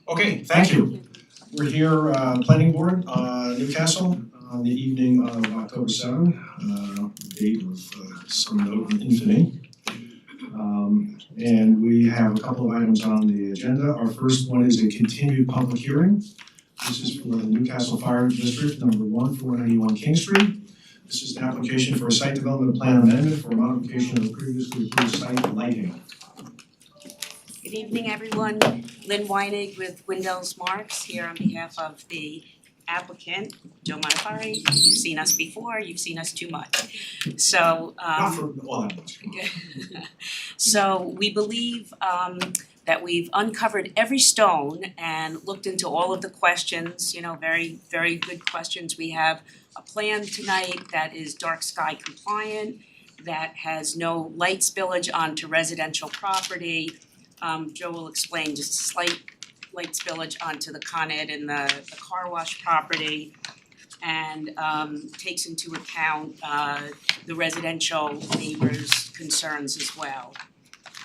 Okay, thank you. We're here, planning board, Newcastle, on the evening of October 7, date of some note in infamy. And we have a couple of items on the agenda. Our first one is a continued public hearing. This is for the Newcastle Fire District, number 1, 491 King Street. This is an application for a site development plan amendment for a modification of the previously approved site lighting. Good evening, everyone. Lynn Weinig with Windell's Marks here on behalf of the applicant, Joe Modafari. You've seen us before, you've seen us too much. So Not for all that much. so we believe that we've uncovered every stone and looked into all of the questions, very, very good questions. We have a plan tonight that is dark sky compliant, that has no light spillage onto residential property. Joe will explain just slight light spillage onto the Con Ed and the car wash property, and takes into account the residential neighbors' concerns as well.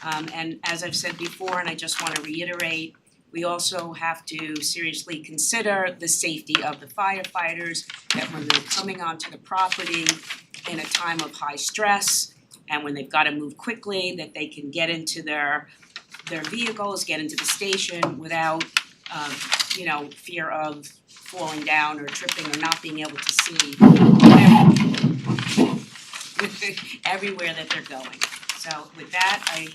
And as I've said before, and I just want to reiterate, we also have to seriously consider the safety of the firefighters, that when they're coming onto the property in a time of high stress, and when they've got to move quickly, that they can get into their vehicles, get into the station without fear of falling down or tripping or not being able to see everywhere that they're going. So with that, I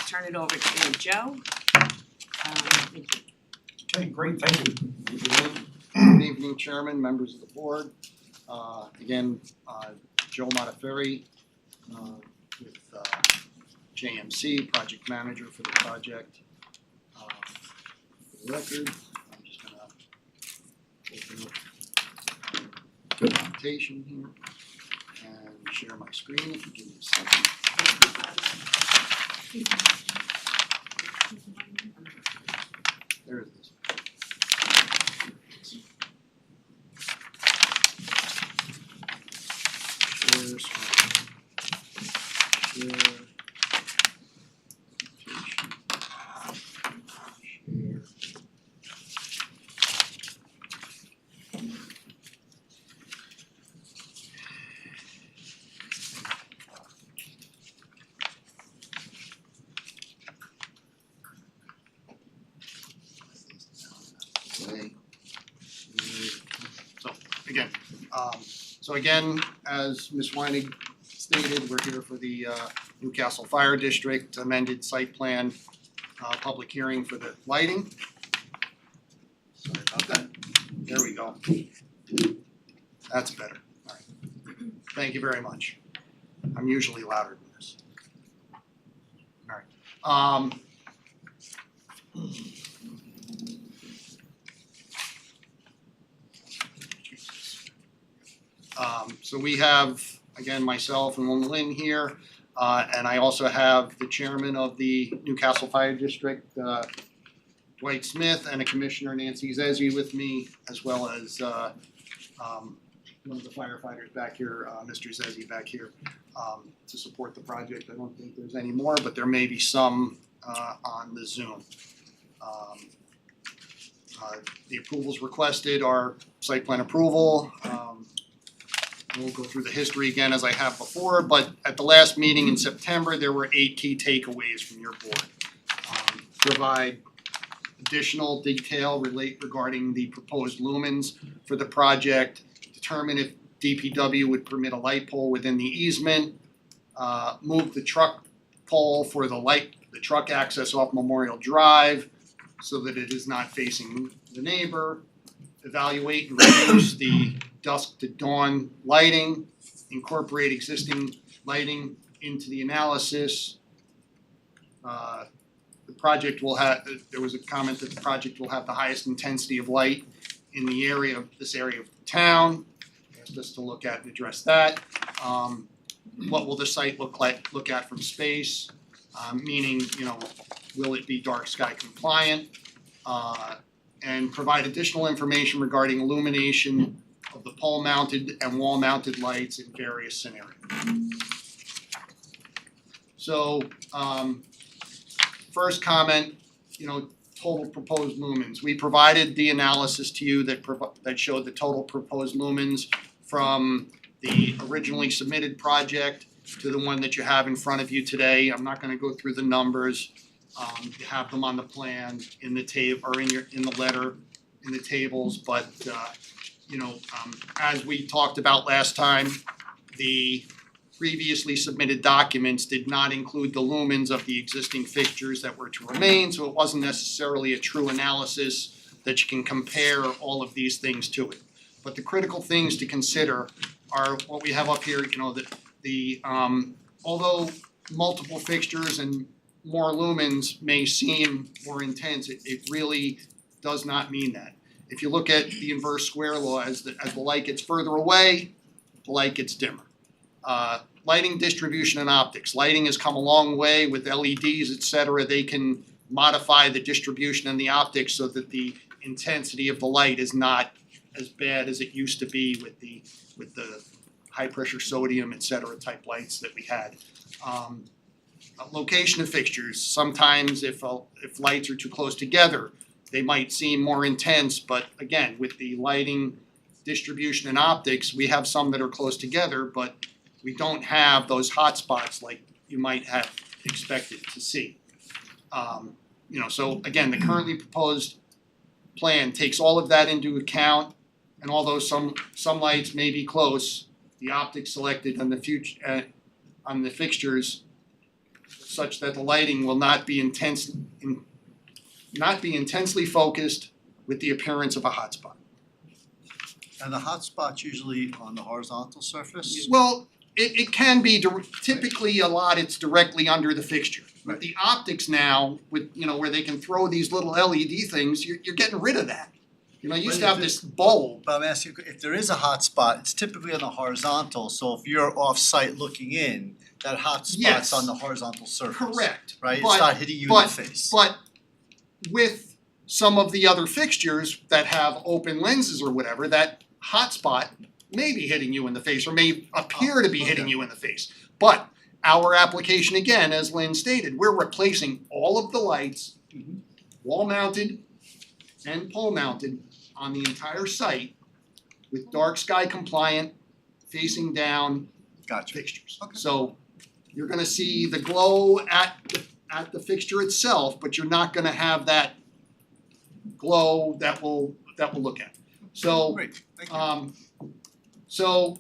turn it over to Joe. Okay, great, thank you. Good evening, Chairman, members of the board. Again, Joe Modafari with JMC, project manager for the project. For the record, I'm just gonna open up the presentation here and share my screen if you give me a second. There it is. Share screen. Share. So again, as Ms. Weinig stated, we're here for the Newcastle Fire District amended site plan public hearing for the lighting. Sorry about that. There we go. That's better. All right. Thank you very much. I'm usually louder than this. All right. So we have, again, myself and Lynn here, and I also have the chairman of the Newcastle Fire District, Dwight Smith, and a commissioner, Nancy Zezzi, with me, as well as one of the firefighters back here, Mr. Zezzi back here, to support the project. I don't think there's any more, but there may be some on the Zoom. The approvals requested are site plan approval. We'll go through the history again as I have before, but at the last meeting in September, there were 8 key takeaways from your board. Provide additional detail regarding the proposed lumens for the project, determine if DPW would permit a light pole within the easement, move the truck pole for the truck access off Memorial Drive so that it is not facing the neighbor, evaluate and reduce the dusk to dawn lighting, incorporate existing lighting into the analysis. The project will have, there was a comment that the project will have the highest intensity of light in the area of this area of town. Asked us to look at and address that. What will the site look at from space? Meaning, will it be dark sky compliant? And provide additional information regarding illumination of the pole mounted and wall mounted lights in various scenarios. So first comment, total proposed lumens. We provided the analysis to you that showed the total proposed lumens from the originally submitted project to the one that you have in front of you today. I'm not gonna go through the numbers. You have them on the plan in the or in the letter, in the tables, but as we talked about last time, the previously submitted documents did not include the lumens of the existing fixtures that were to remain, so it wasn't necessarily a true analysis that you can compare all of these things to it. But the critical things to consider are what we have up here, although multiple fixtures and more lumens may seem more intense, it really does not mean that. If you look at the inverse square law, as the light gets further away, the light gets dimmer. Lighting distribution and optics. Lighting has come a long way with LEDs, et cetera. They can modify the distribution and the optics so that the intensity of the light is not as bad as it used to be with the high pressure sodium, et cetera, type lights that we had. Location of fixtures. Sometimes if lights are too close together, they might seem more intense, but again, with the lighting distribution and optics, we have some that are close together, but we don't have those hot spots like you might have expected to see. So again, the currently proposed plan takes all of that into account, and although some lights may be close, the optics selected on the fixtures such that the lighting will not be intensely focused with the appearance of a hotspot. And the hotspot's usually on the horizontal surface? Well, it can be typically a lot, it's directly under the fixture. With the optics now, with where they can throw these little LED things, you're getting rid of that. You used to have this bulb. But I'm asking, if there is a hotspot, it's typically on the horizontal, so if you're off-site looking in, that hotspot's Yes. on the horizontal surface. Correct. Right? But- It's not hitting you in the face. But with some of the other fixtures that have open lenses or whatever, that hotspot may be hitting you in the face or may appear to be hitting okay. you in the face. But our application, again, as Lynn stated, we're replacing all of the lights, wall mounted and pole mounted on the entire site with dark sky compliant facing down Gotcha. fixtures. Okay. So you're gonna see the glow at the fixture itself, but you're not gonna have that glow that we'll look at. So Great, thank you. so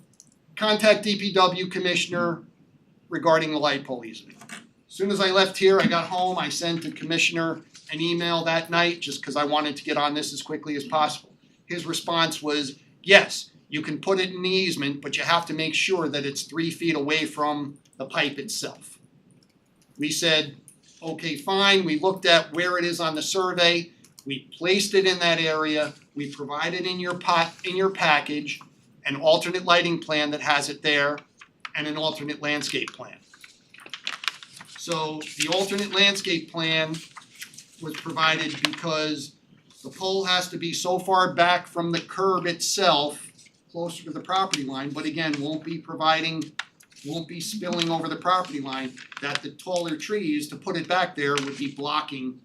contact DPW commissioner regarding the light pole easement. As soon as I left here, I got home, I sent the commissioner an email that night just because I wanted to get on this as quickly as possible. His response was, yes, you can put it in the easement, but you have to make sure that it's 3 feet away from the pipe itself. We said, okay, fine, we looked at where it is on the survey, we placed it in that area, we provided in your package an alternate lighting plan that has it there and an alternate landscape plan. So the alternate landscape plan was provided because the pole has to be so far back from the curb itself, closer to the property line, but again, won't be spilling over the property line, that the taller trees, to put it back there, would be blocking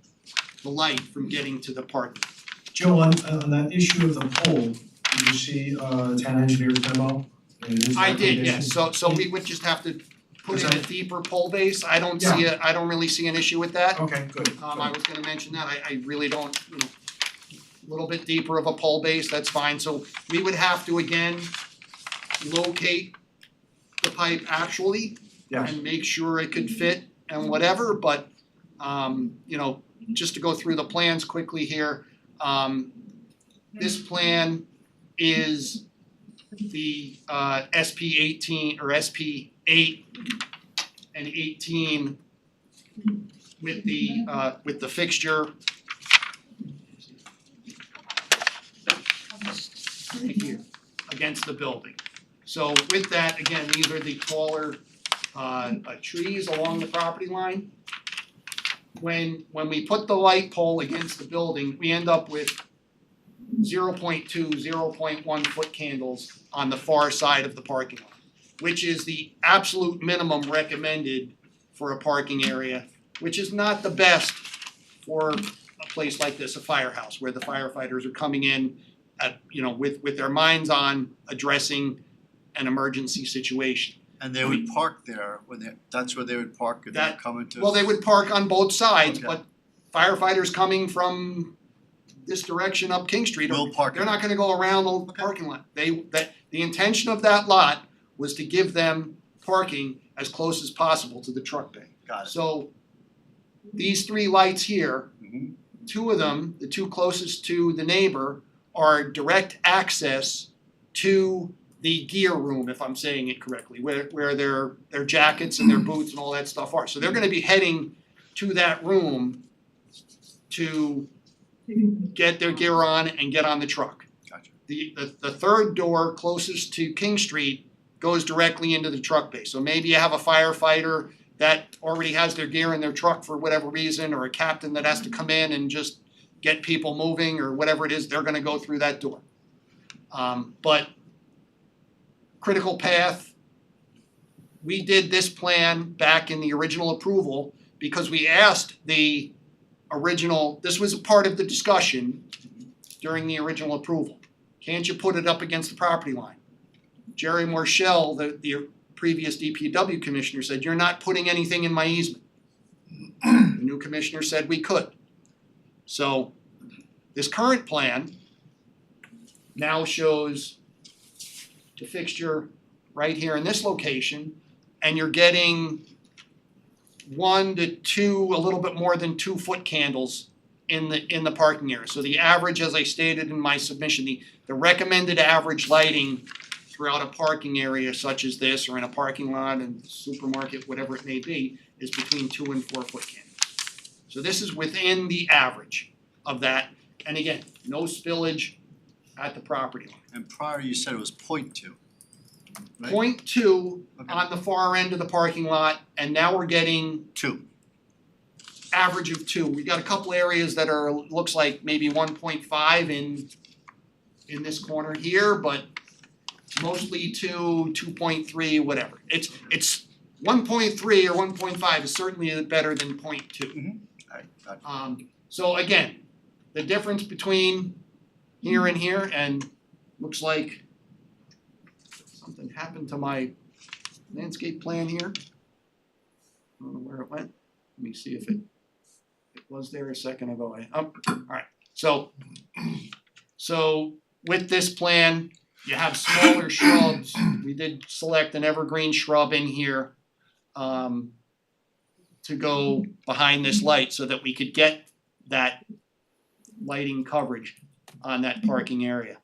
the light from getting to the parking. Joe, on that issue of the pole, did you see town engineer's memo? And his I did, recommendation? yes, so we would just have to put in a deeper pole base, I don't really see an issue with that. Okay, good. I was gonna mention that, I really don't, a little bit deeper of a pole base, that's fine, so we would have to again locate the pipe actually Yes. and make sure it could fit and whatever, but just to go through the plans quickly here, this plan is the SP 18 or SP 8 and 18 with the fixture right here against the building. So with that, again, these are the taller trees along the property line. When we put the light pole against the building, we end up with 0.2, 0.1 foot candles on the far side of the parking lot, which is the absolute minimum recommended for a parking area, which is not the best for a place like this, a firehouse, where the firefighters are coming in at, with their minds on addressing an emergency situation. And they would park there that's where they would park if they're That- coming to. Well, they would park on both sides, Okay. but firefighters coming from this direction up King Street, Will park. they're not gonna go around the parking lot. The intention of that lot was to give them parking as close as possible to the truck bay. Got it. So these three lights here, Mhm. two of them, the two closest to the neighbor, are direct access to the gear room, if I'm saying it correctly, where their jackets and their boots and all that stuff are. So they're gonna be heading to that room to get their gear on and get on the truck. Gotcha. The third door closest to King Street goes directly into the truck bay. So maybe you have a firefighter that already has their gear in their truck for whatever reason, or a captain that has to come in and just get people moving, or whatever it is, they're gonna go through that door. But critical path, we did this plan back in the original approval because we asked the original, this was a part of the discussion during the original approval. Can't you put it up against the property line? Jerry Marshall, the previous DPW commissioner, said, you're not putting anything in my easement. The new commissioner said we could. So this current plan now shows the fixture right here in this location, and you're getting 1 to 2, a little bit more than 2 foot candles in the parking area. So the average, as I stated in my submission, the recommended average lighting throughout a parking area such as this, or in a parking lot and supermarket, whatever it may be, is between 2 and 4 foot candles. So this is within the average of that, and again, no spillage at the property line. And prior you said it was 0.2. Right? 0.2 Okay. on the far end of the parking lot, and now we're getting 2. average of 2. We got a couple areas that are, looks like maybe 1.5 in this corner here, but mostly 2, 2.3, whatever. It's 1.3 or 1.5 is certainly better than 0.2. Alright, got it. So again, the difference between here and here, and looks like something happened to my landscape plan here. I don't know where it went. Let me see if it was there a second ago. Alright, so with this plan, you have smaller shrubs. We did select an evergreen shrub in here to go behind this light so that we could get that lighting coverage on that parking area.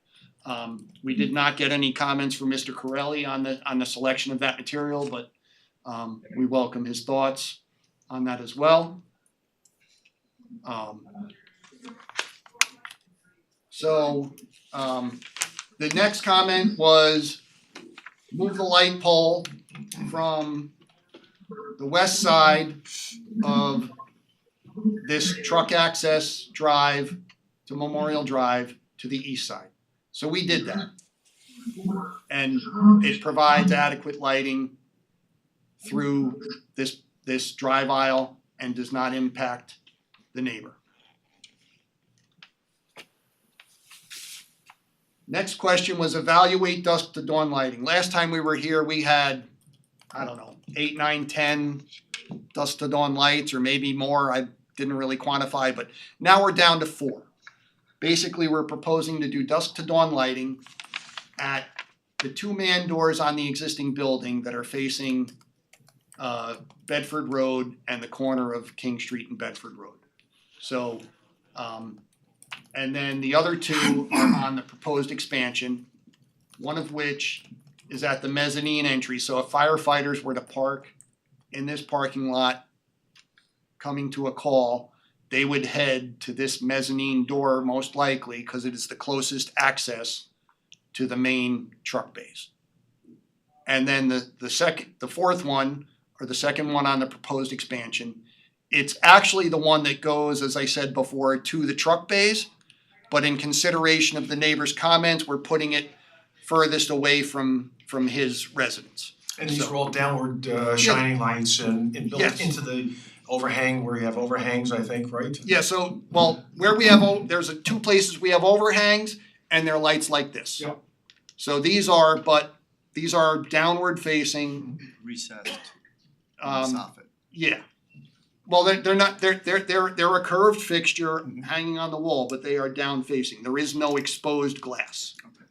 We did not get any comments from Mr. Corelli on the selection of that material, but we welcome his thoughts on that as well. The next comment was move the light pole from the west side of this truck access drive to Memorial Drive to the east side. So we did that. And it provides adequate lighting through this drive aisle and does not impact the neighbor. Next question was evaluate dusk to dawn lighting. Last time we were here, we had, 8, 9, 10 dusk to dawn lights, or maybe more. I didn't really quantify, but now we're down to 4. Basically, we're proposing to do dusk to dawn lighting at the 2 man doors on the existing building that are facing Bedford Road and the corner of King Street and Bedford Road. So, and then the other 2 are on the proposed expansion, one of which is at the mezzanine entry. So if firefighters were to park in this parking lot coming to a call, they would head to this mezzanine door most likely, because it is the closest access to the main truck bays. And then the fourth one, or the second one on the proposed expansion, it's actually the one that goes, as I said before, to the truck bays. But in consideration of the neighbor's comments, we're putting it furthest away from his residence. And these are all downward shining lights and built Yes. into the overhang where you have overhangs, I think, right? Yeah, so, well, where we have, there's two places we have overhangs and they're lights like this. Yep. So these are downward facing, Recessed, um, soffit. yeah. Well, they're not, they're a curved fixture hanging on the wall, but they are down facing. There is no exposed glass. Okay.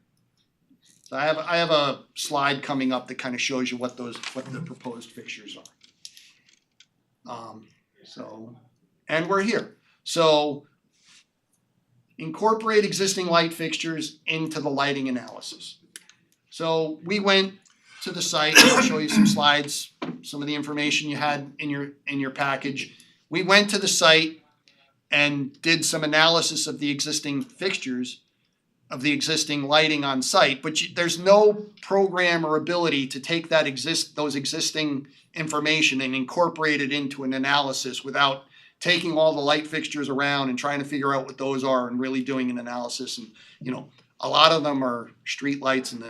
So I have a slide coming up that kind of shows you what the proposed fixtures are. And we're here. So incorporate existing light fixtures into the lighting analysis. So we went to the site, I'll show you some slides, some of the information you had in your package. We went to the site and did some analysis of the existing fixtures, of the existing lighting on site, but there's no program or ability to take those existing information and incorporate it into an analysis without taking all the light fixtures around and trying to figure out what those are and really doing an analysis. And a lot of them are street lights and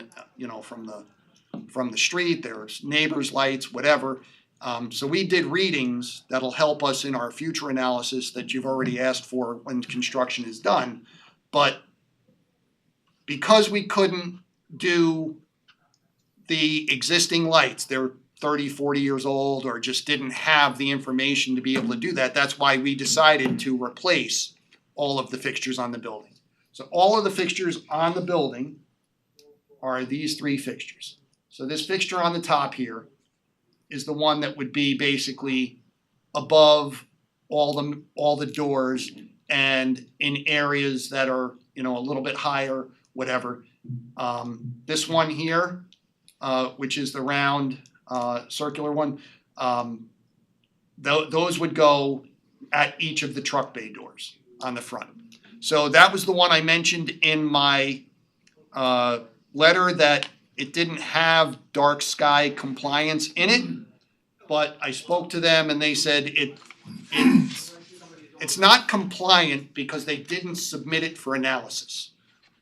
from the street, there's neighbors' lights, whatever. So we did readings that'll help us in our future analysis that you've already asked for when construction is done. But because we couldn't do the existing lights, they're 30, 40 years old, or just didn't have the information to be able to do that, that's why we decided to replace all of the fixtures on the building. So all of the fixtures on the building are these three fixtures. So this fixture on the top here is the one that would be basically above all the doors and in areas that are a little bit higher, whatever. This one here, which is the round circular one, those would go at each of the truck bay doors on the front. So that was the one I mentioned in my letter, that it didn't have dark sky compliance in it, but I spoke to them and they said it's not compliant because they didn't submit it for analysis,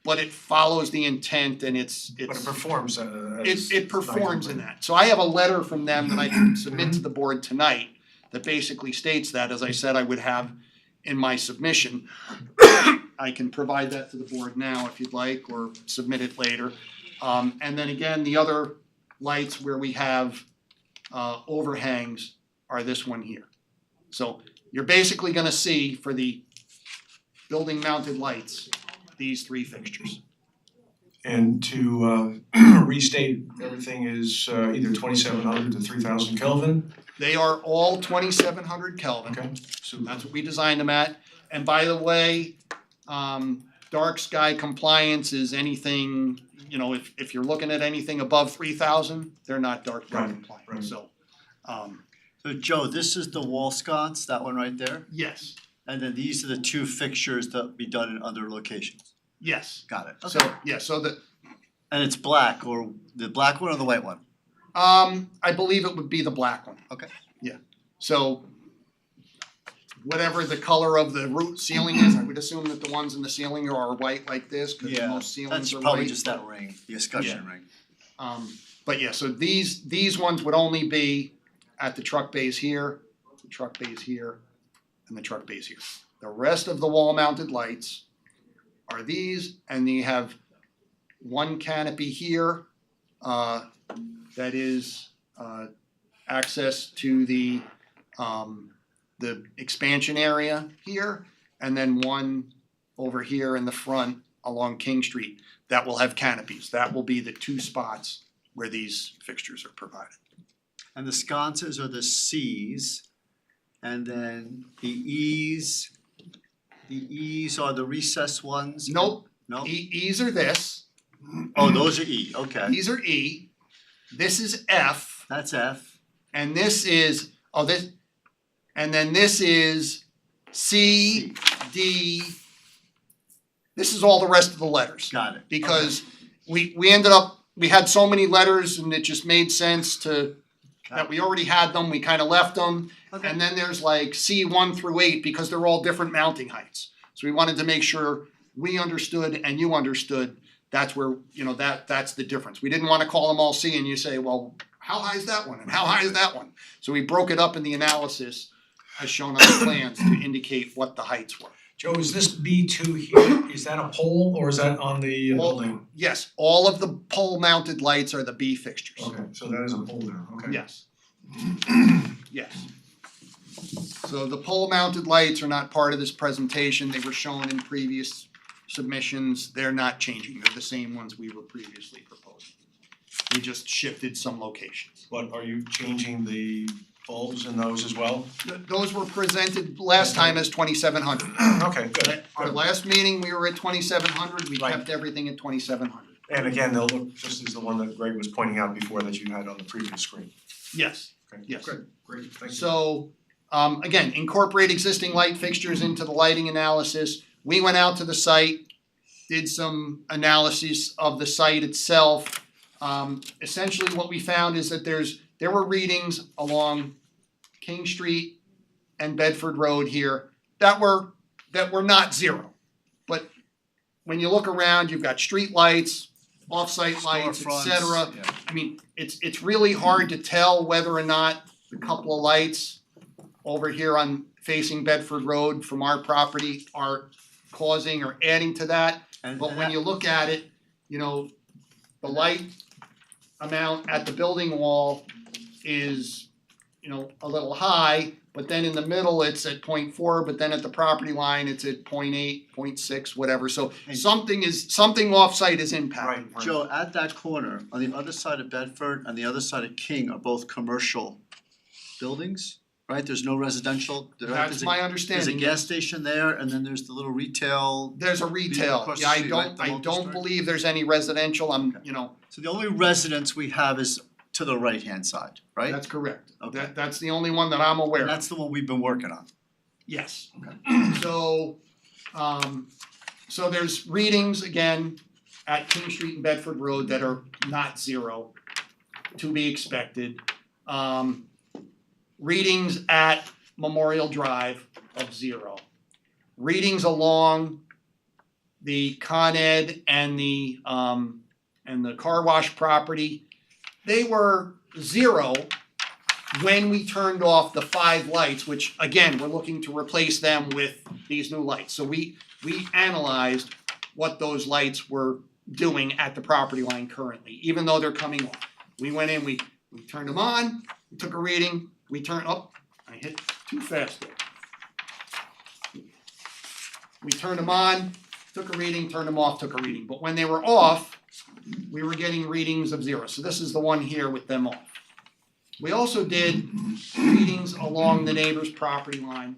but it follows the intent and it's But it performs it performs in that. So I have a letter from them that I can submit to the board tonight that basically states that, as I said I would have in my submission. I can provide that to the board now if you'd like, or submit it later. And then again, the other lights where we have overhangs are this one here. So you're basically gonna see for the building mounted lights, these three fixtures. And to restate, everything is either 2700 to 3000 Kelvin. They are all 2700 Kelvin. Okay, so That's what we designed them at. And by the way, dark sky compliance is anything, if you're looking at anything above 3000, they're not dark sky Right, compliant. right. So, So Joe, this is the wall sconce, that one right there? yes, And then these are the two fixtures that be done in other locations. yes. Got it. So, yeah, so And it's black, or the black one or the white one? I believe it would be the black one. Okay. Yeah, so whatever the color of the root ceiling is, I would assume that the ones in the ceiling are white like this, cause Yeah, most ceilings that's are white. probably just that ring, the escutcheon ring. But yeah, so these ones would only be at the truck bays here, the truck bays here, and the truck bays here. The rest of the wall mounted lights are these, and you have one canopy here, that is, access to the expansion area here, and then one over here in the front along King Street that will have canopies. That will be the two spots where these fixtures are provided. And the sconces are the Cs, and then the Es are the recessed ones? Nope, No? E's are this, Oh, those are E, okay. these are E, this is F, That's F. and this is, and then this is C, D. This is all the rest of the letters. Got it. Because we ended up, we had so many letters and it just made sense that we already had them, we kinda left them. Okay. And then there's like C1 through 8 because they're all different mounting heights. So we wanted to make sure we understood and you understood, that's where, that's the difference. We didn't wanna call them all C and you say, well, how high is that one and how high is that one? So we broke it up in the analysis as shown on the plans to indicate what the heights were. Joe, is this B2 here, is that a pole or is that on the building? Yes, all of the pole mounted lights are the B fixtures. Okay, so that is a pole there, okay. Yes. Yes. So the pole mounted lights are not part of this presentation, they were shown in previous submissions, they're not changing, they're the same ones we were previously proposing. We just shifted some locations. But are you changing the bulbs in those as well? Those were presented last time as 2700. Okay, good. Our last meeting, we were at 2700, we Right. kept everything at 2700. And again, they'll look just as the one that Greg was pointing out before that you had on the previous screen. Yes, Okay, yes. great, thank you. So, again, incorporate existing light fixtures into the lighting analysis. We went out to the site, did some analysis of the site itself. Essentially what we found is that there were readings along King Street and Bedford Road here that were not zero. But when you look around, you've got street lights, off-site lights, et Storefronts, cetera. yeah. I mean, it's really hard to tell whether or not the couple of lights over here on facing Bedford Road from our property are causing or adding to that. But when you look at it, you know, the light amount at the building wall is, you know, a little high, but then in the middle it's at 0.4, but then at the property line it's at 0.8, 0.6, whatever. So And- something off-site is impacting. Right. Joe, at that corner, on the other side of Bedford and the other side of King are both commercial buildings, right? There's no residential, right? That's my There's a understanding. gas station there and then there's the little retail. There's a retail, across the yeah, street, right? The I multi-story? don't believe there's any residential, Okay. you know, So the only residence we have is to the right-hand side, right? that's correct. Okay. That's the only one that I'm aware And of. that's the one we've been working on. Yes. So, so there's readings again at King Street and Bedford Road that are not zero, to be expected. Readings at Memorial Drive of zero. Readings along the Con Ed and the car wash property, they were zero when we turned off the 5 lights, which again, we're looking to replace them with these new lights. So we analyzed what those lights were doing at the property line currently, even though they're coming off. We went in, we turned them on, we took a reading, we turned, I hit too fast there. We turned them on, took a reading, turned them off, took a reading. But when they were off, we were getting readings of 0. So this is the one here with them off. We also did readings along the neighbor's property line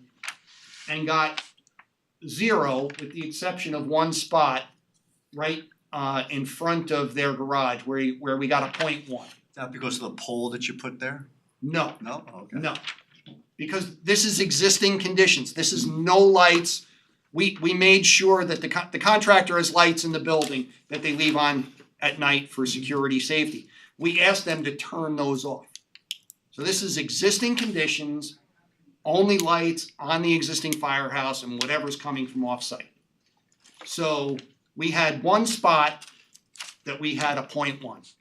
and got 0 with the exception of one spot right in front of their garage where we got a 0.1. That because of the pole that you put there? No, No? Okay. no. Because this is existing conditions. This is no lights. We made sure that the contractor has lights in the building that they leave on at night for security safety. We asked them to turn those off. So this is existing conditions, only lights on the existing firehouse and whatever's coming from off-site. So we had one spot that we had a 0.1.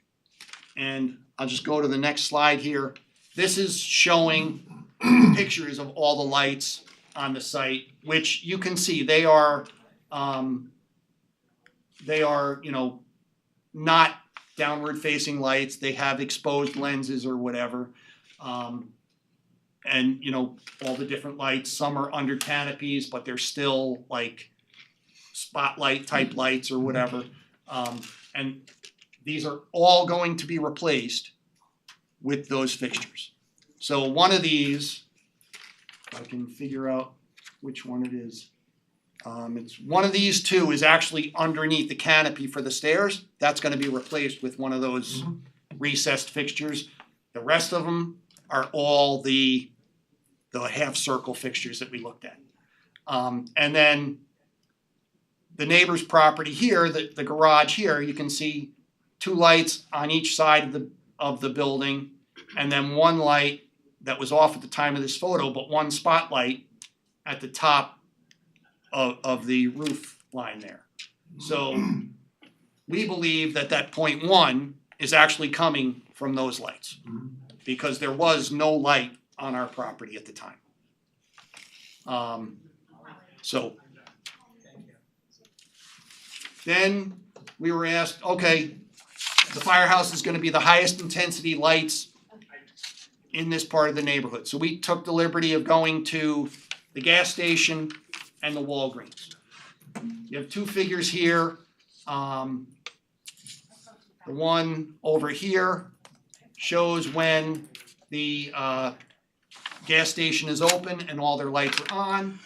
And I'll just go to the next slide here. This is showing pictures of all the lights on the site, which you can see they are, you know, not downward facing lights. They have exposed lenses or whatever. And you know, all the different lights, some are under canopies, but they're still like spotlight type lights or whatever. And these are all going to be replaced with those fixtures. So one of these, if I can figure out which one it is. It's one of these two is actually underneath the canopy for the stairs. That's gonna be replaced with one of those recessed fixtures. The rest of them are all the half circle fixtures that we looked at. And then the neighbor's property here, the garage here, you can see 2 lights on each side of the building, and then 1 light that was off at the time of this photo, but 1 spotlight at the top of the roof line there. So we believe that 0.1 is actually coming from those lights, because there was no light on our property at the time. So then we were asked, okay, the firehouse is gonna be the highest intensity lights in this part of the neighborhood. So we took the liberty of going to the gas station and the Walgreens. You have two figures here. The one over here shows when the gas station is open and all their lights are on.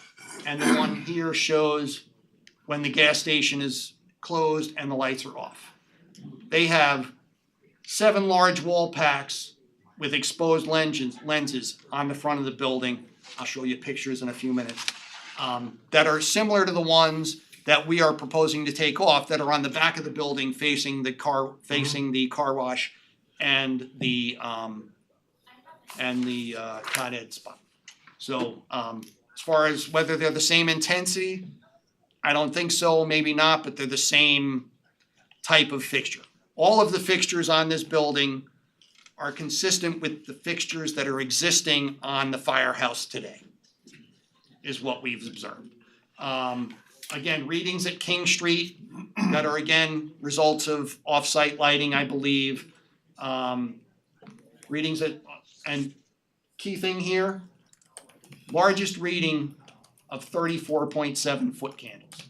And the one here shows when the gas station is closed and the lights are off. They have 7 large wall packs with exposed lenses on the front of the building. I'll show you pictures in a few minutes. That are similar to the ones that we are proposing to take off, that are on the back of the building facing the car wash and the Con Ed spot. So as far as whether they're the same intensity, I don't think so, maybe not, but they're the same type of fixture. All of the fixtures on this building are consistent with the fixtures that are existing on the firehouse today, is what we've observed. Again, readings at King Street that are again results of off-site lighting, I believe. Readings at, and key thing here, largest reading of 34.7 foot candles,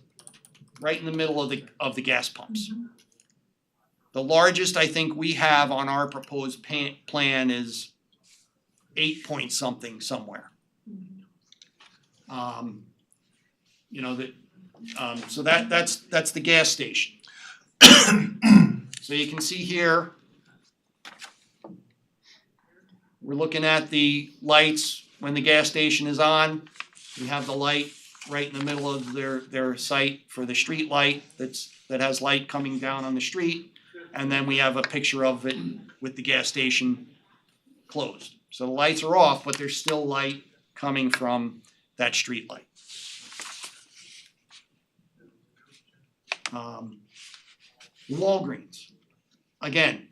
right in the middle of the gas pumps. The largest I think we have on our proposed plan is 8 point something somewhere. You know that, so that's the gas station. So you can see here, we're looking at the lights when the gas station is on. We have the light right in the middle of their site for the street light that has light coming down on the street. And then we have a picture of it with the gas station closed. So the lights are off, but there's still light coming from that street light. Walgreens, again,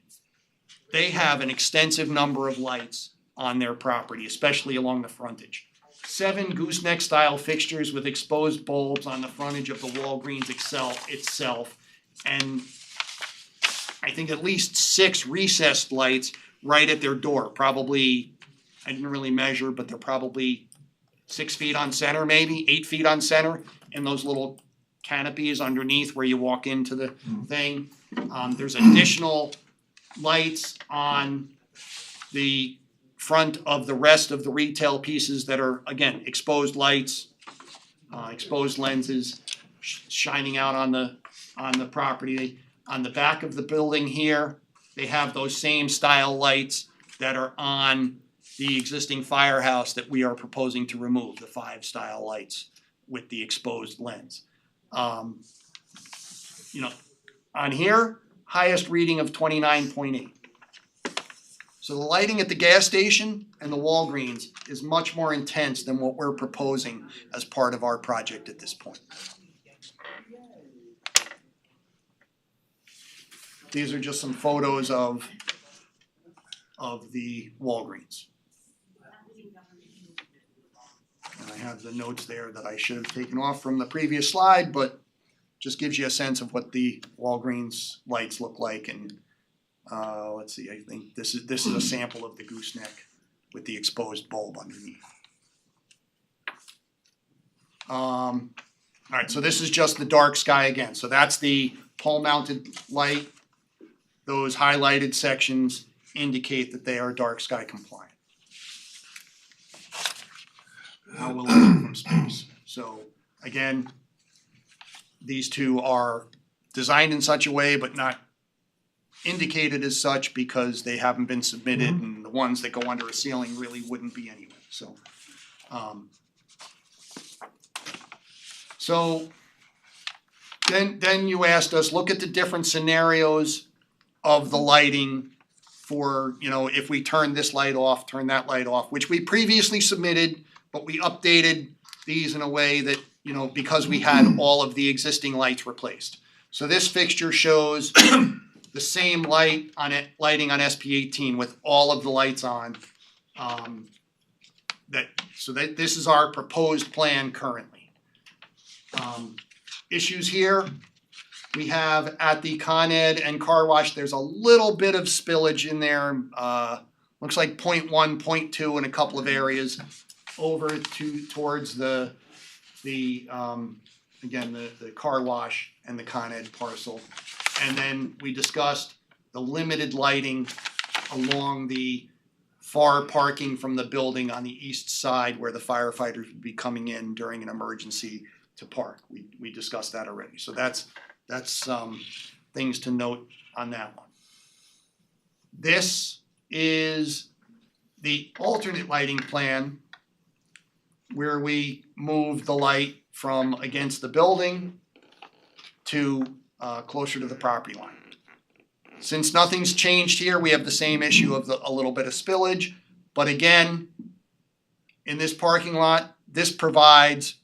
they have an extensive number of lights on their property, especially along the frontage. 7 gooseneck style fixtures with exposed bulbs on the frontage of the Walgreens itself, and I think at least 6 recessed lights right at their door. Probably, I didn't really measure, but they're probably 6 feet on center, maybe 8 feet on center, in those little canopies underneath where you walk into the thing. There's additional lights on the front of the rest of the retail pieces that are, again, exposed lights, exposed lenses shining out on the property. On the back of the building here, they have those same style lights that are on the existing firehouse that we are proposing to remove, the 5 style lights with the exposed lens. You know, on here, highest reading of 29.8. So the lighting at the gas station and the Walgreens is much more intense than what we're proposing as part of our project at this point. These are just some photos of the Walgreens. And I have the notes there that I should have taken off from the previous slide, but just gives you a sense of what the Walgreens lights look like. And let's see, I think this is a sample of the gooseneck with the exposed bulb underneath. Alright, so this is just the dark sky again. So that's the pole mounted light. Those highlighted sections indicate that they are dark sky compliant. How will it look from space? So again, these two are designed in such a way but not indicated as such because they haven't been submitted, and the ones that go under a ceiling really wouldn't be anyway. So then you asked us, look at the different scenarios of the lighting for, you know, if we turn this light off, turn that light off, which we previously submitted, but we updated these in a way that, you know, because we had all of the existing lights replaced. So this fixture shows the same lighting on SP18 with all of the lights on. this is our proposed plan currently. Issues here, we have at the Con Ed and car wash, there's a little bit of spillage in there, looks like 0.1, 0.2 in a couple of areas over towards the car wash and the Con Ed parcel. And then we discussed the limited lighting along the far parking from the building on the east side where the firefighters would be coming in during an emergency to park. We discussed that already, so that's things to note on that one. This is the alternate lighting plan where we move the light from against the building to closer to the property line. Since nothing's changed here, we have the same issue of a little bit of spillage, but again, in this parking lot, this provides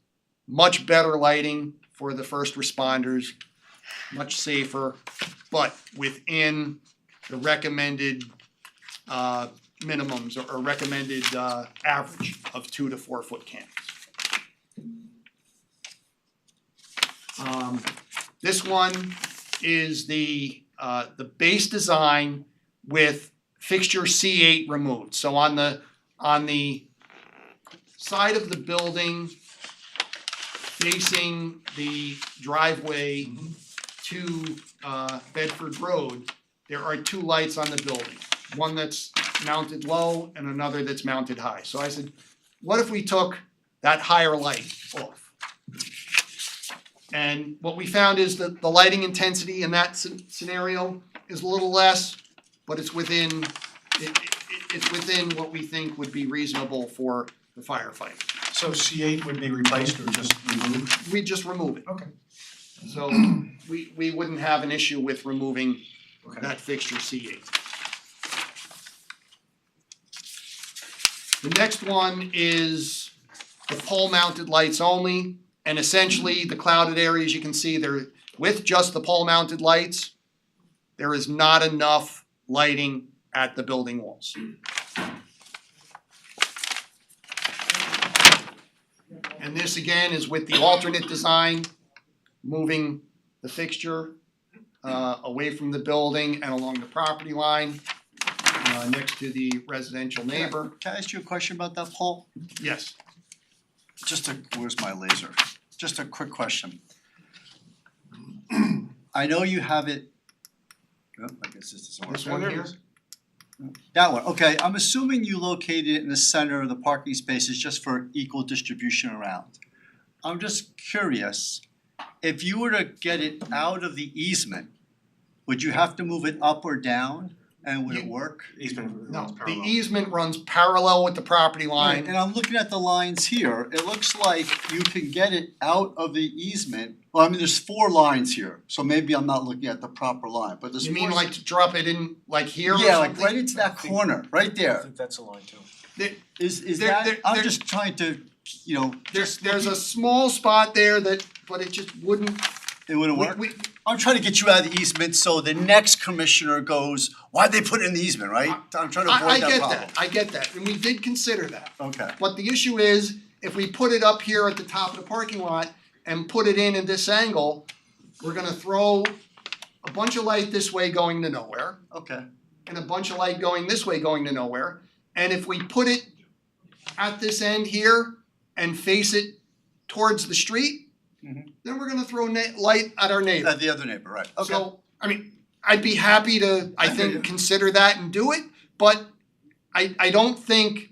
much better lighting for the first responders, much safer, but within the recommended minimums or recommended average of 2 to 4 foot candles. This one is the base design with fixture C8 removed. So on the side of the building facing the driveway to Bedford Road, there are 2 lights on the building. One that's mounted low and another that's mounted high. So I said, what if we took that higher light off? And what we found is that the lighting intensity in that scenario is a little less, but it's within what we think would be reasonable for the firefight. So C8 would be replaced or just removed? We just remove it. Okay. So we wouldn't have an issue with removing Okay. that fixture C8. The next one is the pole mounted lights only. And essentially, the clouded areas, you can see there, with just the pole mounted lights, there is not enough lighting at the building walls. And this again is with the alternate design, moving the fixture away from the building and along the property line, next to the residential neighbor. Can I ask you a question about that, Paul? Yes, Where's my laser? Just a quick question. I know you have it, oh, I guess this doesn't work. this one here. That one, okay, I'm assuming you located it in the center of the parking spaces just for equal distribution around. I'm just curious, if you were to get it out of the easement, would you have to move it up or down, and would it work? Easement No, runs the parallel. easement runs parallel with the property line. And I'm looking at the lines here, it looks like you can get it out of the easement. Well, I mean, there's 4 lines here, so maybe I'm not looking at the proper line, but there's You mean 4 like to drop it in like here or Yeah, like something? right into that corner, right there. That's a line too. Is There- that, there- I'm there- just trying to, you know, There's a small spot there but it just wouldn't. it wouldn't work? we- I'm trying to get you out of the easement so the next commissioner goes, why'd they put it in the easement, right? I'm trying to I avoid that get problem. that, I get that, and we did consider that. Okay, But the issue is, if we put it up here at the top of the parking lot and put it in this angle, we're gonna throw a bunch of light this way going to nowhere, okay. and a bunch of light going this way going to nowhere. And if we put it at this end here and face it towards the street, then we're gonna throw light at our neighbor. The other neighbor, right, okay. So, I mean, I'd be happy to, I I hear think, you. consider that and do it, but I don't think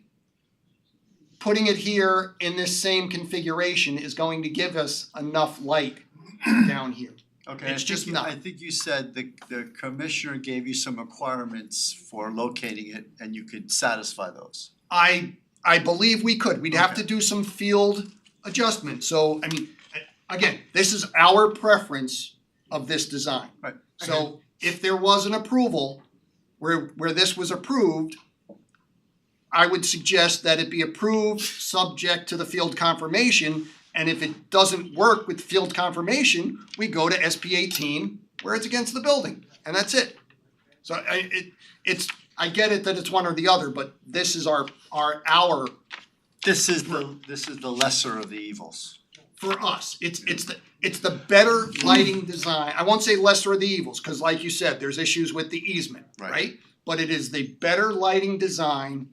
putting it here in this same configuration is going to give us enough light down here. Okay, It's just not. I think you said the commissioner gave you some requirements for locating it and you could satisfy those. I believe we could, we'd have to Okay. do some field adjustment, so, I mean, again, this is our preference of this design. Right. So if there was an approval where this was approved, I would suggest that it be approved subject to the field confirmation, and if it doesn't work with field confirmation, we go to SP 18 where it's against the building, and that's it. So I get it that it's one or the other, but this is our This is the lesser of the evils. For us, it's the better lighting design. I won't say lesser of the evils, cause like you said, there's issues with the easement, Right. right? But it is the better lighting design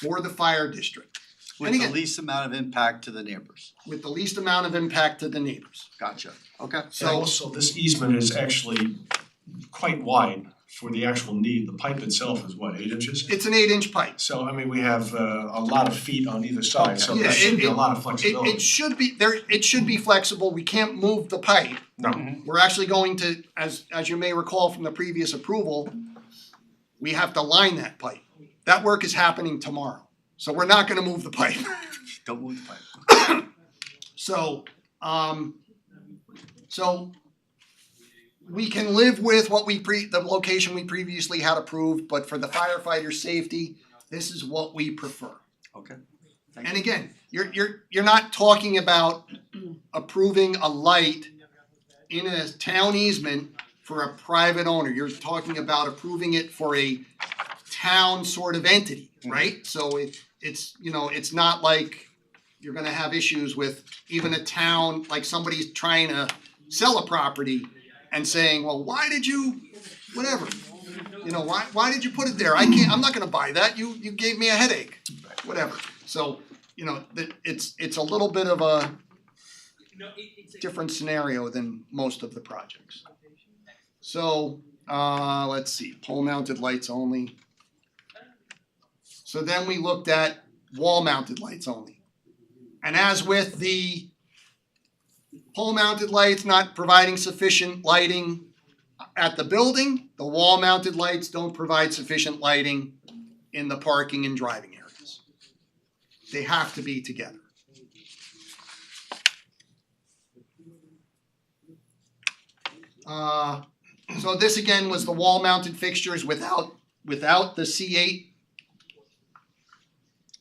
for the fire district. With And the again- least amount of impact to the neighbors. With the least amount of impact to the neighbors. Gotcha, okay. So So, also, this easement is actually quite wide for the actual need. The pipe itself is what, 8 inches? it's an 8-inch pipe. So I mean, we have a lot of feet on either side, so Yeah, there should be a lot of It flexibility. it should be flexible, we can't move the pipe. No, We're actually going to, as you may recall from the previous approval, we have to line that pipe. That work is happening tomorrow, so we're not gonna move the pipe. Don't move the pipe. So, so we can live with what the location we previously had approved, but for the firefighter safety, this is what we prefer. Okay. And again, you're not talking about approving a light in a town easement for a private owner. You're talking about approving it for a town sort of entity, right? So it's, you know, it's not like you're gonna have issues with even a town, like somebody's trying to sell a property and saying, well, why did you, whatever. You know, why did you put it there? I'm not gonna buy that, you gave me a headache, whatever. So, you know, it's a little bit of a different scenario than most of the projects. So, let's see, pole mounted lights only. So then we looked at wall mounted lights only. And as with the pole mounted lights not providing sufficient lighting at the building, the wall mounted lights don't provide sufficient lighting in the parking and driving areas. They have to be together. So this again was the wall mounted fixtures without the C8.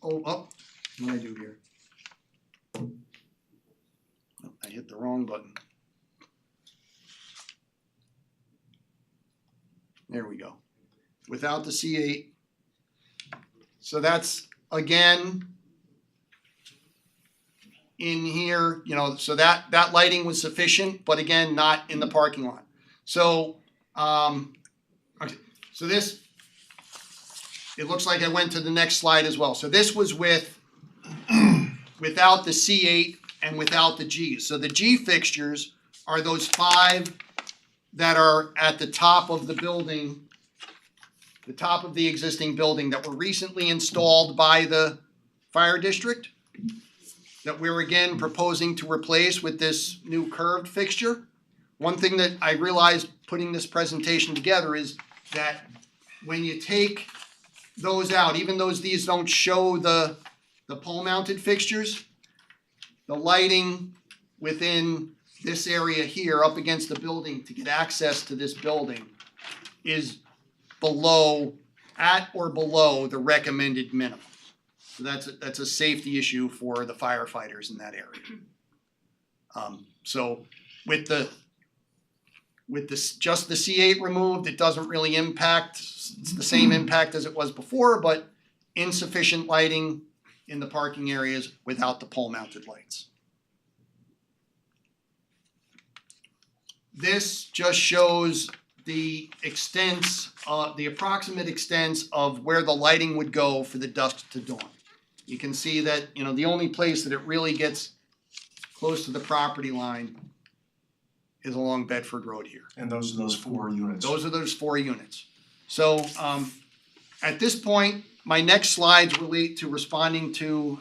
Oh, what did I do here? Oh, I hit the wrong button. There we go. Without the C8. So that's again in here, you know, so that lighting was sufficient, but again, not in the parking lot. So, okay, so this, it looks like I went to the next slide as well. So this was with, without the C8 and without the Gs. So the G fixtures are those 5 that are at the top of the building, the top of the existing building that were recently installed by the fire district, that we're again proposing to replace with this new curved fixture. One thing that I realized putting this presentation together is that when you take those out, even though these don't show the pole mounted fixtures, the lighting within this area here up against the building to get access to this building is at or below the recommended minimum. So that's a safety issue for the firefighters in that area. So with this, just the C8 removed, it doesn't really impact, it's the same impact as it was before, but insufficient lighting in the parking areas without the pole mounted lights. This just shows the extents, the approximate extents of where the lighting would go for the dusk to dawn. You can see that, you know, the only place that it really gets close to the property line is along Bedford Road here. and those are those 4 units. Those are those 4 units. So at this point, my next slides relate to responding to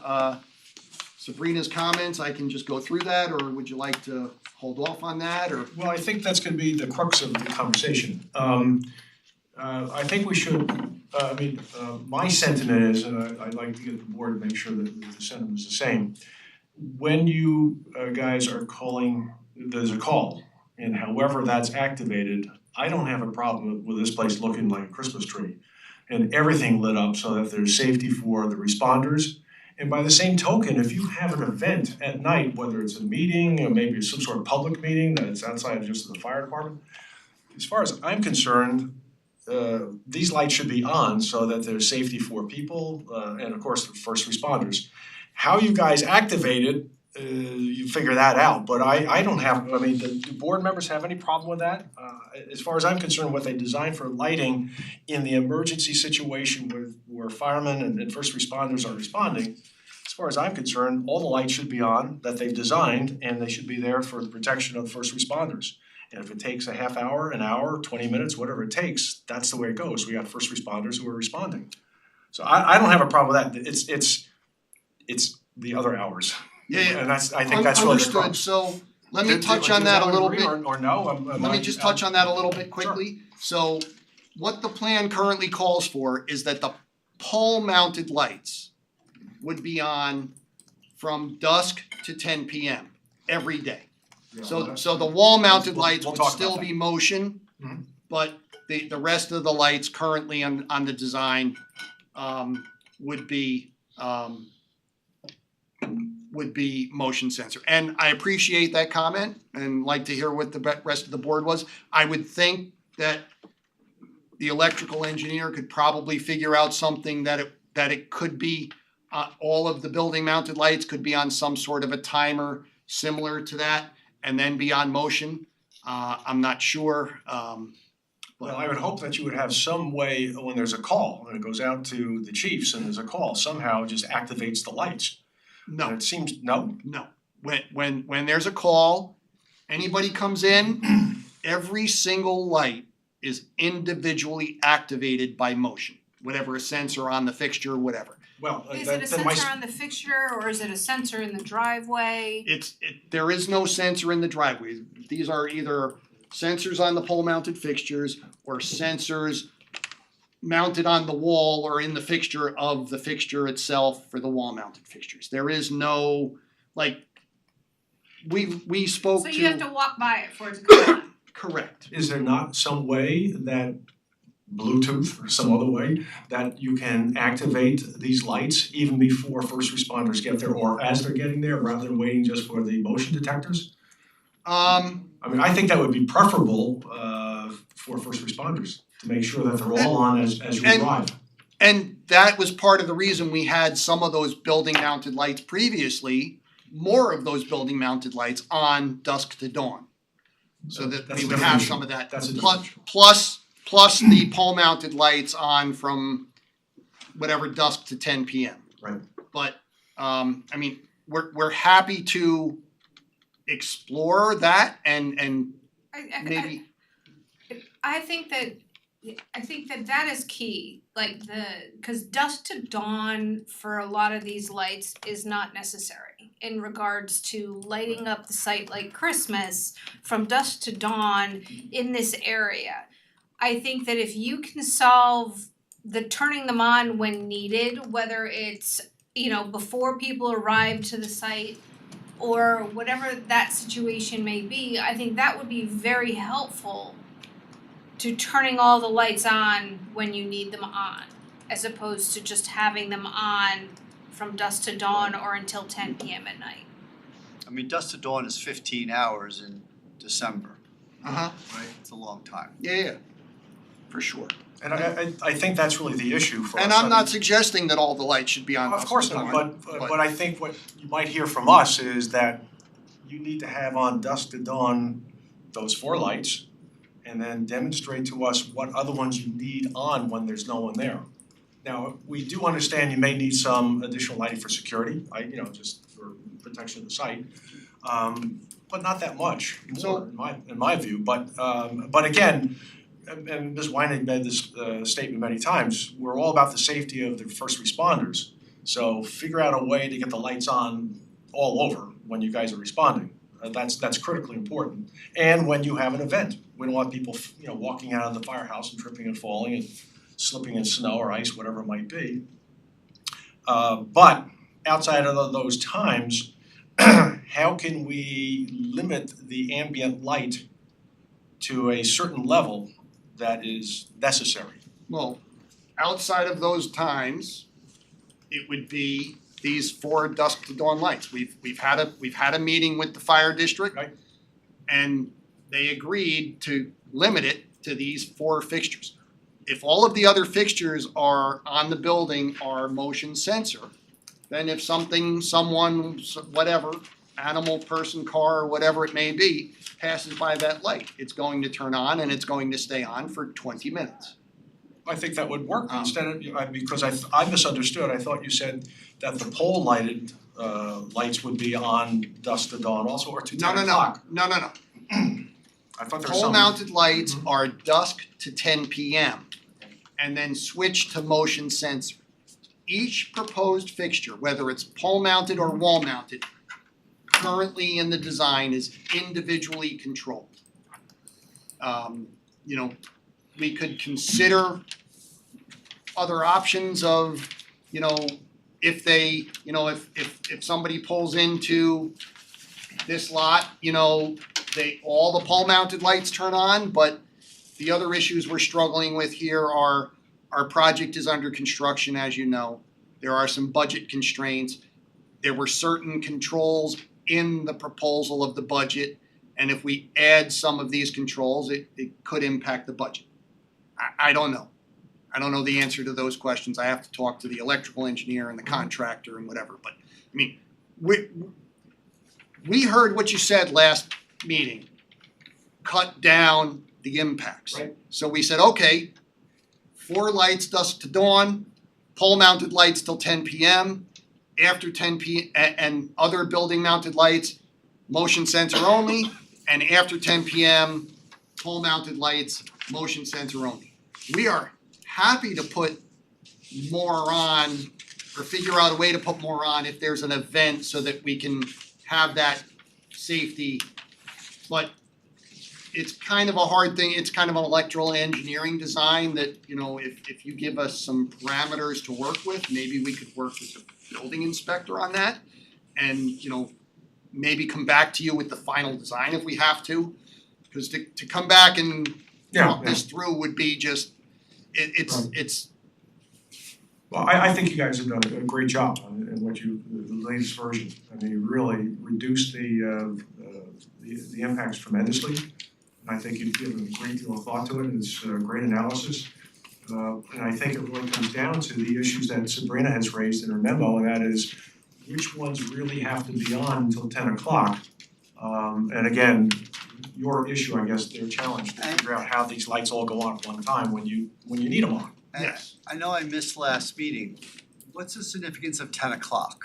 Sabrina's comments. I can just go through that, or would you like to hold off on that, or? Well, I think that's gonna be the crux of the conversation. I think we should, my sentiment is, and I'd like to get the board to make sure that the sentiment is the same. When you guys are calling, there's a call, and however that's activated, I don't have a problem with this place looking like a Christmas tree and everything lit up so that there's safety for the responders. And by the same token, if you have an event at night, whether it's a meeting or maybe some sort of public meeting that's outside of just the fire department, as far as I'm concerned, these lights should be on so that there's safety for people and of course the first responders. How you guys activate it, you figure that out, but I don't have, I mean, do board members have any problem with that? As far as I'm concerned, what they designed for lighting in the emergency situation where firemen and first responders are responding, as far as I'm concerned, all the lights should be on that they've designed, and they should be there for the protection of first responders. And if it takes a half hour, an hour, 20 minutes, whatever it takes, that's the way it goes. We got first responders who are responding. So I don't have a problem with that. It's the other hours. Yeah, yeah. And I think that's really the Understood, crux. so let me touch on that a little bit. Or no, Let me just touch on that a little bit quickly. So what the plan currently calls for is that the pole mounted lights would be on from dusk to 10 p.m. every day. So the wall mounted lights we'll would talk still about be motion, Mhm. but the rest of the lights currently on the design would be motion sensor. And I appreciate that comment and like to hear what the rest of the board was. I would think that the electrical engineer could probably figure out something that it could be, all of the building mounted lights could be on some sort of a timer similar to that and then be on motion. I'm not sure, Well, I would hope that you would have some way when there's a call, when it goes out to the chiefs and there's a call, somehow it just activates the lights. no. And it seems, no? No, when there's a call, anybody comes in, every single light is individually activated by motion, whatever a sensor on the fixture, whatever. Well, Is it a then my sensor on the fixture or is it a sensor in the driveway? There is no sensor in the driveway. These are either sensors on the pole mounted fixtures or sensors mounted on the wall or in the fixture of the fixture itself for the wall mounted fixtures. There is no, like, we spoke So to. you have to walk by it for it to come on. Correct. Is there not some way that Bluetooth or some other way that you can activate these lights even before first responders get there or as they're getting there rather than waiting just for the motion detectors? I mean, I think that would be preferable for first responders to make sure that they're all on as you And- arrive. And that was part of the reason we had some of those building mounted lights previously, more of those building mounted lights on dusk to dawn. So that That's we a would different have issue. some of that. That's a Plus- different issue. Plus the pole mounted lights on from whatever dusk to 10 p.m. Right. But I mean, we're happy to explore that and maybe. I think that that is key, like cause dusk to dawn for a lot of these lights is not necessary in regards to lighting up the site like Christmas from dusk to dawn in this area. I think that if you can solve the turning them on when needed, whether it's, before people arrive to the site or whatever that situation may be, I think that would be very helpful to turning all the lights on when you need them on, as opposed to just having them on from dusk to dawn or until 10 p.m. at night. I mean, dusk to dawn is 15 hours in December, Uh-huh. right? It's a long time. Yeah, for sure. And I think that's really the issue for us. And I'm not suggesting that all the lights should be on Of dusk course to not, dawn, but I think what you might hear from us is that you need to have on dusk to dawn those 4 lights and then demonstrate to us what other ones you need on when there's no one there. Now, we do understand you may need some additional lighting for security, just for protection of the site. But not that much So- more in my view, but again, and Ms. Weinig made this statement many times, we're all about the safety of the first responders. So figure out a way to get the lights on all over when you guys are responding. That's critically important. And when you have an event, we don't want people, walking out of the firehouse and tripping and falling and slipping in snow or ice, whatever it might be. But outside of those times, how can we limit the ambient light to a certain level that is necessary? Well, outside of those times, it would be these 4 dusk to dawn lights. We've had a meeting with the fire district. Right. And they agreed to limit it to these 4 fixtures. If all of the other fixtures are on the building are motion sensor, then if something, someone, whatever, animal, person, car, or whatever it may be, passes by that light, it's going to turn on and it's going to stay on for 20 minutes. I think that would work instead of, because I misunderstood, I thought you said that the pole lighted lights would be on dusk to dawn also, or to 10 o'clock. No. I thought there was some. Pole mounted lights are dusk to 10 p.m. and then switch to motion sensor. Each proposed fixture, whether it's pole mounted or wall mounted, currently in the design is individually controlled. We could consider other options of, if they, if somebody pulls into this lot, all the pole mounted lights turn on, but the other issues we're struggling with here are our project is under construction, as you know. There are some budget constraints. There were certain controls in the proposal of the budget, and if we add some of these controls, it could impact the budget. I don't know. I don't know the answer to those questions. I have to talk to the electrical engineer and the contractor and whatever, but we heard what you said last meeting. Cut down the impacts. Right. So we said, okay, 4 lights dusk to dawn, pole mounted lights till 10 p.m. After 10 p.m. and other building mounted lights, motion sensor only, and after 10 p.m. pole mounted lights, motion sensor only. We are happy to put more on or figure out a way to put more on if there's an event so that we can have that safety. But it's kind of a hard thing, it's kind of an electrical engineering design that, if you give us some parameters to work with, maybe we could work with the building inspector on that. And, maybe come back to you with the final design if we have to. Because to come back and walk this through would be just, it's. Well, I think you guys have done a great job in what the latest version. I mean, you really reduced the impacts tremendously. And I think you've given a great deal of thought to it, it's a great analysis. And I think it really comes down to the issues that Sabrina has raised in her memo, and that is which ones really have to be on until 10 o'clock. And again, your issue, I guess, their challenge to figure out how these lights all go on at one time when you need them on. And Yes. I know I missed last meeting. What's the significance of 10 o'clock?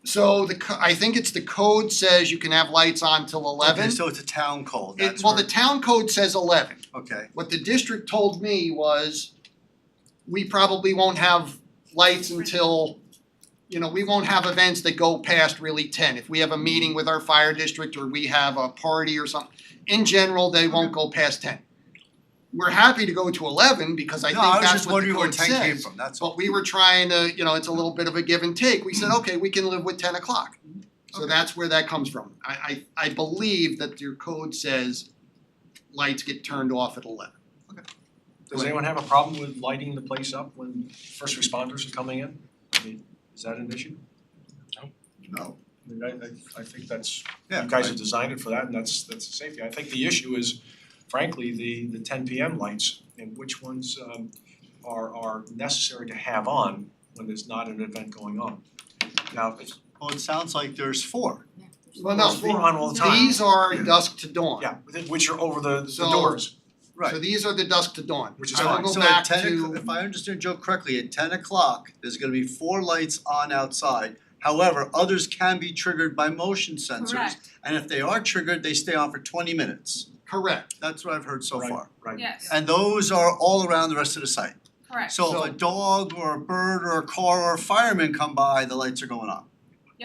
So I think it's the code says you can have lights on till 11. Okay, so it's a town code, that's Well, where- the town code says 11. Okay, What the district told me was, we probably won't have lights until, we won't have events that go past really 10. If we have a meeting with our fire district or we have a party or something, in general, they won't go past 10. We're happy to go to 11 because I no, think I was that's just what the wondering where code 10 came says. from, that's all. But we were trying to, it's a little bit of a give and take. We said, okay, we can live with 10 o'clock. So Okay. that's where that comes from. I believe that your code says lights get turned off at 11. Does anyone have a problem with lighting the place up when first responders are coming in? I mean, is that an issue? No. I mean, I think that's, Yeah, you guys have designed it for that, and that's the safety. I think the issue is frankly the 10 p.m. lights and which ones are necessary to have on when there's not an event going on. Now, it's Well, it sounds like there's 4. Well, no, 4 on all the time. these are dusk to dawn. Yeah, which are over the So- doors. So these are the dusk to dawn. Which is I will fine. go So back at 10 to, if I understand Joe correctly, at 10 o'clock, there's gonna be 4 lights on outside. However, others can be triggered by motion sensors. Correct. And if they are triggered, they stay on for 20 minutes. correct. That's what I've heard so Right, far. Right. Yes, And those are all around the rest of the site. correct. So So- if a dog or a bird or a car or a fireman come by, the lights are going on.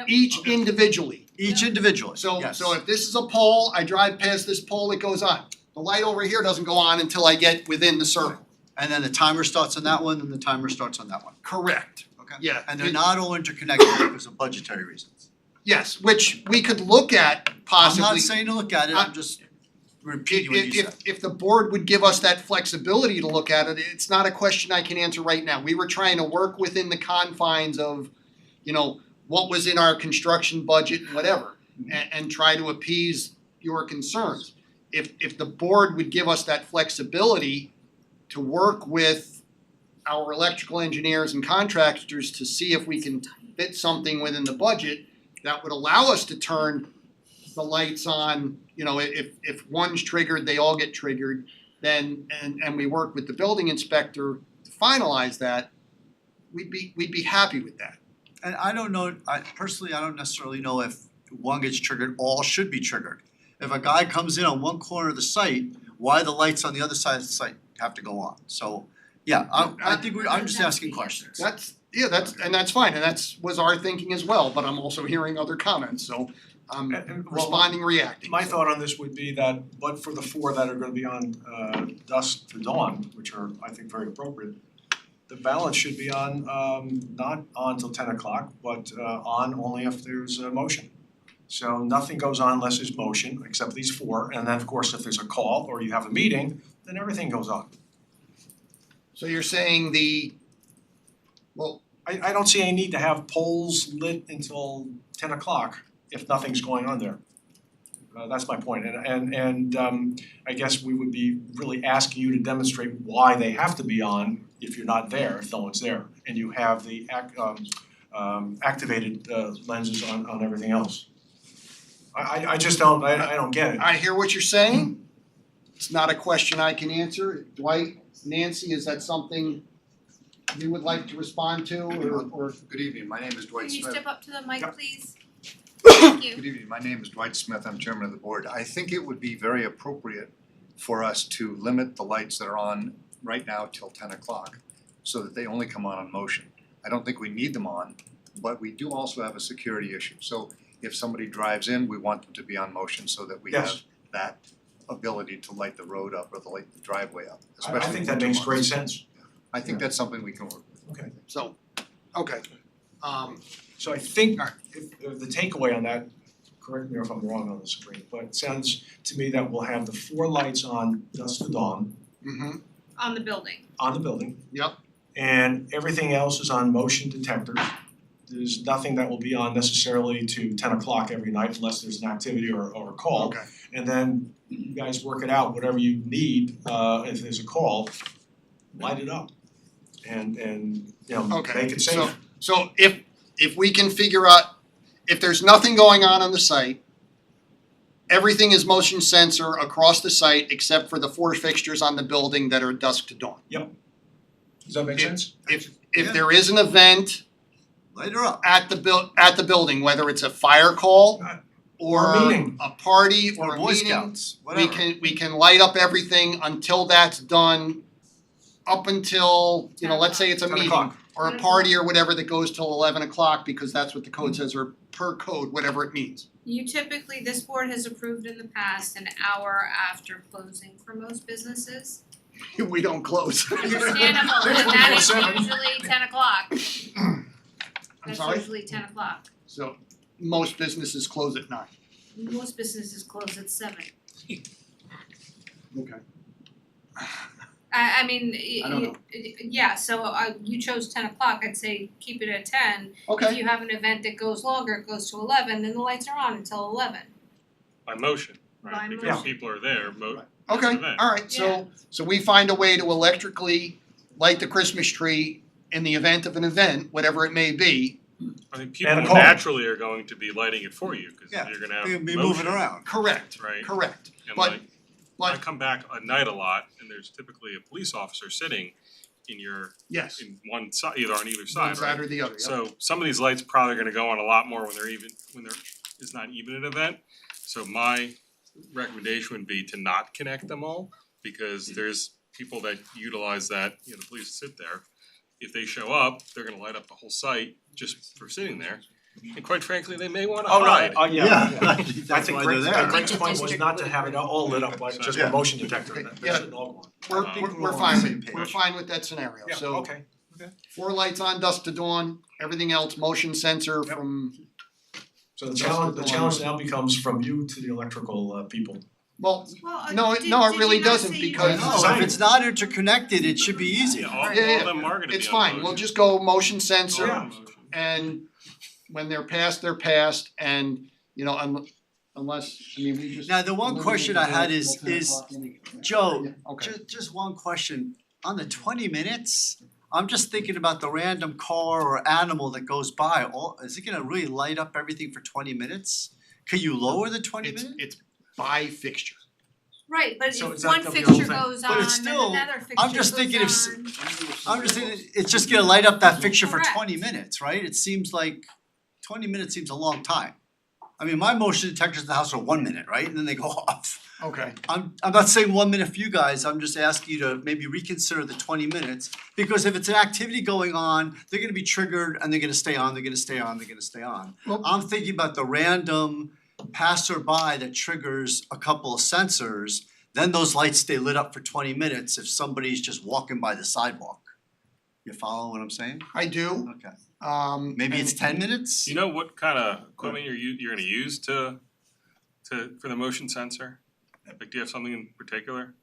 Each individually. Each individually, So yes. so if this is a pole, I drive past this pole, it goes on. The light over here doesn't go on until I get within the circle. And then the timer starts on that one, and the timer starts on that one. Correct. Okay. Yeah. And they're not all interconnected because of budgetary reasons. Yes, which we could look at possibly. I'm not saying to look at it, I'm just repeating what you said. If the board would give us that flexibility to look at it, it's not a question I can answer right now. We were trying to work within the confines of, what was in our construction budget and whatever, and try to appease your concerns. If the board would give us that flexibility to work with our electrical engineers and contractors to see if we can fit something within the budget that would allow us to turn the lights on, you know, if one's triggered, they all get triggered, then and we work with the building inspector to finalize that, we'd be happy with that. And I don't know, I don't necessarily know if one gets triggered, all should be triggered. If a guy comes in on one corner of the site, why the lights on the other side of the site have to go on? So, yeah, I think I'm just asking questions. That's fine, and was our thinking as well, but I'm also hearing other comments, so I'm And- well, responding, reacting. My thought on this would be that, but for the 4 that are gonna be on dusk to dawn, which are, I think, very appropriate, the balance should be on not on till 10 o'clock, but on only if there's a motion. So nothing goes on unless there's motion, except these 4, and then of course if there's a call or you have a meeting, then everything goes on. So you're saying I don't see any need to have poles lit until 10 o'clock if nothing's going on there. That's my point, and I guess we would be really asking you to demonstrate why they have to be on if you're not there, if no one's there, and you have the activated lenses on everything else. I just don't, I don't get it. I hear what you're saying. It's not a question I can answer. Dwight, Nancy, is that something you would like to respond to or? Good evening, my name is Dwight Can you Smith. step up to the mic, Yep. please? Thank you. Good evening, my name is Dwight Smith, I'm chairman of the board. I think it would be very appropriate for us to limit the lights that are on right now till 10 o'clock so that they only come on motion. I don't think we need them on, but we do also have a security issue. So if somebody drives in, we want them to be on motion so that we have Yes. that ability to light the road up or light the driveway up, I especially think in that winter makes great months. sense. I think that's something we can work with. Okay. So, okay. So I think if the takeaway on that, correct me if I'm wrong on this, Sabrina, but it sounds to me that we'll have the 4 lights on dusk to dawn Mhm. On the building. on the building. Yep. And everything else is on motion detectors. There's nothing that will be on necessarily to 10 o'clock every night unless there's an activity or a call. Okay. And then you guys work it out, whatever you need, if there's a call, light it up. And you know, Okay, make it safe. so if we can figure out, if there's nothing going on the site, everything is motion sensor across the site except for the 4 fixtures on the building that are dusk to dawn. Does that make sense? If Yeah. there is an event Light her up. at the building, whether it's a fire call Or a meeting. a party or Or a Boy meeting, Scouts, whatever. we can light up everything until that's done, up until, you know, let's say it's a 10 meeting o'clock. or a party or whatever that goes till 11 o'clock because that's what the code says, or per code, whatever it means. You typically, this board has approved in the past an hour after closing for most businesses. We don't close. Understandable, and that is 7. usually 10 o'clock. I'm That's sorry? usually 10 o'clock. So most businesses close at 9. Most businesses close at 7. Okay. I mean, I don't know. yeah, so you chose 10 o'clock, I'd say keep it at 10. If Okay, you have an event that goes longer, it goes to 11, then the lights are on until 11. By motion, By right, because motion. people are there, okay, event. alright, so we find a way to electrically light the Christmas tree in the event of an event, whatever it may be. I think And a people call. naturally are going to be lighting it for you, cause Yeah, you're gonna have They'll be motion, moving around. Correct, right? correct. And But- like, I But come back at night a lot, and there's typically a police officer sitting yes, in one side, either on either one side, side right? or the other, yep. So some of these lights probably gonna go on a lot more when there is not even an event. So my recommendation would be to not connect them all, because there's people that utilize that, you know, the police sit there. If they show up, they're gonna light up the whole site just for sitting there, and quite frankly, they may wanna Oh, hide. no, yeah. I I think that's think why they're there. Greg's point was not to have it all lit up like just Yeah. a motion detector, that Yeah. shouldn't all go on. We're we're on fine the same with, we're page. fine with that scenario, Yeah, so okay. 4 lights on dusk to dawn, everything else motion sensor Yep. from, So the Just challenge, the the challenge now becomes from you to the electrical people. well, Well, No, it- no, it really doesn't because- No, if it's not interconnected, it should be easy. Yeah, all Yeah, of them are gonna be on it's fine, we'll motion. just go motion All sensor Yeah. on motion. and when they're passed and, you know, unless, I mean, we just. Now, the one question I had is Joe, Okay. just one question, on the 20 minutes, I'm just thinking about the random car or animal that goes by, is it gonna really light up everything for 20 minutes? Can you lower the 20 minutes? It's by fixture. Right, but So if it's one not the whole fixture thing. goes But on, it's then still- another fixture I'm just goes thinking if on. I'm just saying, it's just gonna light up that fixture for Correct. 20 minutes, right? It seems like 20 minutes seems a long time. I mean, my motion detectors in the house are 1 minute, right? And then they go off. Okay. I'm not saying 1 minute for you guys, I'm just asking you to maybe reconsider the 20 minutes. Because if it's an activity going on, they're gonna be triggered and they're gonna stay on, they're gonna stay on, they're gonna stay on. Well- I'm thinking about the random passerby that triggers a couple of sensors, then those lights stay lit up for 20 minutes if somebody's just walking by the sidewalk. You follow what I'm saying? I do, Okay. and- Maybe it's 10 minutes? Do you know what kind of equipment you're gonna use to for the motion sensor? Like, do you have something in particular?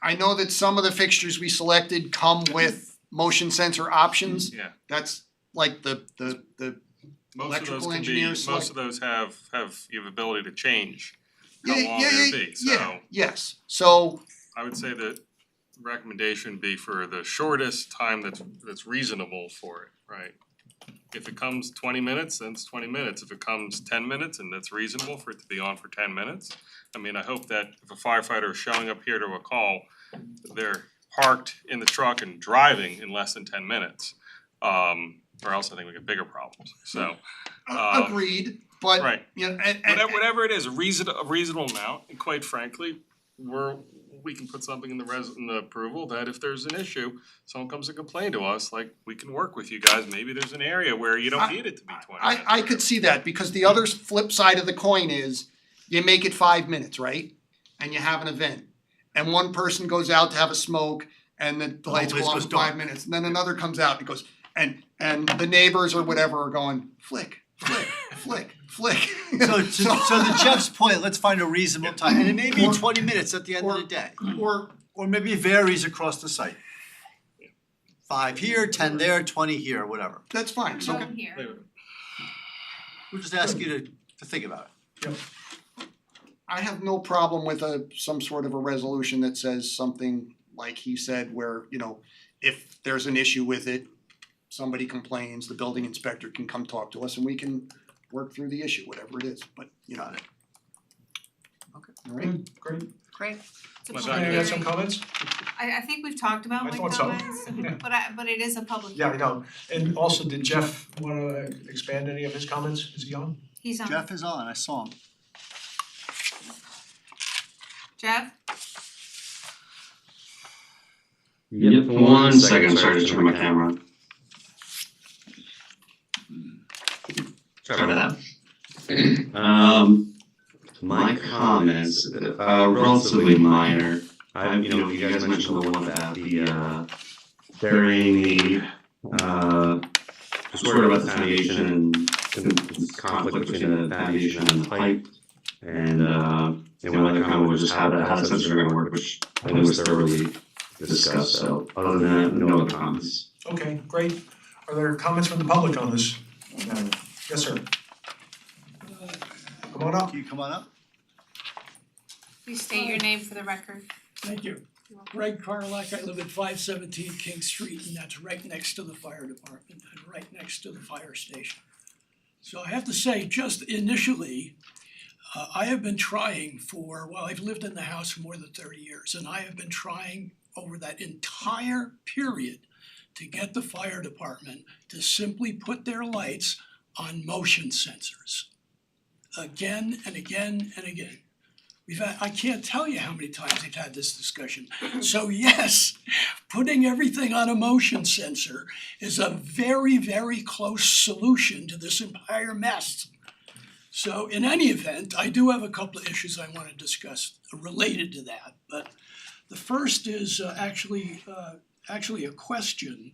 I know that some of the fixtures we selected come with motion sensor options. Yeah, That's like the most of those Electrical can be, engineers most of those have you have ability to change how Yeah, long yeah, they'll yeah, be, so yes, so I would say that recommendation would be for the shortest time that's reasonable for it, right? If it comes 20 minutes, then it's 20 minutes. If it comes 10 minutes and it's reasonable for it to be on for 10 minutes, I mean, I hope that if a firefighter is showing up here to a call, they're parked in the truck and driving in less than 10 minutes. Or else I think we get bigger problems, so, agreed, but right. you know, and Whatever it is, a reasonable amount, and quite frankly, we can put something in the approval that if there's an issue, someone comes to complain to us, like, we can work with you guys, maybe there's an area where you don't need it to be 20 minutes. I could see that, because the other flip side of the coin is you make it 5 minutes, right? And you have an event, and one person goes out to have a smoke and the lights go place off goes in dark. 5 minutes, and then another comes out and goes, and the neighbors or whatever are going, flick, flick, flick, flick. So to Jeff's point, let's find a reasonable time, and it may be 20 minutes at the end of the day. Or Or maybe it varies across the site. 5 here, 10 there, 20 here, whatever. that's fine, so Down here. We'll just ask you to think about it. I have no problem with some sort of a resolution that says something like he said, where, you know, if there's an issue with it, somebody complains, the building inspector can come talk to us and we can work through the issue, whatever it is, but you know. Got it. Alright, Great. Great. It's a Was public Any got some hearing. comments? I think we've talked about I my thought so. comments, but it is a public Yeah, I hearing. know. And also, did Jeff wanna expand any of his comments? Is he on? He's on. Jeff is on, I saw him. Jeff? Yep, 1 second, sorry to turn my camera. Sorry about that. My comments, relatively minor. You guys mentioned the one about the, burying the, sort of about the foundation and conflict between the foundation and the pipe. And one other comment was just how the sensors are gonna work, which I think was thoroughly discussed, so other than that, no other comments. Okay, great. Are there comments from the public on this matter? Yes, sir. Come on up. Can you come on up? Please state your name for the record. Thank you. Greg Carlack, I live at 517 King Street, and that's right next to the fire department and right next to the fire station. So I have to say, just initially, I have been trying I've lived in the house for more than 30 years, and I have been trying over that entire period to get the fire department to simply put their lights on motion sensors. Again and again and again. I can't tell you how many times we've had this discussion. So yes, putting everything on a motion sensor is a very, very close solution to this entire mess. So in any event, I do have a couple of issues I want to discuss related to that. But the first is actually a question.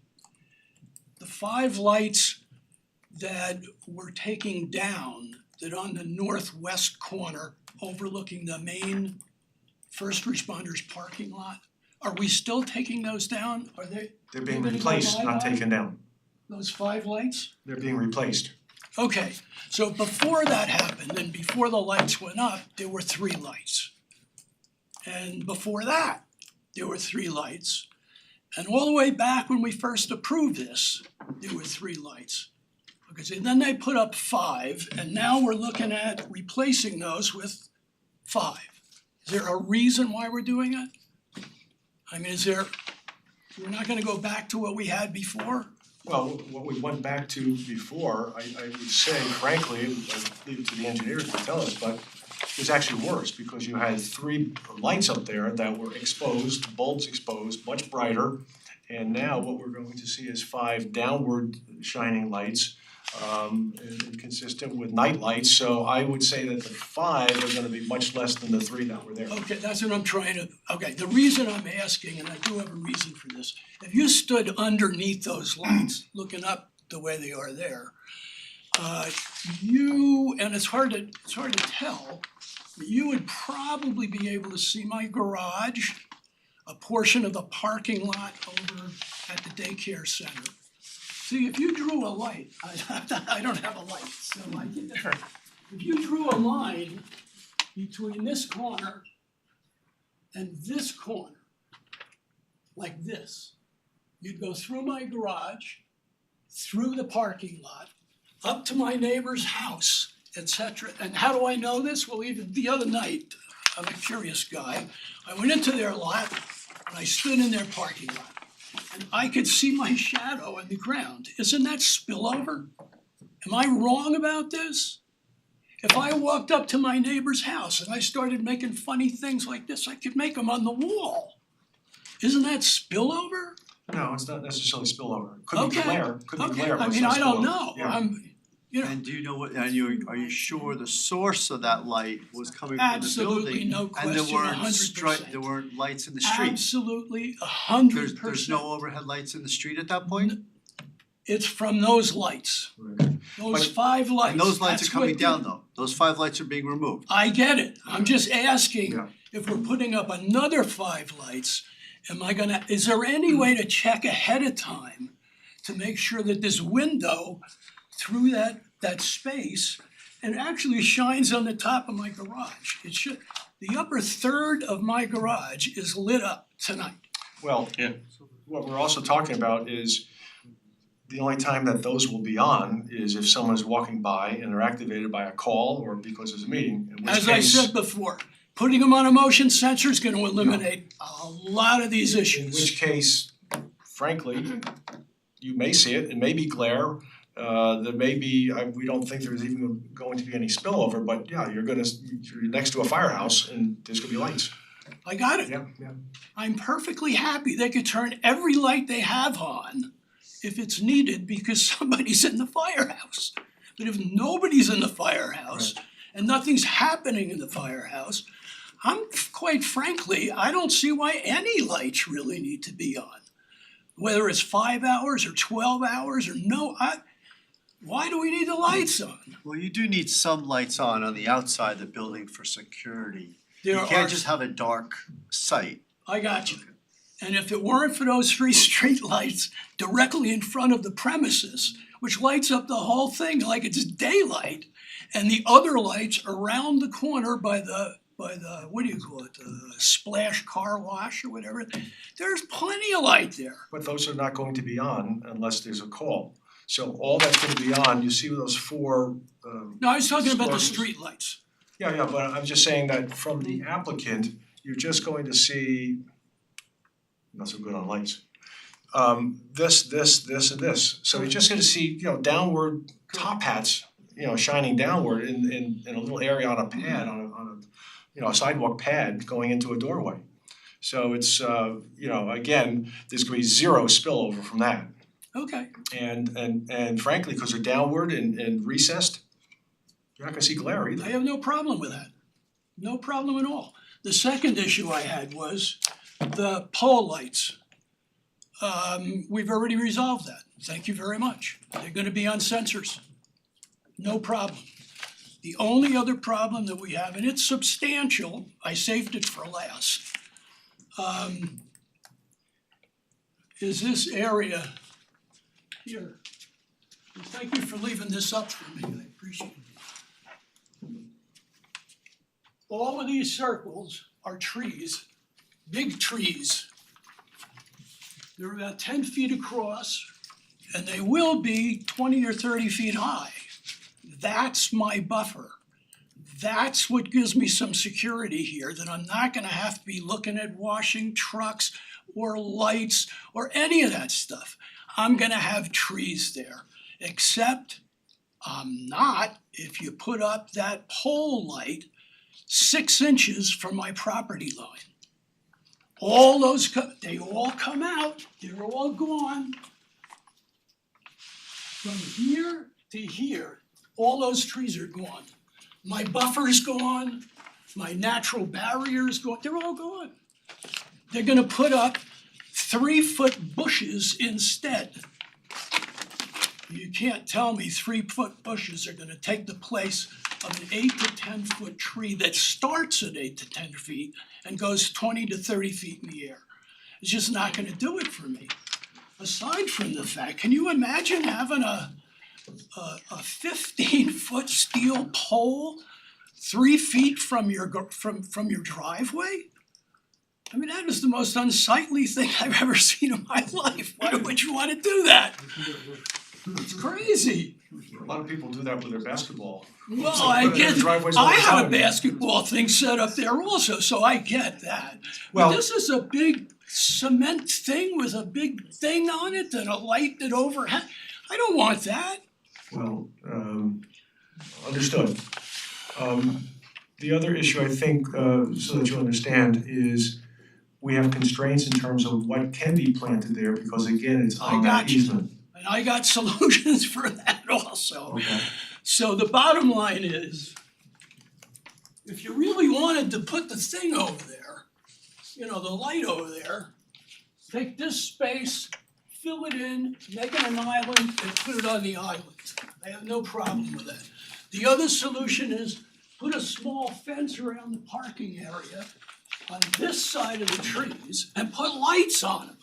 The 5 lights that we're taking down, that on the northwest corner overlooking the main first responders parking lot, are we still taking those down? Are they? They're being They're gonna go replaced, not bye-bye? taken down. Those 5 lights? They're being replaced. Okay, so before that happened and before the lights went up, there were 3 lights. And before that, there were 3 lights. And all the way back when we first approved this, there were 3 lights. Okay, then they put up 5, and now we're looking at replacing those with 5. Is there a reason why we're doing it? I mean, we're not gonna go back to what we had before? Well, what we went back to before, I would say frankly, I'd leave it to the engineers to tell us, but it was actually worse because you had 3 lights up there that were exposed, bulbs exposed, much brighter. And now what we're going to see is 5 downward shining lights, and consistent with night lights. So I would say that the 5 are gonna be much less than the 3 that were there. Okay, that's what I'm trying to, okay, the reason I'm asking, and I do have a reason for this, if you stood underneath those lights, looking up the way they are there, and it's hard to tell, but you would probably be able to see my garage, a portion of the parking lot over at the daycare center. See, if you drew a light, I don't have a light, so I get that. If you drew a line between this corner and this corner, like this, you'd go through my garage, through the parking lot, up to my neighbor's house, etc. And how do I know this? Well, even the other night, I'm a curious guy, I went into their lot and I stood in their parking lot. And I could see my shadow in the ground. Isn't that spillover? Am I wrong about this? If I walked up to my neighbor's house and I started making funny things like this, I could make them on the wall. Isn't that spillover? No, it's not necessarily spillover. Could be Okay, glare, could be okay, glare, but I it's mean, not I don't spillover. know, Yeah. And do you know what, and are you sure the source of that light was coming from the Absolutely, building? no And there question, weren't 100%. there weren't lights in the street? Absolutely, 100%. There's no overhead lights in the street at that point? It's from those lights, Right. those But- 5 lights. And those lights are That's coming what down did it. though, those 5 lights are being removed. I get it, I'm just asking Yeah. if we're putting up another 5 lights, is there any way to check ahead of time to make sure that this window through that space and actually shines on the top of my garage? It should, the upper third of my garage is lit up tonight. Well, Yeah. what we're also talking about is the only time that those will be on is if someone's walking by and they're activated by a call or because there's a meeting, in which As I case, said before, putting them on a motion sensor is gonna eliminate a lot of these in issues. which case, frankly, you may see it, it may be glare. There may be, we don't think there's even going to be any spillover, but yeah, you're next to a firehouse and there's gonna be lights. I got it. Yeah, yeah. I'm perfectly happy they could turn every light they have on if it's needed because somebody's in the firehouse. But if nobody's in the firehouse and nothing's happening in the firehouse, quite frankly, I don't see why any lights really need to be on. Whether it's 5 hours or 12 hours or why do we need the lights on? Well, you do need some lights on the outside of the building for security. There You are, can't just have a dark site. I got you. And if it weren't for those 3 street lights directly in front of the premises, which lights up the whole thing like it's daylight, and the other lights around the corner by the, what do you call it, the Splash Car Wash or whatever, there's plenty of light there. But those are not going to be on unless there's a call. So all that's gonna be on, you see those 4 No, I was talking about the Sparkles. street lights. Yeah, but I'm just saying that from the applicant, you're just going to see, not so good on lights. This, and this. So you're just gonna see, downward top hats, shining downward in a little area on a pad, on a sidewalk pad going into a doorway. So it's, again, there's gonna be 0 spillover from that. Okay, And frankly, because they're downward and recessed, you're not gonna see glare I either. have no problem with that. No problem at all. The second issue I had was the pole lights. We've already resolved that. Thank you very much. They're gonna be on sensors. No problem. The only other problem that we have, and it's substantial, I saved it for last, is this area here. And thank you for leaving this up for me, I appreciate it. All of these circles are trees, big trees. They're about 10 feet across, and they will be 20 or 30 feet high. That's my buffer. That's what gives me some security here, that I'm not gonna have to be looking at washing trucks or lights or any of that stuff. I'm gonna have trees there, except I'm not if you put up that pole light 6 inches from my property line. All those, they all come out, they're all gone. From here to here, all those trees are gone. My buffer's gone, my natural barrier's gone, they're all gone. They're gonna put up 3-foot bushes instead. You can't tell me 3-foot bushes are gonna take the place of an 8 to 10 foot tree that starts at 8 to 10 feet and goes 20 to 30 feet in the air. It's just not gonna do it for me. Aside from the fact, can you imagine having a 15-foot steel pole 3 feet from your from your driveway? I mean, that is the most unsightly thing I've ever seen in my life. Why would you wanna do that? It's crazy. A lot of people do that with their basketball. Well, So I put it in get, the driveways all I the have a time. basketball thing set up there also, so I get that. Well- But this is a big cement thing with a big thing on it and a light that overhangs. I don't want that. Well, understood. The other issue, I think, so that you understand, is we have constraints in terms of what can be planted there, because again, it's I on got that you. easement. And I got solutions for that also. Okay. So the bottom line is, if you really wanted to put the thing over there, you know, the light over there, take this space, fill it in, make it an island, and put it on the island. I have no problem with that. The other solution is put a small fence around the parking area on this side of the trees and put lights on them.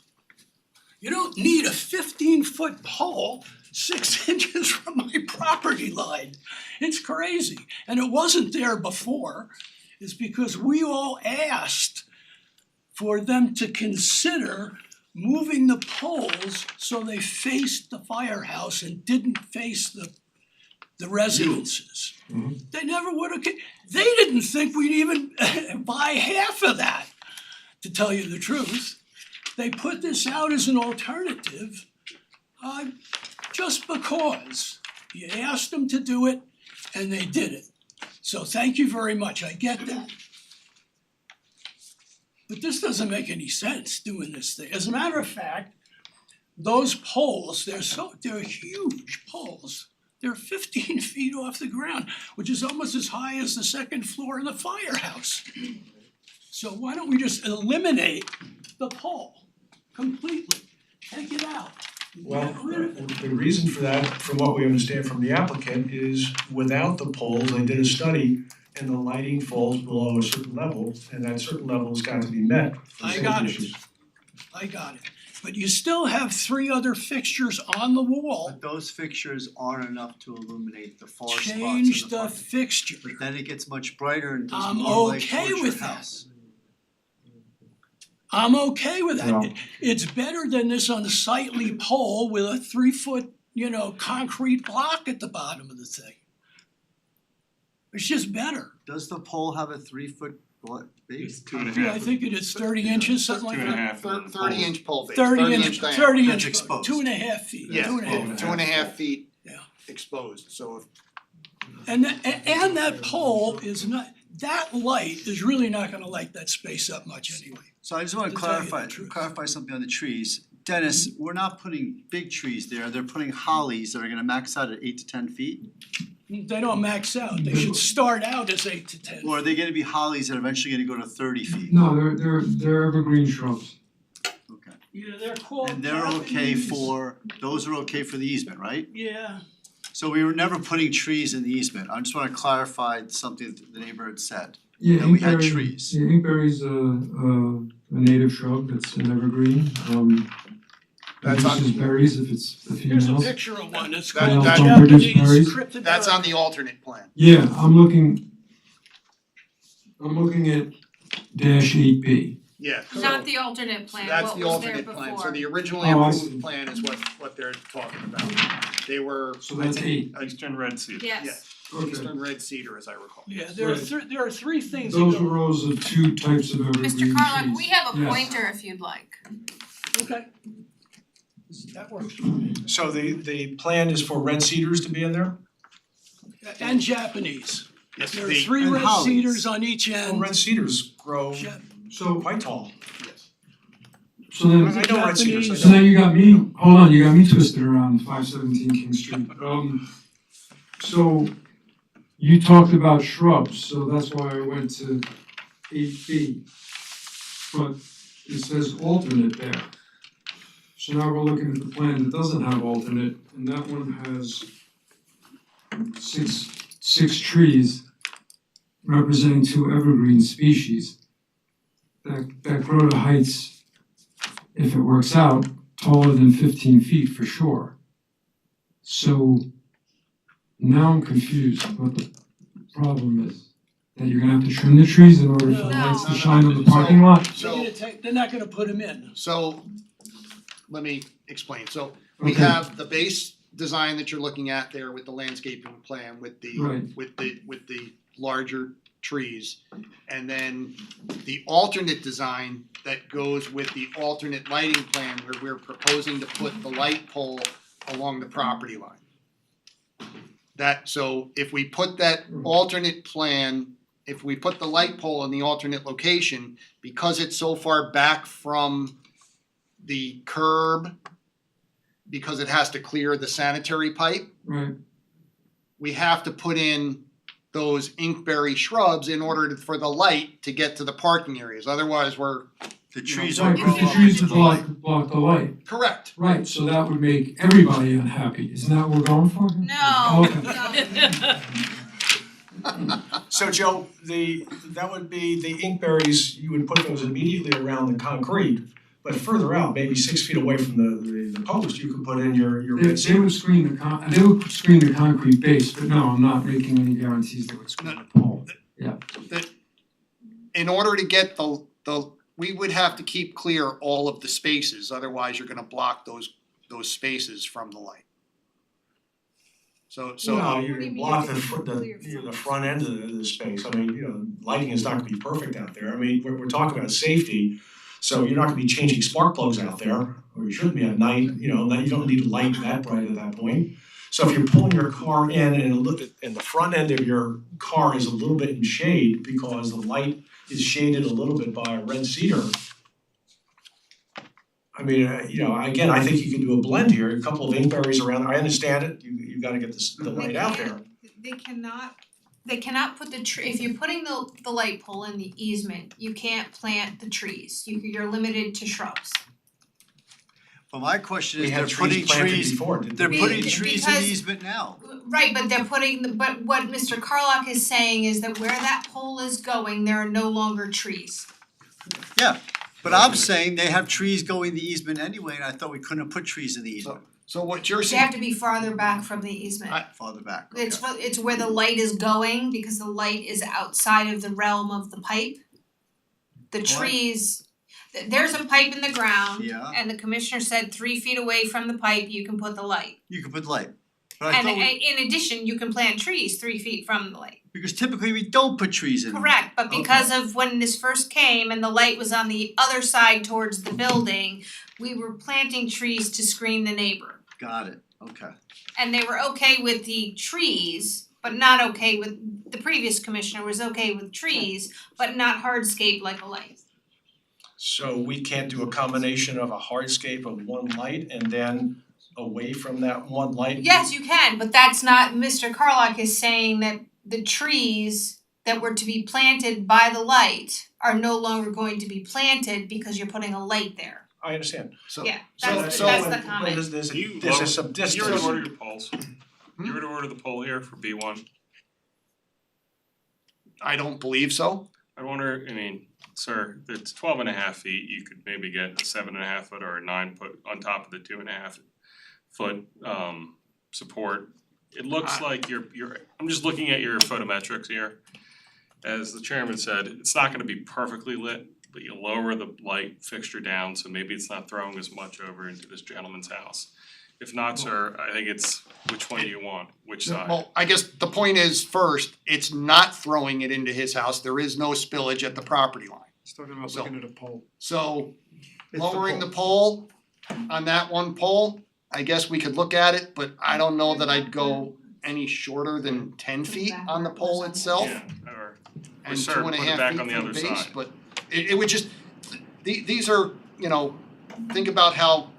You don't need a 15-foot pole 6 inches from my property line. It's crazy. And it wasn't there before. It's because we all asked for them to consider moving the poles so they faced the firehouse and didn't face the residences. They never would have, they didn't think we'd even buy half of that, to tell you the truth. They put this out as an alternative, just because you asked them to do it and they did it. So thank you very much, I get that. But this doesn't make any sense doing this thing. As a matter of fact, those poles, they're huge poles. They're 15 feet off the ground, which is almost as high as the second floor of the firehouse. So why don't we just eliminate the pole completely, take it out, Well, get rid of it. the reason for that, from what we understand from the applicant, is without the poles, they did a study and the lighting falls below a certain level, and that certain level has got to be met for I safety got it. issues. I got it. But you still have 3 other fixtures on the wall. But those fixtures aren't enough to illuminate the far spots in the Change the parking. fixture. But then it gets much brighter and does I'm more light okay towards with your that. house. I'm okay with that. Well- It's better than this unsightly pole with a 3-foot, concrete block at the bottom of the thing. It's just better. Does the pole have a 3-foot base? 2.5. I think it is 30 inches, something like that. 2.5. 30-inch pole base, 30 30 inch, inch diameter. 30 That's inch, exposed. 2.5 feet, Yeah, 2.5. 2.5 feet Yeah. exposed, so if And that pole is not, that light is really not gonna light that space up much anyway. So I just wanna To tell you the clarify truth. something on the trees. Dennis, we're not putting big trees there, they're putting hollies that are gonna max out at 8 to 10 feet? They don't max out, they should start out as 8 to 10. Or are they gonna be hollies that are eventually gonna go to 30 feet? No, they're evergreen shrubs. Okay. Yeah, they're called And they're okay Japanese. those are okay for the easement, right? Yeah, So we were never putting trees in the easement, I just wanna clarify something that the neighbor had said. Yeah, That we had inkberry- trees. Yeah, inkberry's a native shrub, it's an evergreen, That's on- produces berries if it's the here's a females. picture of one, it's That- called that- Japanese berries. cryptogam. that's on the alternate plan. Yeah, I'm looking at dash 8B. Yeah, so Not the alternate plan, that's what the was there alternate before. plan, so the originally Oh, I see. approved plan is what they're talking about. They were, So that's eight. Eastern Red Sea. Yes. Okay. Eastern Red Cedar, as I recall. Yeah, there are three things that Those go. are rows of two types of evergreen trees. Mr. Carlock, we have a Yes. pointer if you'd like. Okay. That works. So the plan is for red cedars to be in there? And Japanese. Yes, There are the, three and red hollies. cedars on each Well, end. red cedars grow Ja- So, quite tall. yes. so then, I know red cedars, I Japanese- so then you got me, hold on, you got me twisted around 517 King Street. So you talked about shrubs, so that's why I went to 8B. But it says alternate there. So now we're looking at the plan that doesn't have alternate, and that one has six trees representing two evergreen species that grow to heights, if it works out, taller than 15 feet for sure. So now I'm confused what the problem is. That you're gonna have to trim the trees in order for the lights to No. shine on the parking lot? So, They're not gonna put them in. so, let me explain, so we Okay. have the base design that you're looking at there with the landscaping plan, with the, Right. with the larger trees. And then the alternate design that goes with the alternate lighting plan where we're proposing to put the light pole along the property line. That, so if we put that alternate plan, if we put the light pole in the alternate location, because it's so far back from the curb, because it has to clear the sanitary pipe, Right, we have to put in those inkberry shrubs in order for the light to get to the parking areas, otherwise we're The trees will right, grow because the up trees into would the light. block the light. correct. Right, so that would make everybody unhappy, isn't that what we're going for? No, Okay. no. So Joe, that would be the inkberries, you would put those immediately around the concrete, but further out, maybe 6 feet away from the post, you could put in your They red cedar. would screen the concrete base, but no, I'm not making any guarantees they would screen the pole. In order to get we would have to keep clear all of the spaces, otherwise you're gonna block those spaces from the light. So Well, What do you you block mean the front end of the space, I mean, lighting is not gonna be perfect out there, I mean, we're talking about safety. So you're not gonna be changing spark plugs out there, or you shouldn't be at night, you don't need light that bright at that point. So if you're pulling your car in and the front end of your car is a little bit in shade because the light is shaded a little bit by a red cedar. I mean, again, I think you can do a blend here, a couple of inkberries around, I understand it, you gotta get the light out there. They cannot put the tree, if you're putting the light pole in the easement, you can't plant the trees, you're limited to shrubs. But my question We is, had they're trees putting planted trees, before, didn't they're we? putting trees in the Because- easement now. Right, but but what Mr. Carlock is saying is that where that pole is going, there are no longer trees. But I'm saying they have trees going the easement anyway, and I thought we couldn't put trees in the easement, so what you're They saying, have to be farther back from the easement. farther back, okay. It's where the light is going, because the light is outside of the realm of the pipe. The trees, there's a pipe in the ground, Yeah, and the commissioner said 3 feet away from the pipe, you can put the light. you could put light. But I And thought we, in addition, you can plant trees 3 feet from the light. because typically we don't put trees in. Correct, but because of when this first came and the light was on the other side towards the building, we were planting trees to screen the neighbor. Got it, okay. And they were okay with the trees, but not okay with, the previous commissioner was okay with trees, but not hardscape like a light. So we can't do a combination of a hardscape of one light and then away from that one light? Yes, you can, but that's not, Mr. Carlock is saying that the trees that were to be planted by the light are no longer going to be planted because you're putting a light there. I understand. so, Yeah, so, that's so the when- comment. There's You some You distance. were to order your polls. You were to order the poll here for B1. I don't believe so. I wonder, sir, it's 12.5 feet, you could maybe get a 7.5 foot or a 9 foot on top of the 2.5 foot support. It looks like you're, I'm just looking at your photometrics here. As the chairman said, it's not gonna be perfectly lit, but you lower the light fixture down, so maybe it's not throwing as much over into this gentleman's house. If not, sir, I think it's, which one do you want, which side? Well, I guess the point is, first, it's not throwing it into his house, there is no spillage at the property line. He's talking about So- looking at a pole. So It's the lowering the pole on that one pole, I guess we could look at it, but I don't know that I'd go any shorter than 10 feet on the pole itself. Yeah, or And sir, 2.5 put it back feet on the from other base, side. but it would just, these are, you know, think about how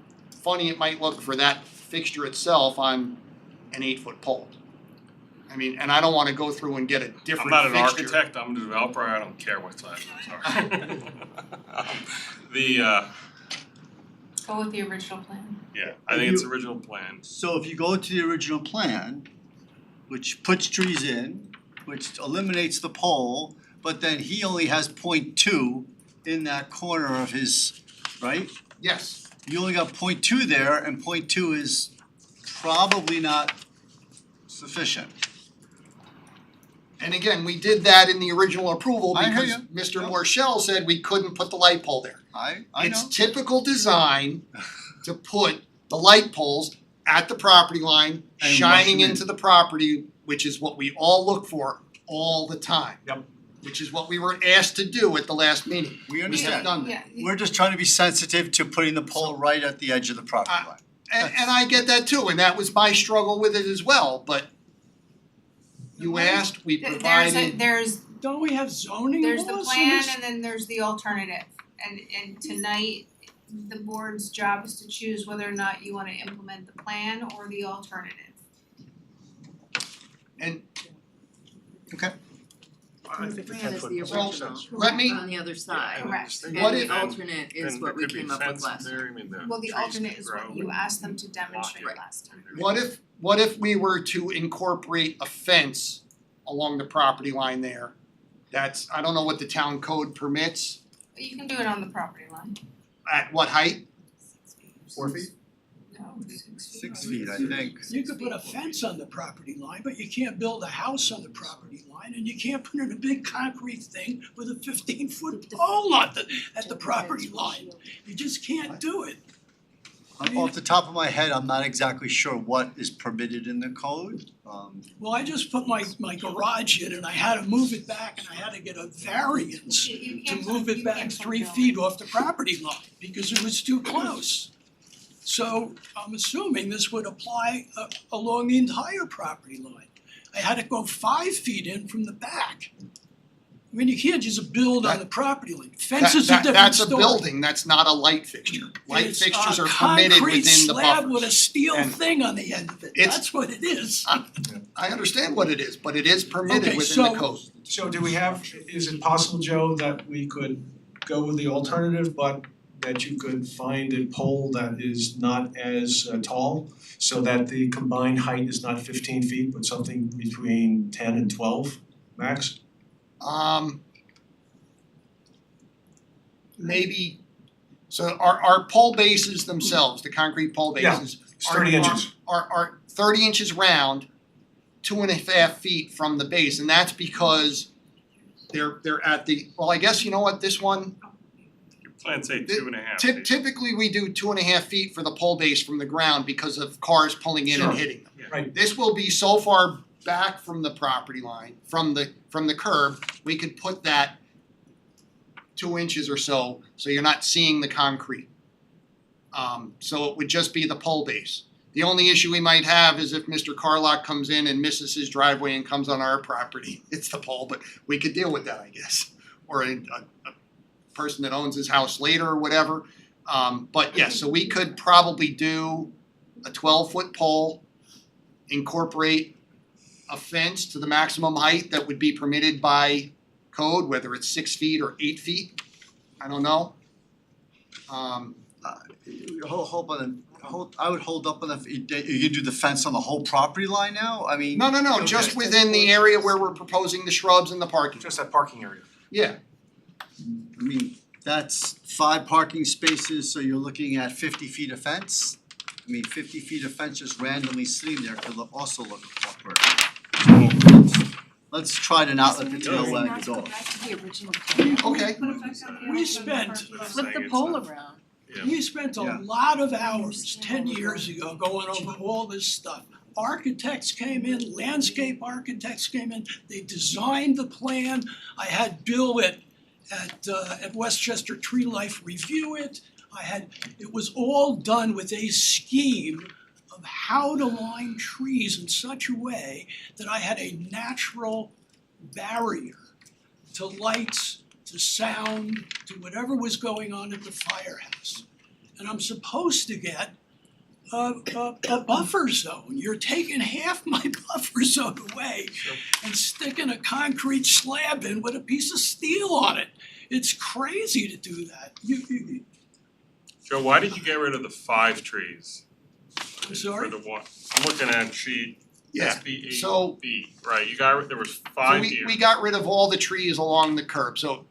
funny it might look for that fixture itself on an 8-foot pole. I mean, and I don't wanna go through and get a I'm different not an fixture. architect, I'm a developer, I don't care what side, I'm sorry. Go with the original plan. Yeah, I think it's original plan. So if you go to the original plan, which puts trees in, which eliminates the pole, but then he only has 0.2 in that corner of his, right? Yes, You only got 0.2 there, and 0.2 is probably not sufficient. and again, we did that in the original approval I hear because you. Mr. Yep. Marshall said we couldn't put the light pole there. I know. It's typical design to put the light poles at the property line, And shining rush 'em in. into the property, which is what we all look for all the time. Yep. Which is what we were asked to do at the last meeting. We We have understand. done that. Yeah, We're just trying to be sensitive to putting the pole right at the edge of the property line. And I get that too, and that was my struggle with it as well, but you asked, we provided. Don't we have zoning laws There's for the plan this? and then there's the alternative. And tonight, the board's job is to choose whether or not you wanna implement the plan or the alternative. I think the plan 10 is foot the makes original. sense. Let me- on the other side. Correct. And What the if- alternate is And what we there could be came up with fence last time. there, I mean, Well, the trees alternate could is what grow. you asked them to demonstrate Right. last time. What if we were to incorporate a fence along the property line there? That's, I don't know what the town code permits, But you can do it on the property line. at what height? 4 feet? No, 6 feet, I think. You could put a fence on the property line, but you can't build a house on the property line, and you can't put in a big concrete thing with a 15-foot pole at the property line. You just can't do it. Off the top of my head, I'm not exactly sure what is permitted in the code. Well, I just put my garage in and I had to move it back and I had to get a variance You to can't move put- it you back can't put 3 building. feet off the property line because it was too close. So I'm assuming this would apply along the entire property line. I had to go 5 feet in from the back. I mean, you can't just build on the property line. Fences are different That's a story. building, that's not a light fixture. Light It's fixtures a are permitted within the concrete slab with a buffers. steel And thing on the end of it. it's- That's what it is. I understand what it is, but it is permitted Okay, within the so- code. So do we have, is it possible, Joe, that we could go with the alternative, but that you could find a pole that is not as tall, so that the combined height is not 15 feet, but something between 10 and 12 max? Maybe, so our pole bases themselves, the concrete pole Yeah, bases It's 30 inches. are 30 inches round, 2.5 feet from the base, and that's because they're at the, well, I guess you know what, this one, Plan say 2.5 feet. typically we do 2.5 feet for the pole base from the ground because of cars pulling in and Sure. hitting them. Right. This will be so far back from the property line, from the curb, we could put that 2 inches or so you're not seeing the concrete. So it would just be the pole base. The only issue we might have is if Mr. Carlock comes in and misses his driveway and comes on our property, it's the pole, but we could deal with that, I guess. Or a person that owns his house later or whatever. But yes, so we could probably do a 12-foot pole, incorporate a fence to the maximum height that would be permitted by code, whether it's 6 feet or 8 feet, I don't know. I would hold up on the, you do the fence on the whole property line now? I mean. No, just within the area where we're proposing the shrubs and the parking. Just that parking area. Yeah, I mean, that's 5 parking spaces, so you're looking at 50 feet of fence. I mean, 50 feet of fence just randomly sitting there could also look awkward. let's try to not let the tail wag the dog. Back to the original plan. Okay. We spent, Flip the pole around. Yeah. we spent Yeah. a lot of hours 10 years ago going over all this stuff. Architects came in, landscape architects came in, they designed the plan. I had Bill at Westchester Tree Life review it. It was all done with a scheme of how to line trees in such a way that I had a natural barrier to lights, to sound, to whatever was going on at the firehouse. And I'm supposed to get a buffer zone. You're taking half my buffer zone away and sticking a concrete slab in with a piece of steel on it. It's crazy to do that. Joe, why did you get rid of the 5 trees? I'm sorry? For the one, I'm looking at sheet Yeah, SB so- 8B, right, you got, there was So 5 here. we got rid of all the trees along the curb, so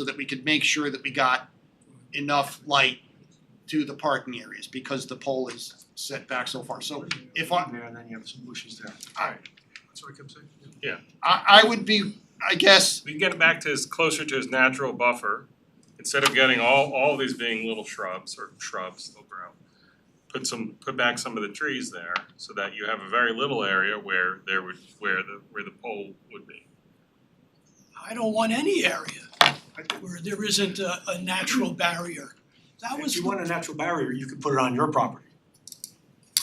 that we could make sure that we got enough light to the parking areas, because the pole is set back so far. So if I, There, and then you have some bushes there. Alright. That's what I kept saying. I would be, I guess, We can get it back to his, closer to his natural buffer, instead of getting all these being little shrubs, they'll grow. Put back some of the trees there, so that you have a very little area where the pole would be. I don't want any area where there isn't a natural barrier. That was If you want a natural barrier, you could put it on your property.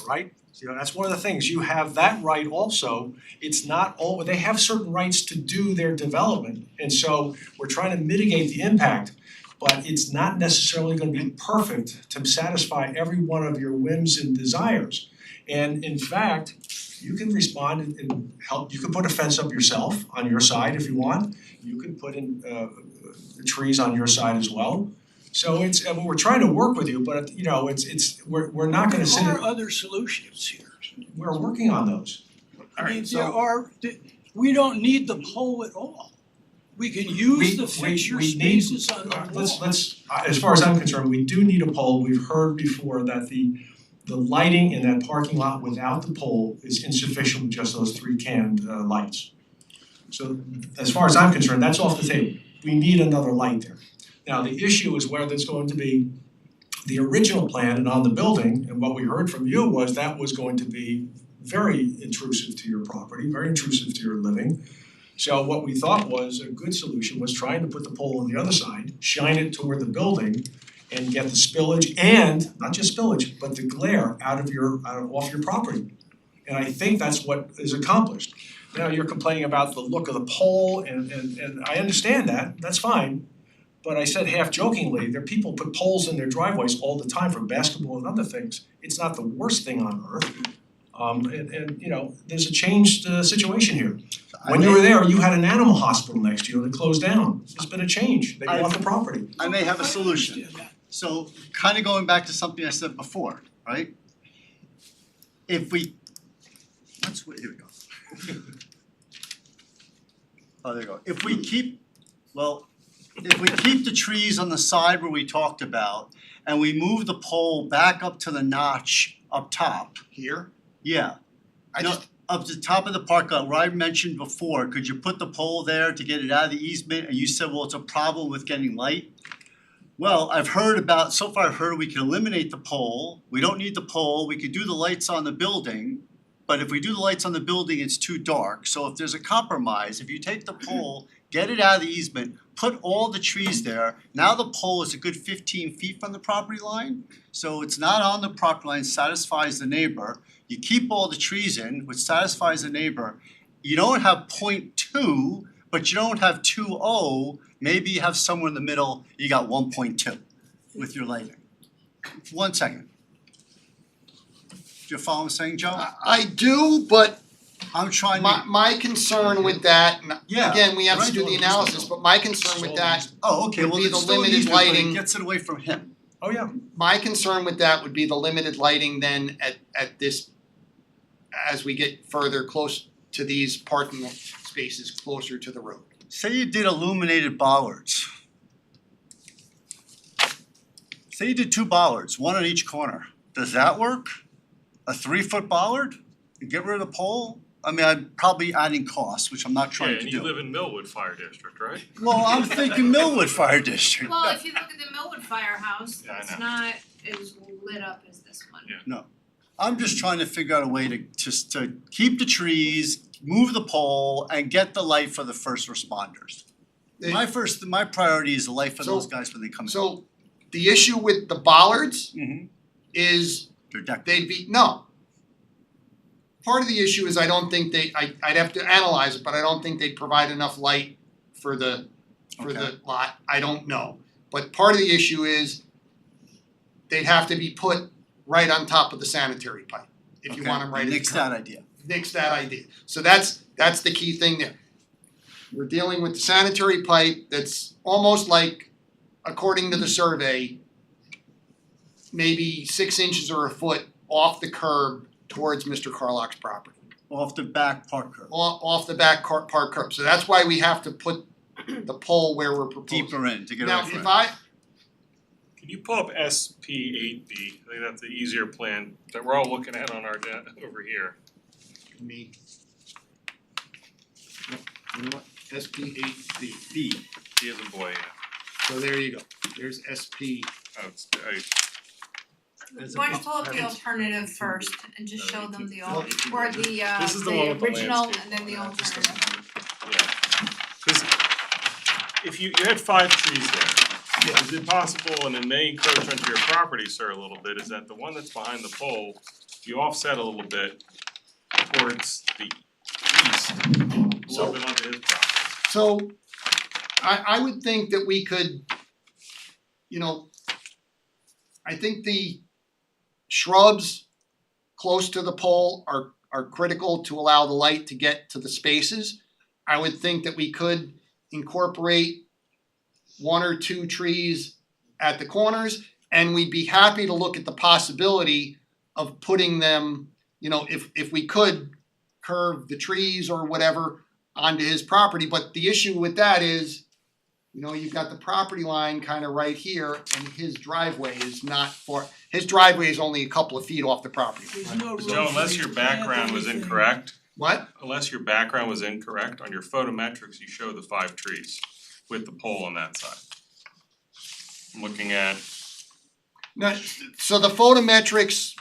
Alright? You know, that's one of the things, you have that right also. It's not all, they have certain rights to do their development, and so we're trying to mitigate the impact. But it's not necessarily gonna be perfect to satisfy every one of your whims and desires. And in fact, you can respond and help, you can put a fence up yourself on your side if you want. You can put in trees on your side as well. So it's, we're trying to work with you, but you know, we're not gonna sit, There are other solutions here. we're working on those. I mean, we don't need the pole at all. We can use the fixture spaces on the wall. Let's, as far as I'm concerned, we do need a pole. We've heard before that the lighting in that parking lot without the pole is insufficient with just those 3 canned lights. So as far as I'm concerned, that's off the table. We need another light there. Now, the issue is whether there's going to be the original plan and on the building, and what we heard from you was that was going to be very intrusive to your property, very intrusive to your living. So what we thought was a good solution was trying to put the pole on the other side, shine it toward the building, and get the spillage and, not just spillage, but the glare off your property. And I think that's what is accomplished. Now, you're complaining about the look of the pole and I understand that, that's fine. But I said half jokingly, there are people put poles in their driveways all the time for basketball and other things. It's not the worst thing on earth. And you know, there's a changed situation here. When you were there, you had an animal hospital next to you and it closed down. There's been a change. They bought the property. I may have a solution. I understand that. So kind of going back to something I said before, right? If we, here we go. Oh, there you go. If we keep the trees on the side where we talked about and we move the pole back up to the notch up top, here, yeah. I No, just, up to the top of the park lot, where I mentioned before, could you put the pole there to get it out of the easement? And you said, well, it's a problem with getting light. Well, so far I've heard we can eliminate the pole, we don't need the pole, we could do the lights on the building. But if we do the lights on the building, it's too dark, so if there's a compromise, if you take the pole, get it out of the easement, put all the trees there, now the pole is a good 15 feet from the property line. So it's not on the property line, satisfies the neighbor, you keep all the trees in, which satisfies the neighbor. You don't have 0.2, but you don't have 2.0, maybe you have somewhere in the middle, you got 1.2 with your lighting. 1 second. Do you follow what I'm saying, Joe? I do, but I'm trying to. my concern with that, and Yeah, again, we have to right. do the analysis, but my concern with that, Oh, okay, would well, be it's the still limited easement, but lighting. it gets it away from him. Oh, yeah. my concern with that would be the limited lighting then at this, as we get further close to these parking spaces closer to the road. Say you did illuminated bollards. Say you did 2 bollards, 1 on each corner. Does that work? A 3-foot bollard? You get rid of the pole? I mean, I'm probably adding costs, which I'm not Yeah, trying to and do. you live in Millwood Fire District, right? Well, I'm thinking Millwood Fire District. Well, if you look at the Millwood Firehouse, Yeah, I it's know. not as lit up as this one. Yeah. I'm just trying to figure out a way to just to keep the trees, move the pole, and get the light for the first responders. My priority is the light for So- those guys when they come in. So the issue with the bollards Mhm. is They're decked. they'd be, no. Part of the issue is I don't think I'd have to analyze it, but I don't think they'd provide enough light for the Okay. lot, I don't know. But part of the issue is they'd have to be put right on top of the sanitary pipe, if you want them right at the Nix curb. that idea. Nix that idea. So that's the key thing there. We're dealing with the sanitary pipe that's almost like, according to the survey, maybe 6 inches or a foot off the curb towards Mr. Carlock's property. Off the back park curb, Off the back park curb. So that's why we have to put the pole where we're proposing. deeper in to get it Now, right. if I, Can you pull up SP8B? I think that's the easier plan that we're all looking at on our over here. me. You know what? SP8B. B. He is in boy, yeah. So there you go. There's SP. Oh, it's, There's a Why don't you big- pull up the alternative first and just show them the old, Okay. or the This is the one with the original landscape and then the on it. This alternative. yeah. Cause if you had 5 trees there, is it possible, and it may encroach onto your property, sir, a little bit, is that the one that's behind the pole, you offset a little bit towards the east, a little bit onto his property. So I would think that we could, you know, I think the shrubs close to the pole are critical to allow the light to get to the spaces. I would think that we could incorporate 1 or 2 trees at the corners, and we'd be happy to look at the possibility of putting them, you know, if we could curve the trees or whatever onto his property, but the issue with that is, you know, you've got the property line kind of right here, and his driveway is not far, his driveway is only a couple of feet off the property. There's no room Joe, for unless you your to plant background was anything. incorrect, What? unless your background was incorrect, on your photometrics, you show the 5 trees with the pole on that side. I'm looking at, No, so the photometrics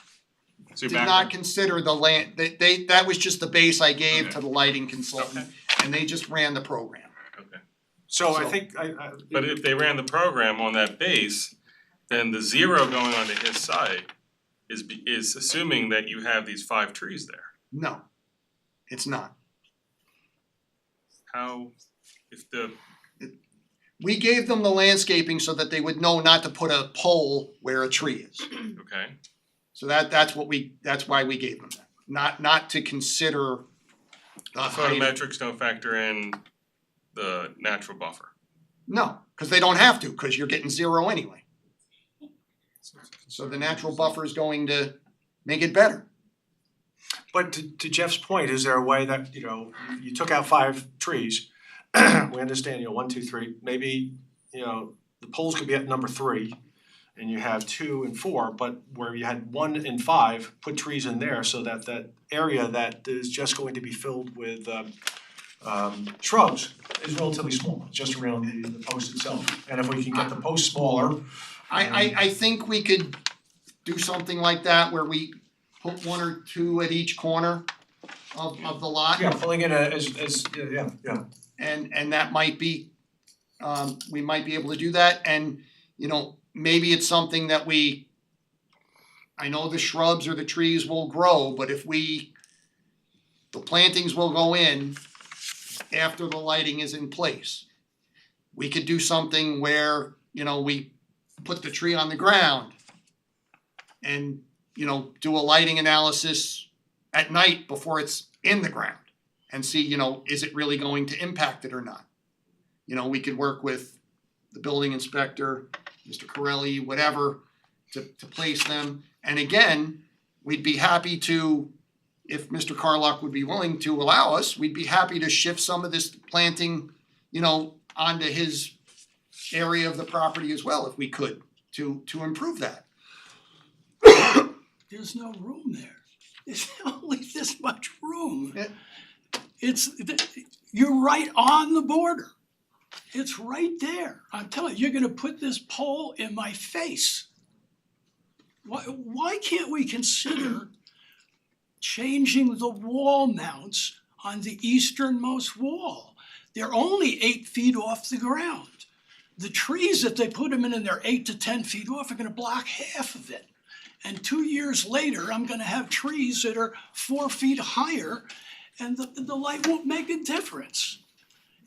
so your did not background, consider the land, that was just the base I gave Okay. to the lighting consultant, and they just ran the program. okay. So I So- think But if they ran the program on that base, then the 0 going onto his side is assuming that you have these 5 trees there. No, it's not. How, if the, We gave them the landscaping so that they would know not to put a pole where a tree is. okay, So that's why we gave them that, not to consider the the height. photometrics don't factor in the natural buffer. No, cause they don't have to, cause you're getting 0 anyway. So the natural buffer is going to make it better. but to Jeff's point, is there a way that, you know, you took out 5 trees, we understand, you know, 1, 2, 3, maybe, you know, the poles could be at number 3 and you have 2 and 4, but where you had 1 and 5, put trees in there so that that area that is just going to be filled with shrubs is relatively small, just around the post itself. And if we can get the post smaller, I think we could do something like that where we put 1 or 2 at each corner of the lot. yeah, filling in as yeah. And that might be, we might be able to do that, and, you know, maybe it's something that I know the shrubs or the trees will grow, but if the plantings will go in after the lighting is in place. We could do something where, you know, we put the tree on the ground and, you know, do a lighting analysis at night before it's in the ground and see, you know, is it really going to impact it or not? You know, we could work with the building inspector, Mr. Corelli, whatever, to place them. And again, we'd be happy to, if Mr. Carlock would be willing to allow us, we'd be happy to shift some of this planting, you know, onto his area of the property as well, if we could, to improve that. There's no room there. there's only this much room. Yeah. You're right on the border. It's right there. I'm telling you, you're gonna put this pole in my face. Why can't we consider changing the wall mounts on the easternmost wall? They're only 8 feet off the ground. The trees that they put them in, and they're 8 to 10 feet off, are gonna block half of it. And 2 years later, I'm gonna have trees that are 4 feet higher, and the light won't make a difference.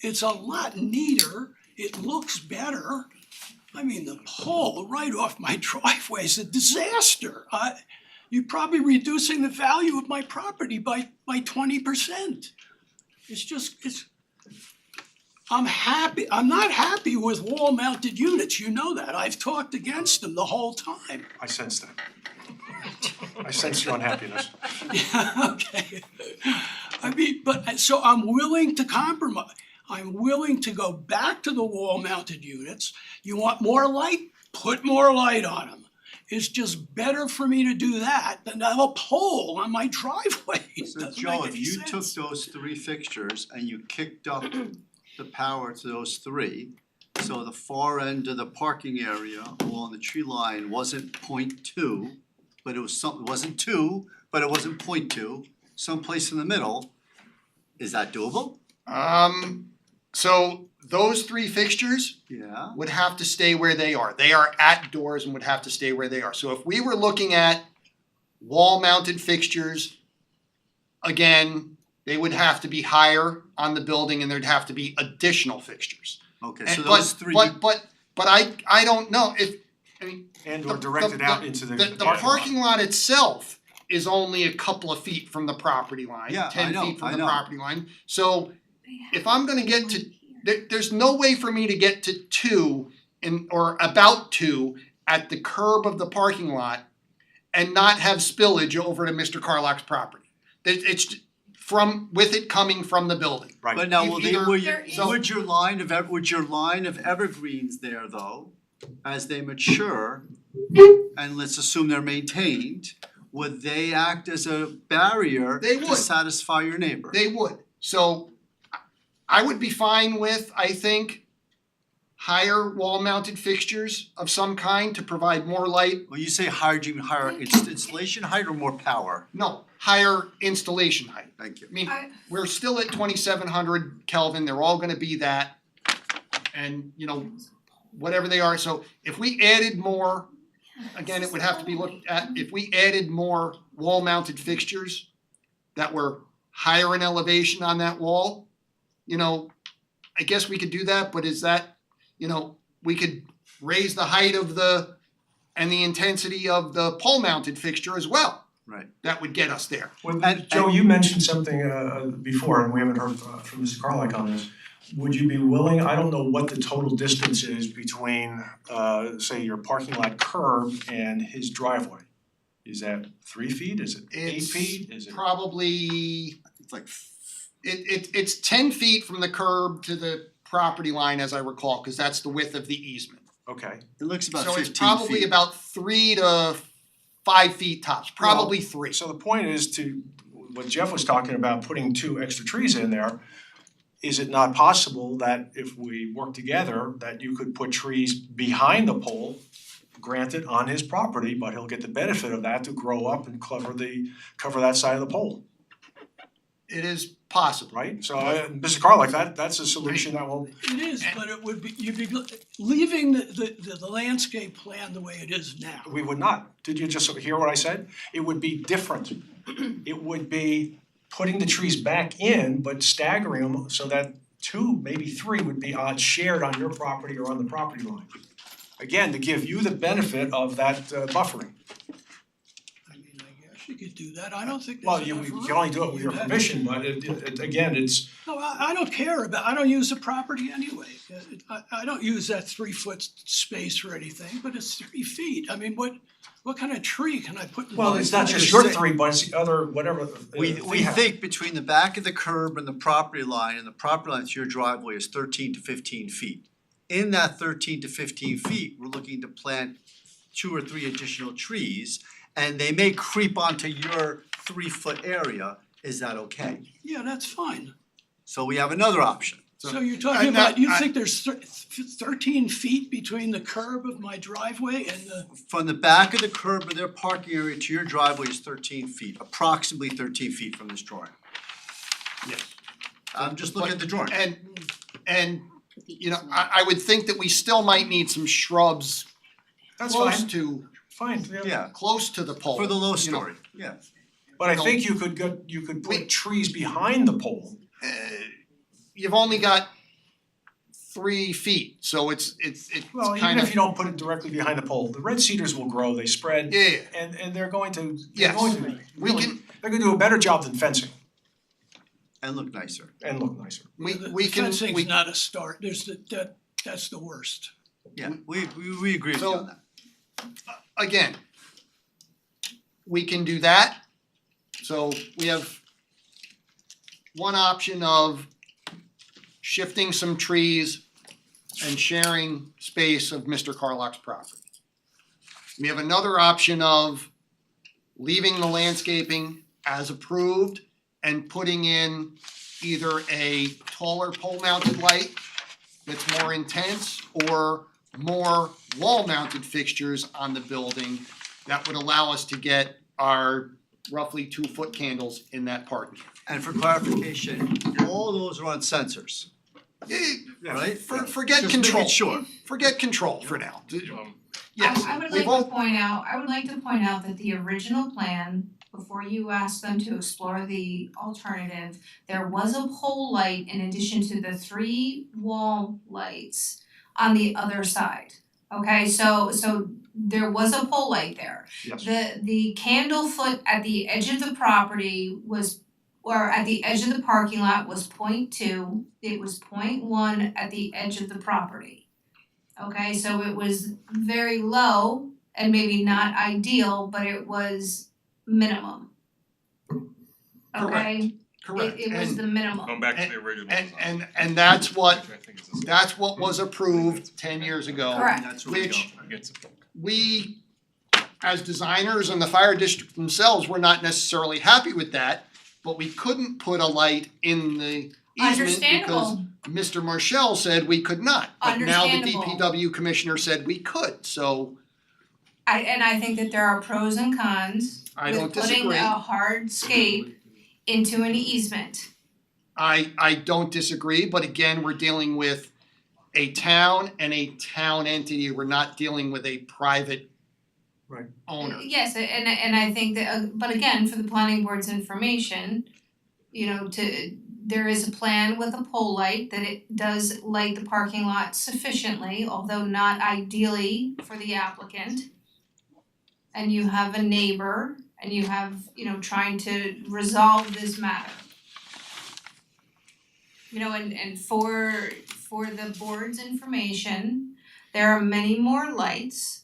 It's a lot neater, it looks better. I mean, the pole right off my driveway is a disaster. You're probably reducing the value of my property by 20%. I'm not happy with wall-mounted units, you know that. I've talked against them the whole time. I sense that. I sense your unhappiness. Yeah, okay. I mean, so I'm willing to compromise. I'm willing to go back to the wall-mounted units. You want more light? Put more light on them. It's just better for me to do that than to have a pole on my driveway. It So doesn't Joe, make if any you sense. took those 3 fixtures and you kicked up the power to those 3, so the far end of the parking area along the tree line wasn't 0.2, but it was something, it wasn't 2, but it wasn't 0.2, someplace in the middle, is that doable? So those 3 fixtures Yeah. would have to stay where they are. They are at doors and would have to stay where they are. So if we were looking at wall-mounted fixtures, again, they would have to be higher on the building and there'd have to be additional fixtures. Okay, And so those 3. But I don't know if, I mean, And or directed out into the the parking lot itself is only a couple of feet from the property line, Yeah, I 10 know, feet I from the know. property line. So if I'm gonna get to, there's no way for me to get to 2 or about 2 at the curb of the parking lot and not have spillage over to Mr. Carlock's property. It's with it coming from the building. Right. But now, will they, Either- would your line of evergreens there though, as they mature, and let's assume they're maintained, would they act as a barrier They to would. satisfy your neighbor? They would. So I would be fine with, I think, higher wall-mounted fixtures of some kind to provide more light. When you say higher, do you mean higher installation height or more power? No, higher installation height. Thank you. I mean, I- we're still at 2700 Kelvin, they're all gonna be that. And, whatever they are, so if we added more, again, it would have to be looked at, if we added more wall-mounted fixtures that were higher in elevation on that wall, I guess we could do that, but is that, we could raise the height of and the intensity of the pole-mounted fixture as well. Right. That would get us there. Well, And- Joe, you mentioned something before, and we haven't heard from Mr. Carlock on this. Would you be willing, I don't know what the total distance is between say your parking lot curb and his driveway. Is that 3 feet, is it 8 It's feet, is it? Probably, It's like, it's 10 feet from the curb to the property line, as I recall, cause that's the width of the easement. Okay, it looks about 15 So feet. it's probably about 3 to 5 feet tops, probably 3. so the point is to, what Jeff was talking about, putting 2 extra trees in there. Is it not possible that if we work together, that you could put trees behind the pole, granted on his property, but he'll get the benefit of that to grow up and cover that side of the pole, It is possible. right? So Mr. Carlock, that's a solution that will, It is, but it would be, you'd be leaving the landscape plan the way it is now. we would not. Did you just hear what I said? It would be different. It would be putting the trees back in, but staggering them so that 2, maybe 3 would be shared on your property or on the property line. Again, to give you the benefit of that buffering. I mean, I guess you could do that, I don't think Well, there's you enough room. can only do it with your You'd have- permission, but again, it's, No, I don't care I don't use the property anyway. I don't use that 3-foot space or anything, but it's 3 feet. I mean, what kind of tree can I put in? well, my- it's not just your 3, but it's the other, whatever. We have. think between the back of the curb and the property line, and the property line to your driveway is 13 to 15 feet. In that 13 to 15 feet, we're looking to plant 2 or 3 additional trees, and they may creep onto your 3-foot area, is that okay? Yeah, that's fine. So we have another option. So you're talking now, about, you think there's 13 feet between the curb of my driveway and the, From the back of the curb of their parking area to your driveway is 13 feet, approximately 13 feet from this drawing. Yes. I'm just looking at the drawing. And you know, I would think that we still might need some shrubs That's close fine, to fine, yeah. Yeah, close to the pole. for the low you know. story, yeah. But I You know, think you could put trees behind the pole. You've only got 3 feet, so it's Well, even kind if of, you don't put it directly behind the pole, the red cedars will grow, they spread. yeah, And they're going to, Yes. we really, can, they're gonna do a better job than fencing And look nicer. and look nicer. we the can, fencing's we, not a start, there's that's the worst. Yeah, we agree with you on that. again, we can do that. So we have one option of shifting some trees and sharing space of Mr. Carlock's property. We have another option of leaving the landscaping as approved and putting in either a taller pole mounted light that's more intense or more wall mounted fixtures on the building that would allow us to get our roughly 2-foot candles in that parking area. And for clarification, all those are on sensors, right? Forget Just making control, sure. forget control for now. Yes, I would we've like to all, point out, that the original plan, before you asked them to explore the alternative, there was a pole light in addition to the 3 wall lights on the other side. Okay, so there was a pole light there. Yes. The candle foot at the edge of the property was, or at the edge of the parking lot was 0.2, it was 0.1 at the edge of the property. Okay, so it was very low and maybe not ideal, but it was minimum. Okay, correct, it was and the minimum. Going back to the original design. and that's what, Which I think is the same. that's what was approved 10 years ago. Correct. That's where we go. Which Gets it. we, as designers and the fire district themselves, were not necessarily happy with that, but we couldn't put a light in the easement because Understandable. Mr. Marshall said we could not. But now the Understandable. DPW commissioner said we could, so I think that there are pros and cons I don't with putting disagree. a hardscape into an easement. I don't disagree, but again, we're dealing with a town and a town entity, we're not dealing with a private Right. owner. Yes, and I think that, but again, for the planning board's information, you know, there is a plan with a pole light that it does light the parking lot sufficiently, although not ideally for the applicant. And you have a neighbor and you have, you know, trying to resolve this matter. You know, and for the board's information, there are many more lights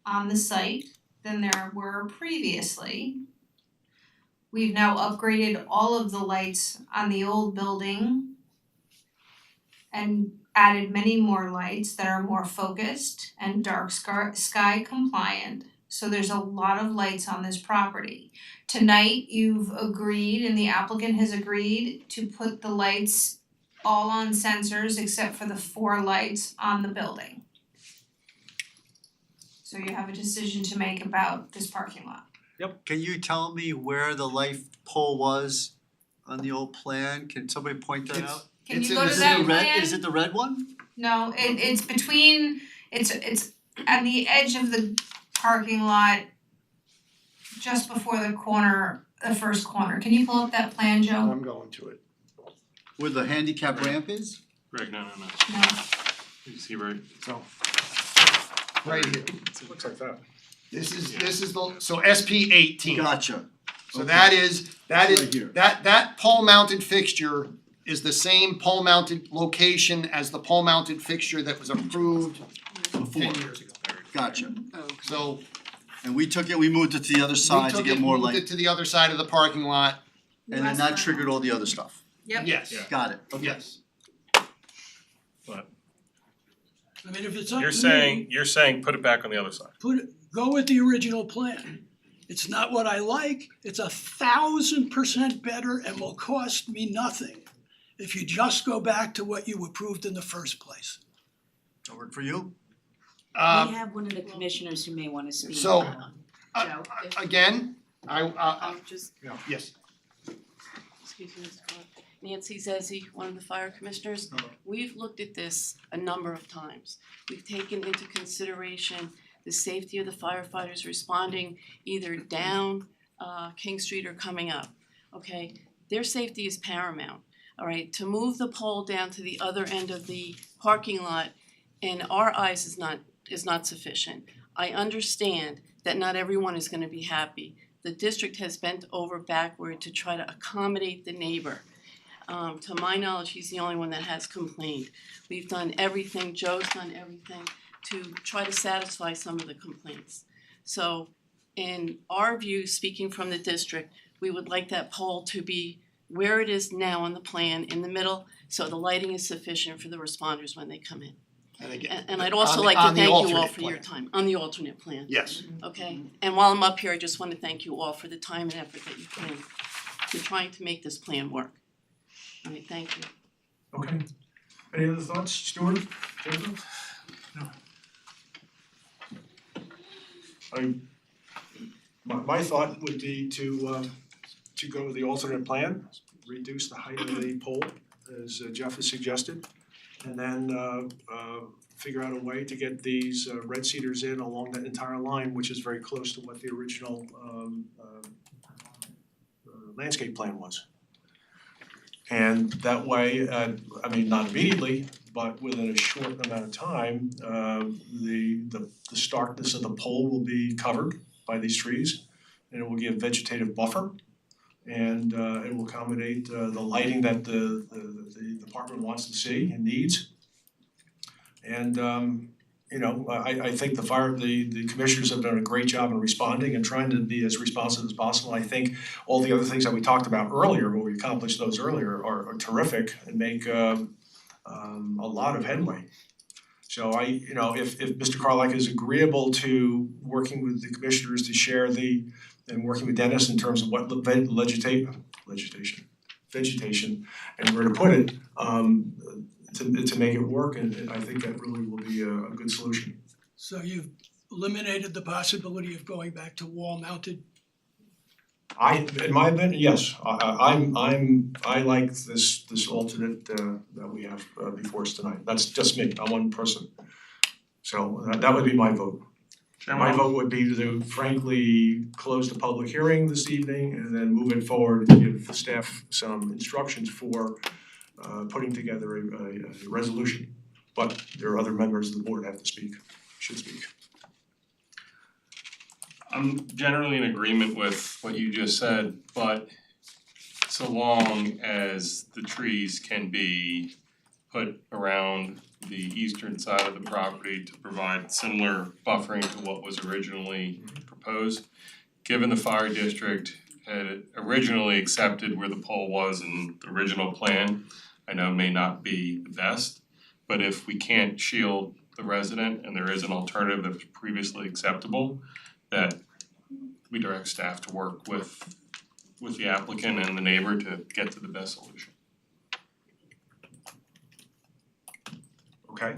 on the site than there were previously. We've now upgraded all of the lights on the old building and added many more lights that are more focused and dark sky compliant. So there's a lot of lights on this property. Tonight, you've agreed and the applicant has agreed to put the lights all on sensors except for the 4 lights on the building. So you have a decision to make about this parking lot. Can you tell me where the light pole was on the old plan? Can somebody point that out? Can It's you in go the to Is that it the red, plan? is it the red one? No, it's between, it's at the edge of the parking lot just before the corner, the first corner. Can you pull up that plan, Joe? I'm going to it. Where the handicap ramp is? Greg, no. No. You see right, So, right here. Looks like that. This is the, so SP 18. Gotcha. So Okay. that is, Right here. that pole mounted fixture is the same pole mounted location as the pole mounted fixture that was approved 10 years ago. Gotcha. So And we took it, we moved it to the other side to get more we light, moved it to the other side of the parking lot. and then that triggered all the other stuff. Yes. Yeah. Got it, okay. Yes. but I mean, if it's up to me, you're saying put it back on the other side. go with the original plan. It's not what I like, it's 1,000% better and will cost me nothing if you just go back to what you approved in the first place. That work for you? We have one of the commissioners who may wanna speak. So, Joe, again, Just, yes. excuse me, Mr. Clark. Nancy Zezzi, one of the fire commissioners. We've looked at this a number of times. We've taken into consideration the safety of the firefighters responding either down King Street or coming up, okay? Their safety is paramount, all right? To move the pole down to the other end of the parking lot, in our eyes, is not sufficient. I understand that not everyone is gonna be happy. The district has bent over backward to try to accommodate the neighbor. To my knowledge, he's the only one that has complained. We've done everything, Joe's done everything to try to satisfy some of the complaints. So in our view, speaking from the district, we would like that pole to be where it is now on the plan, in the middle, so the lighting is sufficient for the responders when they come in. And again, And I'd also on- like to on the thank you all alternate for your plan. time, on the alternate plan. Yes. Okay, and while I'm up here, I just wanna thank you all for the time and effort that you put in trying to make this plan work. All right, thank you. Okay. Any other thoughts, Stuart, Jennifer? My thought would be to go with the alternate plan, reduce the height of the pole, as Jeff has suggested, and then figure out a way to get these red cedars in along that entire line, which is very close to what the original landscape plan was. And that way, I mean, not immediately, but within a short amount of time, the starkness of the pole will be covered by these trees, and it will give vegetative buffer, and it will accommodate the lighting that the department wants to see and needs. And you know, I think the commissioners have done a great job in responding and trying to be as responsive as possible. I think all the other things that we talked about earlier, where we accomplished those earlier, are terrific and make a lot of headway. So if Mr. Carlack is agreeable to working with the commissioners to share and working with Dennis in terms of what vegetation and where to put it, to make it work, and I think that really will be a good solution. So you've eliminated the possibility of going back to wall mounted? In my opinion, yes, I like this alternate that we have before us tonight. That's just me, I'm one person. So that would be my vote. My vote would be to frankly close the public hearing this evening and then move it forward and give the staff some instructions for putting together a resolution. But there are other members of the board that have to speak, should speak. I'm generally in agreement with what you just said, but so long as the trees can be put around the eastern side of the property to provide similar buffering to what was originally proposed. Given the fire district had originally accepted where the pole was in the original plan, I know may not be the best, but if we can't shield the resident and there is an alternative that was previously acceptable, that we direct staff to work with the applicant and the neighbor to get to the best solution. Okay,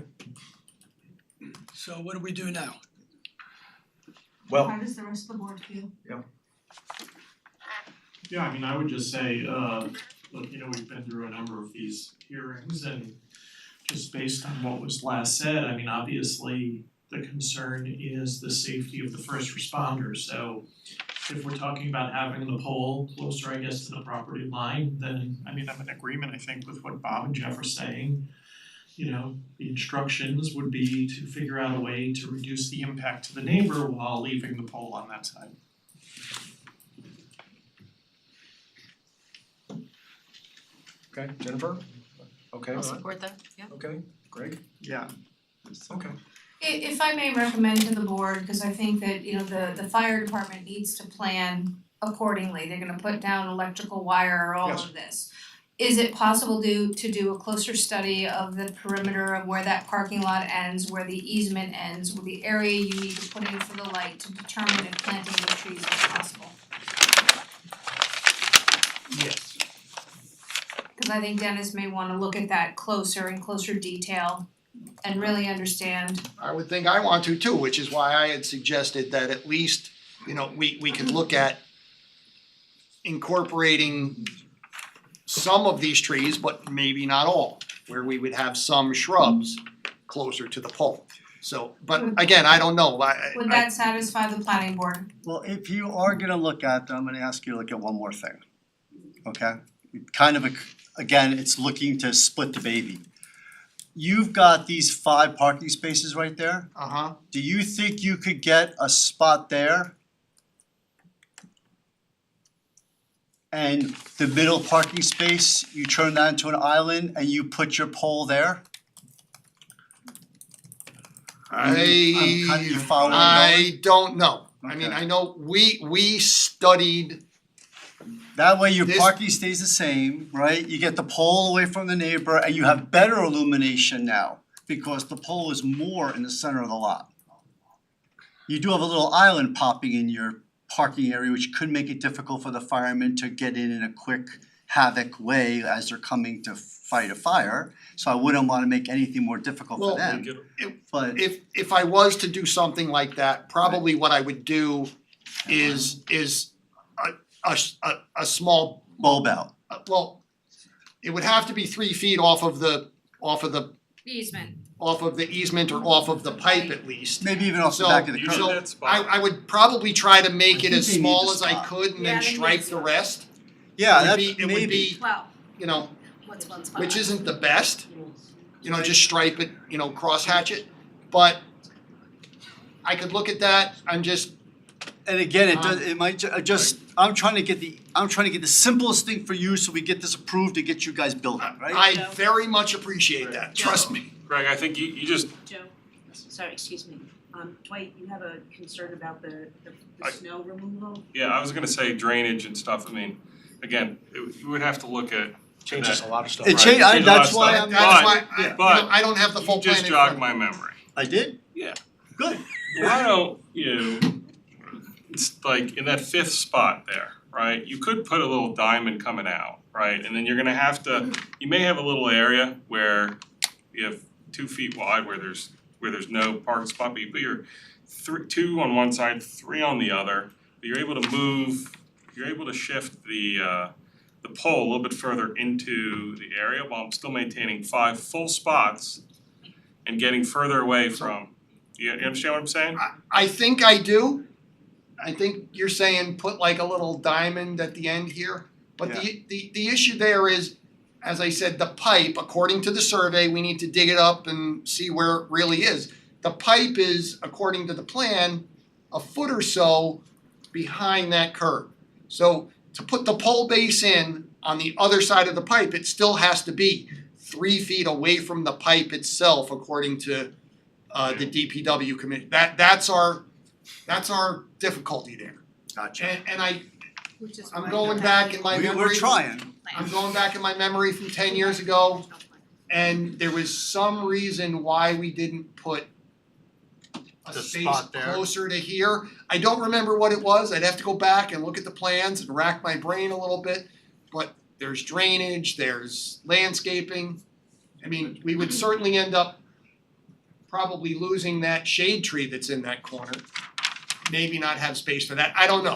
So what do we do now? well, How does the rest of the board feel? Yeah, I mean, I would just say, look, you know, we've been through a number of these hearings and just based on what was last said, I mean, obviously the concern is the safety of the first responders. So if we're talking about having the pole closer, I guess, to the property line, then I mean, I'm in agreement, I think, with what Bob and Jeff are saying. You know, the instructions would be to figure out a way to reduce the impact to the neighbor while leaving the pole on that side. okay, Jennifer? Okay, I'll support that, yeah. okay, Greg? Yeah. Okay. If I may recommend to the board, because I think that, you know, the fire department needs to plan accordingly, they're gonna put down electrical wire, all Yes. of this. Is it possible to do a closer study of the perimeter of where that parking lot ends, where the easement ends, with the area you need to put in for the light to determine if planting the trees is possible? Cause I think Dennis may wanna look at that closer in closer detail and really understand. I would think I want to too, which is why I had suggested that at least, you know, we could look at incorporating some of these trees, but maybe not all, where we would have some shrubs closer to the pole. So, but again, I don't know, Would that satisfy the planning board? Well, if you are gonna look at them, I'm gonna ask you to look at one more thing. Okay? Kind of again, it's looking to split the baby. You've got these 5 parking spaces right there. Uh-huh. Do you think you could get a spot there? And the middle parking space, you turn that into an island and you put your pole there? I'm kind of- you following where I'm going? I don't know. I mean, Okay. I know we studied, That way your This- parking stays the same, right? You get the pole away from the neighbor and you have better illumination now because the pole is more in the center of the lot. You do have a little island popping in your parking area, which could make it difficult for the firemen to get in a quick havoc way as they're coming to fight a fire. So I wouldn't wanna make anything more difficult Well, for them, but if I was to do something like that, probably what I would do is a small, bulb out. well, it would have to be 3 feet off of the Easement. easement or off of the pipe at least. Maybe even off the So- back of the You curb. should- So that spot. I would probably try to make it I as think they need small the as I spot. could and Yeah, then they need stripe the the spot. rest. Yeah, It that would be, maybe. Well, you know, what's one spot? which isn't the best, you know, just stripe it, you know, cross hatch it, but I could look at that, I'm just, And again, it might just, I'm trying to get the simplest thing for you so we get this approved to get you guys building, right? I very much appreciate that, trust me. Greg, I think you just, Joe, sorry, excuse me, Dwight, you have a concern about the I- snow removal? yeah, I was gonna say drainage and stuff, I mean, again, you would have to look at Changes a lot of stuff. It Right, changed, change a lot that's of why stuff. I'm. That's why, I, you but know, I don't have the full you plan just in front jogged of my me. memory. I did? Yeah. Good. Why don't you, it's like in that 5th spot there, right? You could put a little diamond coming out, right? And then you're gonna have to, you may have a little area where you have 2 feet wide where there's no parking spot, but you put your 2 on one side, 3 on the other. But you're able to shift the pole a little bit further into the area while I'm still maintaining 5 full spots and getting further away from, you understand what I'm saying? I think I do. I think you're saying put like a little diamond at the end here, but the issue there is, as I said, the pipe, according to the survey, we need to dig it up and see where it really is. The pipe is, according to the plan, a foot or so behind that curb. So to put the pole base in on the other side of the pipe, it still has to be 3 feet away from the pipe itself, according to the DPW committee. That's our difficulty there. Gotcha. And Which is I'm why going you back have in my We're memory. trying. I'm going back in my memory from 10 years ago, and there was some reason why we didn't put a The space spot there. closer to here. I don't remember what it was, I'd have to go back and look at the plans and rack my brain a little bit, but there's drainage, there's landscaping. I mean, we would certainly end up probably losing that shade tree that's in that corner. Maybe not have space for that, I don't know.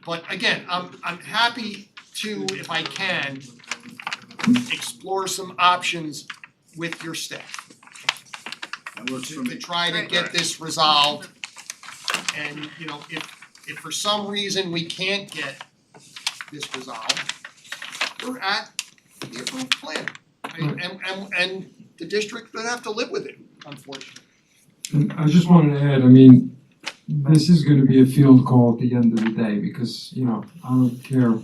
But again, I'm happy to, if I can, explore some options with your staff. That works for To me. try to get this resolved. And, you know, if for some reason we can't get this resolved, we're at the approved plan. And the district would have to live with it, unfortunately. And I just wanted to add, I mean, this is gonna be a field call at the end of the day, because, you know, I don't care,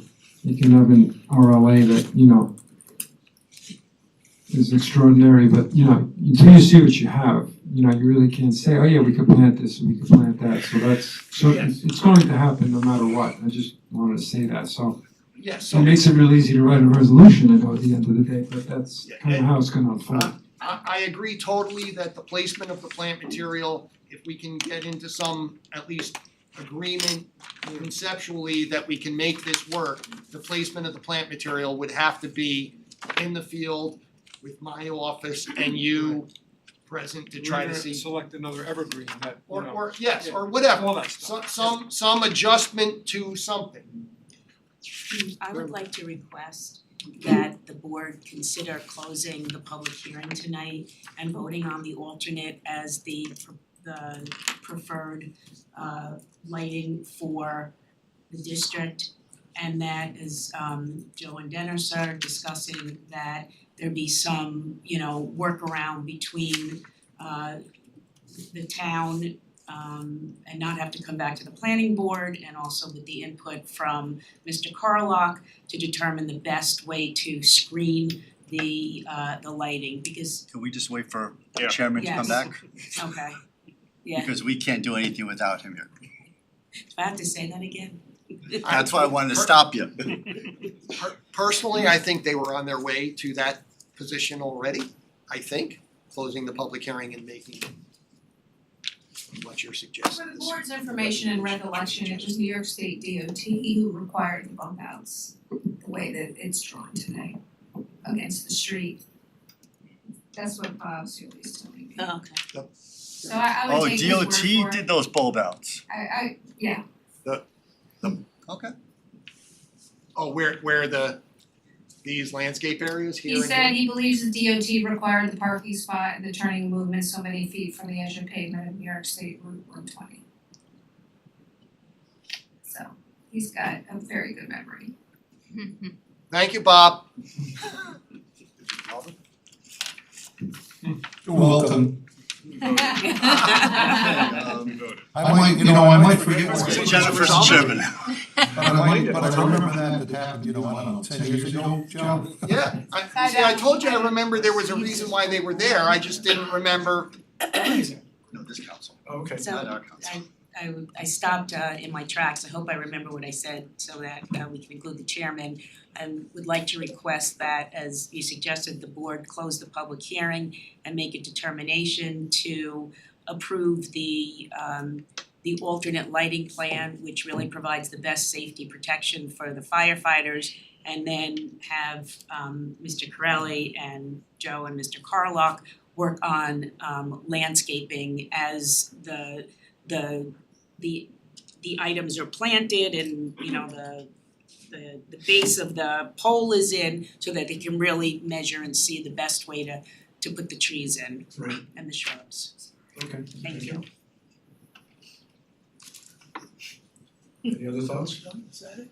you can have an RLA that, you know, is extraordinary, but, you know, until you see what you have, you know, you really can't say, oh yeah, we could plant this, and we could plant that, so it's going to happen no matter what, I just wanted to say that, so. Yes, It makes it real easy to write a resolution, I know, at the end of the day, but that's kind of how it's gonna unfold. I agree totally that the placement of the plant material, if we can get into some at least agreement conceptually that we can make this work, the placement of the plant material would have to be in the field with my office and you present to try to see. Select another evergreen that, Or yes, or whatever, all that stuff. some adjustment to something. I would like to request that the board consider closing the public hearing tonight and voting on the alternate as the preferred lighting for the district. And that is Joe and Dennis are discussing that there be some, workaround between the town and not have to come back to the planning board, and also with the input from Mr. Carlock to determine the best way to screen the lighting, because, Can we just wait for Yeah. chairman to come Yes. back? okay, yeah, Because we can't do anything without him here. do I have to say that again? That's why I wanted to stop you. Personally, I think they were on their way to that position already, I think, closing the public hearing and making what you're suggesting For the is. board's information and recollection, it was New York State DOT who required the bump outs the way that it's drawn today against the street. That's what Bob Sealy's telling me. Oh, okay. So I would take his word for DOT it. did those bulb outs. Yeah, Okay. Oh, where these landscape areas here he and said here? he believes the DOT required the parking spot and the turning movement so many feet from the edge of pavement of New York State Route 120. So he's got a very good memory. Thank you, Bob. You're welcome. Um, I might forget what. Jennifer's chairman. But I remember that happened, I don't know, 10 years ago, Joe? Yeah, I told you I remember there was a reason why they were there, I just didn't remember the reason. No, this council, Okay. So not our council. I stopped in my tracks. I hope I remember what I said so that we can include the chairman, and would like to request that, as you suggested, the board close the public hearing and make a determination to approve the alternate lighting plan, which really provides the best safety protection for the firefighters, and then have Mr. Corelli and Joe and Mr. Carlock work on landscaping as the items are planted and the base of the pole is in, so that they can really measure and see the best way to put the trees in Right. and the shrubs. Okay, Thank you. Any other thoughts? Is that it?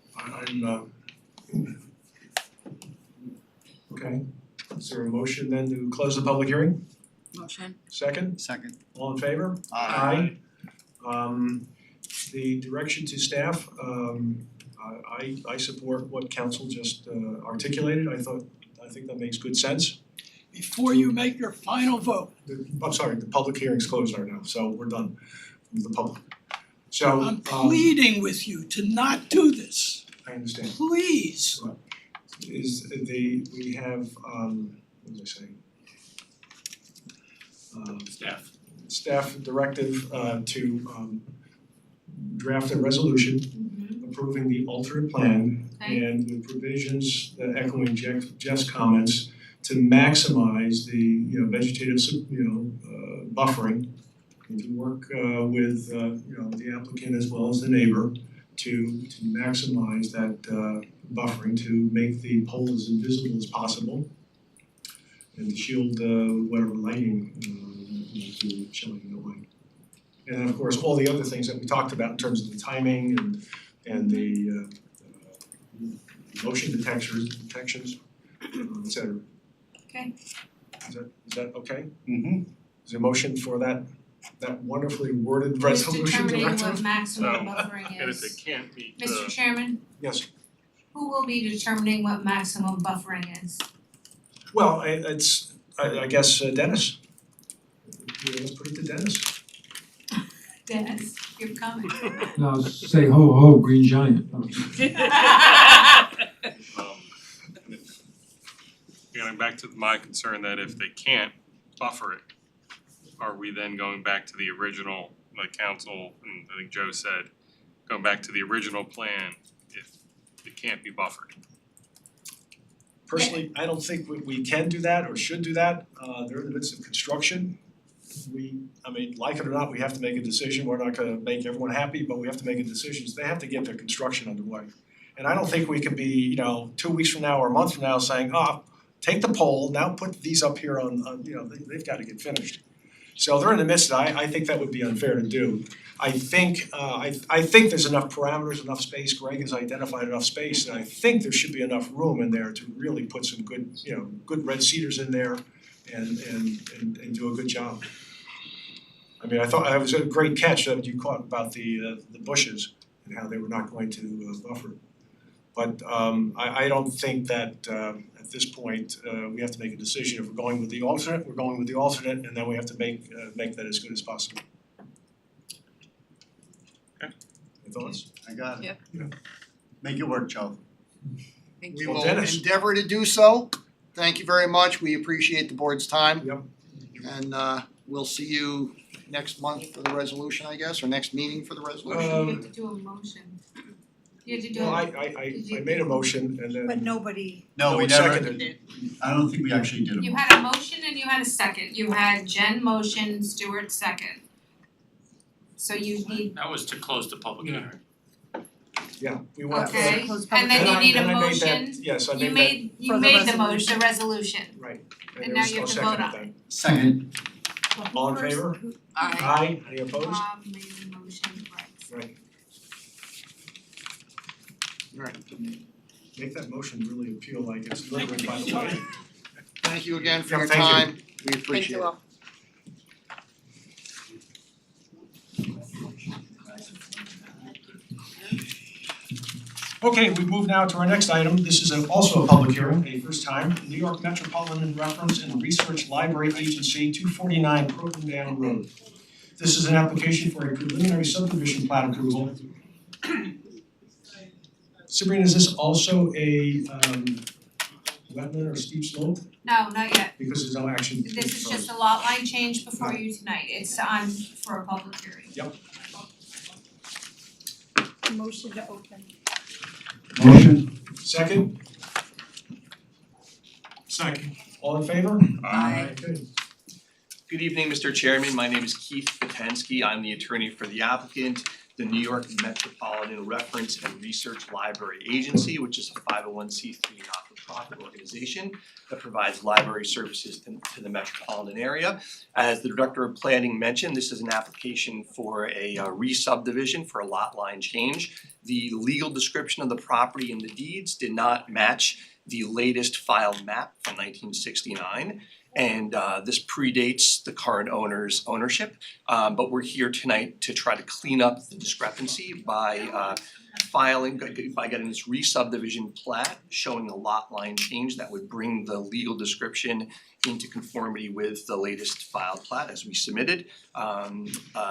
Okay, is there a motion then to close the public hearing? Motion. Second, Second. all in favor? Aye. The direction to staff, I support what council just articulated, I think that makes good sense. Before you make your final vote, I'm sorry, the public hearing's closed right now, so we're done with the public. So, I'm pleading with you to not do this, I understand. please. We have, what was I saying? Staff directive to draft a resolution approving the alternate plan and with provisions that echoing Jeff's comments to maximize the, vegetative, buffering, and to work with, the applicant as well as the neighbor to maximize that buffering, to make the pole as invisible as possible and to shield whatever lighting to showing the light. And then of course, all the other things that we talked about in terms of the timing and the motion detections, et cetera. Okay. Is that okay? Mm-hmm. Is there a motion for that wonderfully worded resolution determining directive? what maximum So, buffering And if they is. can't meet Mr. the, Chairman, Yes, who will be determining what maximum buffering is? well, I guess Dennis. Let's put it to Dennis. Dennis, your comment. Now say ho ho, green giant. getting back to my concern that if they can't buffer it, are we then going back to the original, like council, and I think Joe said, going back to the original plan, it can't be buffered. Personally, I don't think we can do that or should do that. They're in the midst of construction. I mean, like it or not, we have to make a decision. We're not gonna make everyone happy, but we have to make a decision. They have to get their construction underway. And I don't think we could be, 2 weeks from now or a month from now saying, take the pole, now put these up here on they've gotta get finished. So they're in the midst of it. I think that would be unfair to do. I think there's enough parameters, enough space. Greg has identified enough space, and I think there should be enough room in there to really put some good, good red cedars in there and do a good job. I mean, I thought it was a great catch that you caught about the bushes and how they were not going to buffer. But I don't think that at this point we have to make a decision. If we're going with the alternate, we're going with the alternate, and then we have to make that as good as possible. Okay. Any thoughts? I got it. Yeah. Make it work, Joe. We Well, will Dennis. endeavor to do so. Thank you very much. We appreciate the board's time. Yep. And we'll see you next month for the resolution, I guess, or next meeting for the resolution. You have to do a motion. You have to do Well, a, I made a motion and then. But nobody. No, we one never, seconded. I don't think we actually did a you motion. had a motion and you had a second. You had Jen motion, Stuart second. So you need, That was to close the public hearing. Yeah, we want. okay, Close and then you need a Then I made that- motion. Yes, I You made that, you For the made the resolution. resolution. right. And there now was you have no to vote second on at it. Second, that. All in favor? Aye. Aye, any opposed? Bob made the motion, right. Right. Right. Make that motion really appeal like it's delivered by the way. Thank you again for Yeah, your thank you. time. We appreciate it. Okay, we move now to our next item. This is also a public hearing, a first time. New York Metropolitan Reference and Research Library Agency, 249 Croton Down Road. This is an application for a preliminary subdivision plat approval. Sabrina, is this also a wetland or steep slope? No, not yet. Because there's no action. This is just a lot line change before you tonight. It's on for a public hearing. Motion to open. Motion. Second, Second. all in favor? Aye. Okay. Good evening, Mr. Chairman. My name is Keith Potensky. I'm the attorney for the applicant, the New York Metropolitan Reference and Research Library Agency, which is a 501c3 not-for-profit organization that provides library services to the metropolitan area. As the Director of Planning mentioned, this is an application for a re-subdivision for a lot line change. The legal description of the property in the deeds did not match the latest filed map from 1969. And this predates the current owner's ownership, but we're here tonight to try to clean up the discrepancy by getting this re-subdivision plat showing a lot line change that would bring the legal description into conformity with the latest filed plat as we submitted,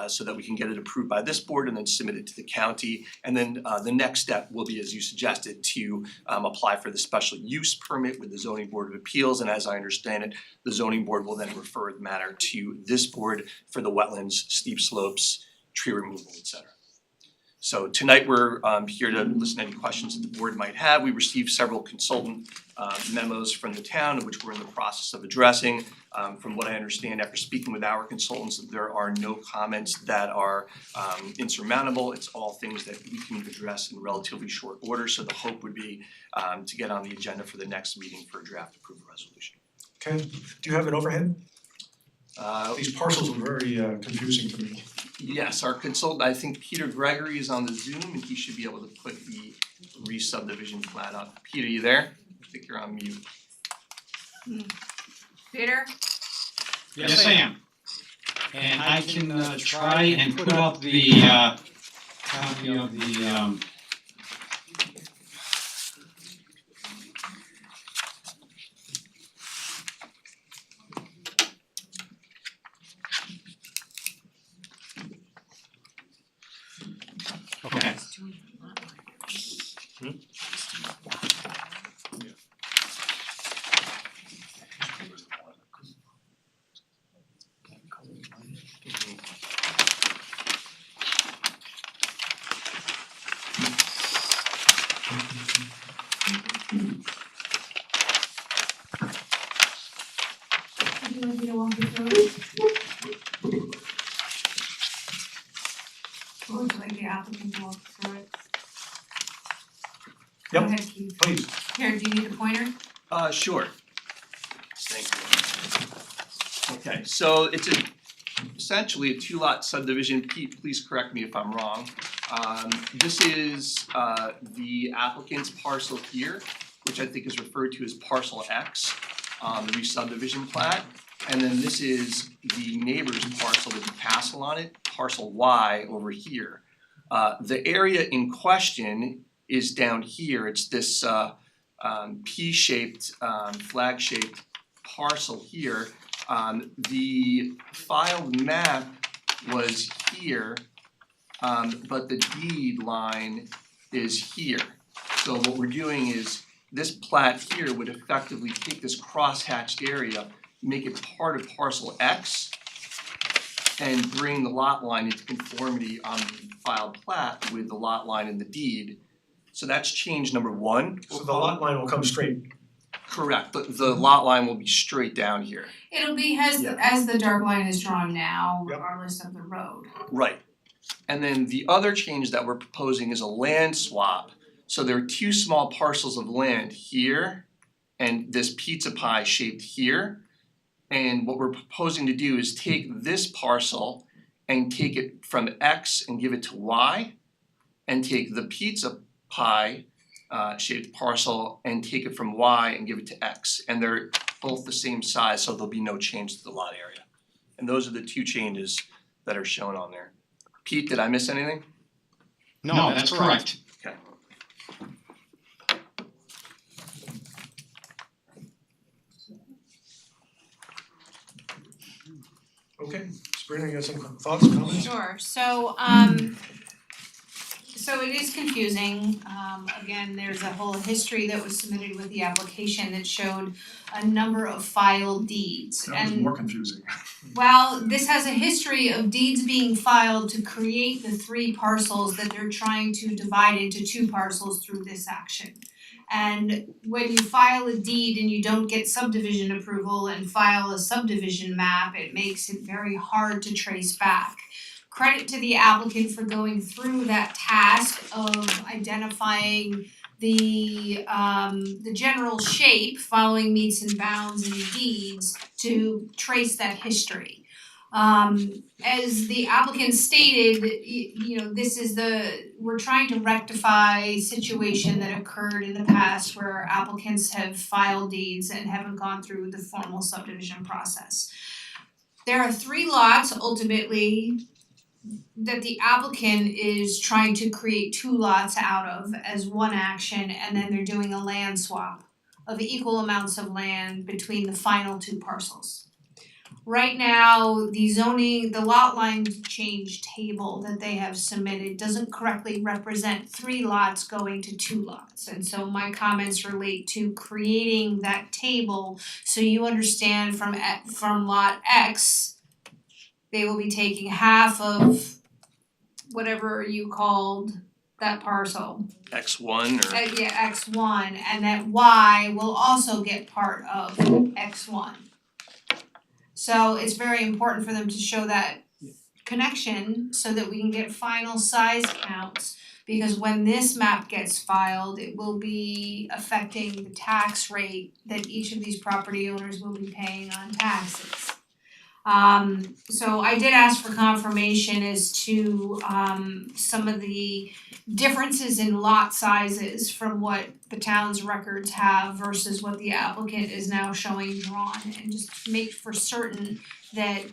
so that we can get it approved by this board and then submit it to the county. And then the next step will be, as you suggested, to apply for the special use permit with the zoning board of appeals, and as I understand it, the zoning board will then refer the matter to this board for the wetlands, steep slopes, tree removal, etc. So tonight we're here to listen to any questions that the board might have. We received several consultant memos from the town, which we're in the process of addressing. From what I understand after speaking with our consultants, there are no comments that are insurmountable. It's all things that we can address in relatively short order. So the hope would be to get on the agenda for the next meeting for a draft approval resolution. Okay, do you have an overhead? These parcels were very confusing to me. Yes, our consultant, I think Peter Gregory is on the Zoom and he should be able to put the re-subdivision plat up. Peter, you there? I think you're on mute. Peter? Yes, I am. And I can try and put up the copy of the okay. Would you like me to walk you through it? Or would you like the applicant to walk through it? Go Yep. ahead, Keith. Please. Here, do you need a pointer? Sure. Thank you. Okay, so it's essentially a two-lot subdivision. Pete, please correct me if I'm wrong. This is the applicant's parcel here, which I think is referred to as parcel X on the re-subdivision plat. And then this is the neighbor's parcel with the tassel on it, parcel Y over here. The area in question is down here. It's this P-shaped, flag-shaped parcel here. The filed map was here, but the deed line is here. So what we're doing is this plat here would effectively take this cross-hatched area, make it part of parcel X, and bring the lot line into conformity on the filed plat with the lot line in the deed. So that's change number one. So the lot line will come straight. Correct, but the lot line will be straight down here. It'll be as the dark line is drawn now, Yep. regardless of the road. Right. And then the other change that we're proposing is a land swap. So there are two small parcels of land here and this pizza pie shaped here. And what we're proposing to do is take this parcel and take it from X and give it to Y, and take the pizza pie shaped parcel and take it from Y and give it to X. And they're both the same size, so there'll be no change to the lot area. And those are the two changes that are shown on there. Pete, did I miss anything? No, that's correct. Okay. Okay, Sabrina, you got some thoughts, comments? Sure, so it is confusing. Again, there's a whole history that was submitted with the application that showed a number of filed deeds. That was And more confusing. well, this has a history of deeds being filed to create the three parcels that they're trying to divide into two parcels through this action. And when you file a deed and you don't get subdivision approval and file a subdivision map, it makes it very hard to trace back. Credit to the applicant for going through that task of identifying the general shape, following meets and bounds and deeds to trace that history. As the applicant stated, you know, we're trying to rectify a situation that occurred in the past where applicants have filed deeds and haven't gone through the formal subdivision process. There are three lots ultimately that the applicant is trying to create two lots out of as one action, and then they're doing a land swap of equal amounts of land between the final two parcels. Right now, the lot line change table that they have submitted doesn't correctly represent three lots going to two lots. And so my comments relate to creating that table so you understand from lot X, they will be taking half of whatever you called that parcel. X1 or? X1, and that Y will also get part of X1. So it's very important for them to show that connection so that we can get final size counts. Because when this map gets filed, it will be affecting the tax rate that each of these property owners will be paying on taxes. So I did ask for confirmation as to some of the differences in lot sizes from what the town's records have versus what the applicant is now showing drawn, and just make for certain that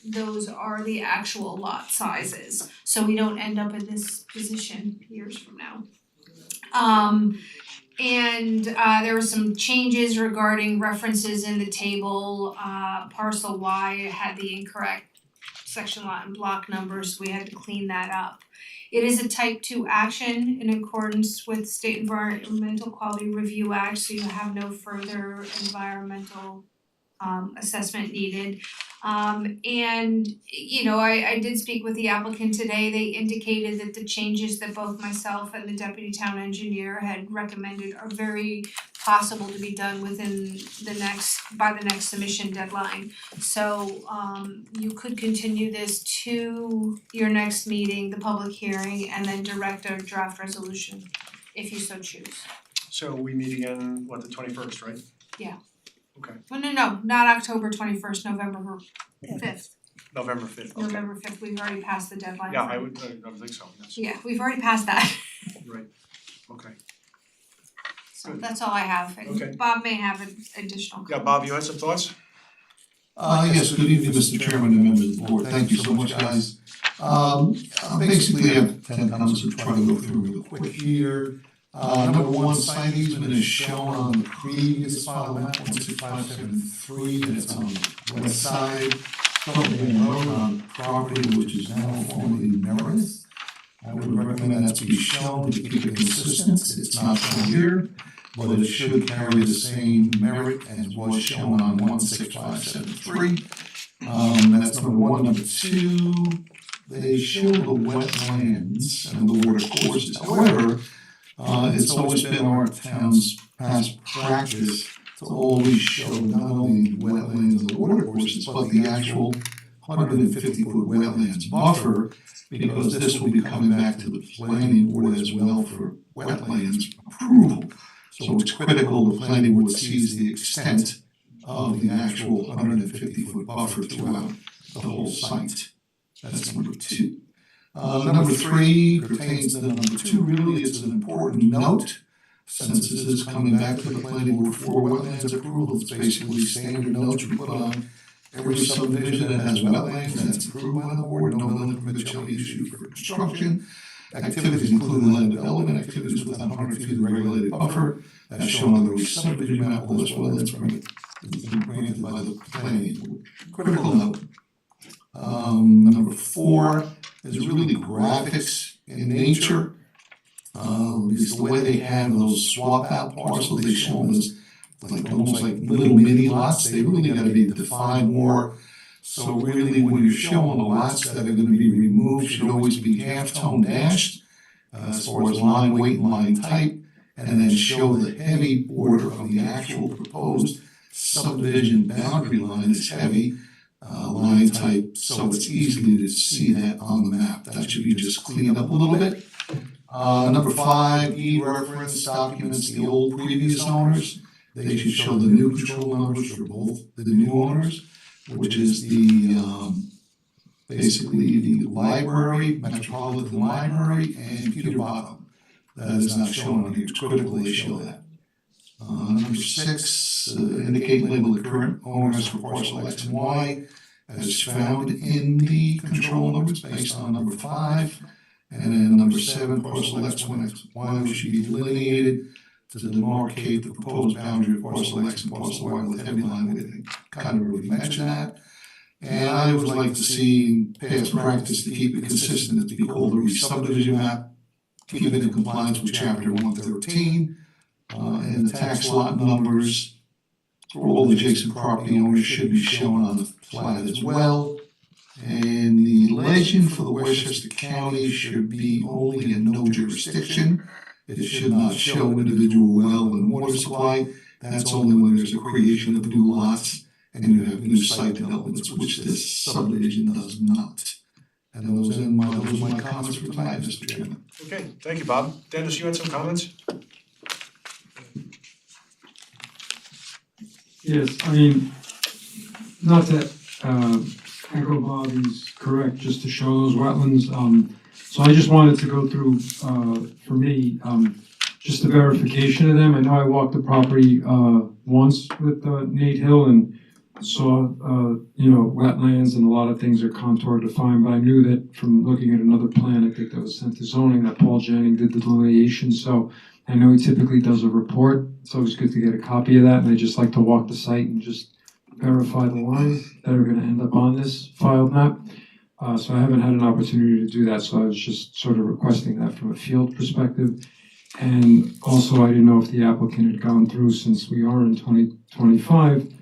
those are the actual lot sizes, so we don't end up in this position years from now. There were some changes regarding references in the table. Parcel Y had the incorrect section lot and block numbers, so we had to clean that up. It is a type 2 action in accordance with State Environmental Quality Review Act, so you have no further environmental assessment needed. And you know, I did speak with the applicant today. They indicated that the changes that both myself and the deputy town engineer had recommended are very possible to be done within by the next submission deadline. So you could continue this to your next meeting, the public hearing, and then direct a draft resolution if you so choose. So we meet again, what, the 21st, right? Yeah. Okay, No, not October 21st, November 5th. November 5th, okay. November 5th, we've already passed the deadline. Yeah, for- I would think so, yes. Yeah, we've already passed that. Right, okay. So that's all I have. And Okay. Bob may have additional. Yeah, Bob, you had some thoughts? Yes, good evening, Mr. Chairman and members of the board, thank you so much, guys. Basically, I have 10 comments to try to go through real quick here. Number one, site easement is shown on the previous file map, 16573, and it's on the west side. Southern Road on property which is now formerly Meredith. I would recommend that to be shown to keep it consistent, it's not shown here, but it should carry the same merit as was shown on 16573. That's number one. Number two, they show the wetlands and the water courses. However, it's always been our town's past practice to always show not only the wetlands and the water courses, but the actual 150-foot wetlands buffer, because this will be coming back to the planning board as well for wetlands approval. So it's critical the planning board sees the extent of the actual 150-foot buffer throughout the whole site. That's number two. Number three pertains to number two, really, it's an important note. Since this is coming back to the planning board for wetlands approval, it's basically standard notes we put on every subdivision that has wetlands that's approved by the board. No building permit shall be issued for construction. Activities include land development activities within 100 feet of the regulated buffer, as shown on the subdivision map, all this wetlands permit is being granted by the planning board. Critical note. Number four is really graphics in nature. It's the way they have those swap out parcels, they show them as like almost like little mini lots, they really gotta be defined more. So really, when you're showing the lots that are gonna be removed, should always be half-tone dashed as far as line weight and line type, and then show the heavy border of the actual proposed subdivision boundary line is heavy, line type, so it's easy to see that on the map. That should be just cleaned up a little bit. Number five, reference documents the old previous owners. They should show the new control numbers for both the new owners, which is the basically the library, Metropolitan Library, and Peter Bottom. That is not shown on here, it's critical they show that. Number six, indicate and label the current owners for parcel X and Y as found in the control numbers based on number five. And then number seven, parcel X, Y should be delineated to demarcate the proposed boundary of parcel X and parcel Y with heavy line weighting. Kind of already mentioned that. And I would like to see in past practice to keep it consistent, to be called a re-subdivision map, keep it in compliance with chapter 113, and the tax lot numbers for all adjacent property owners should be shown on the plat as well. And the legend for the Westchester County should be only in no jurisdiction. It should not show individual well and water supply. That's only when there's a creation of new lots and you have new site developments, which this subdivision does not. And those are my comments for tonight, Mr. Chairman. Okay, thank you, Bob. Dennis, you had some comments? Yes, I mean, not that echo Bob is correct, just to show those wetlands. So I just wanted to go through, for me, just a verification of them. I know I walked the property once with Nate Hill and saw, wetlands and a lot of things are contour defined, but I knew that from looking at another plan, I think that was sent to zoning, that Paul Jennings did the delineation, so I know he typically does a report, so it was good to get a copy of that, and I just like to walk the site and just verify the lines that are gonna end up on this filed map. So I haven't had an opportunity to do that, so I was just sort of requesting that from a field perspective. And also, I didn't know if the applicant had gone through, since we are in 2025,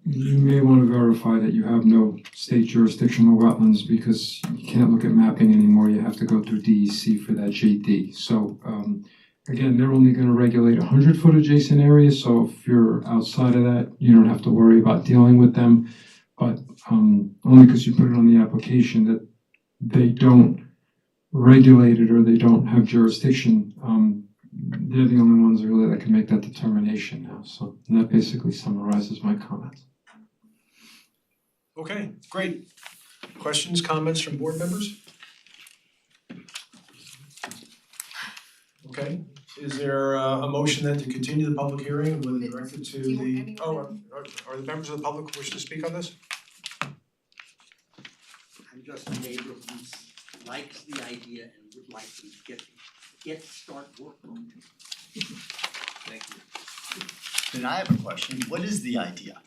you may wanna verify that you have no state jurisdictional wetlands because you can't look at mapping anymore, you have to go through DEC for that JD. So, again, they're only gonna regulate 100-foot adjacent areas, so if you're outside of that, you don't have to worry about dealing with them. But, only because you put it on the application that they don't regulate it or they don't have jurisdiction, they're the only ones really that can make that determination now. So and that basically summarizes my comments. Okay, great. Questions, comments from board members? Okay, is there a motion then to continue the public hearing with it directed to the, are the members of the public wish to speak on this? I'm just a neighbor who likes the idea and would like to start work on it. Thank you. Then I have a question, what is the idea?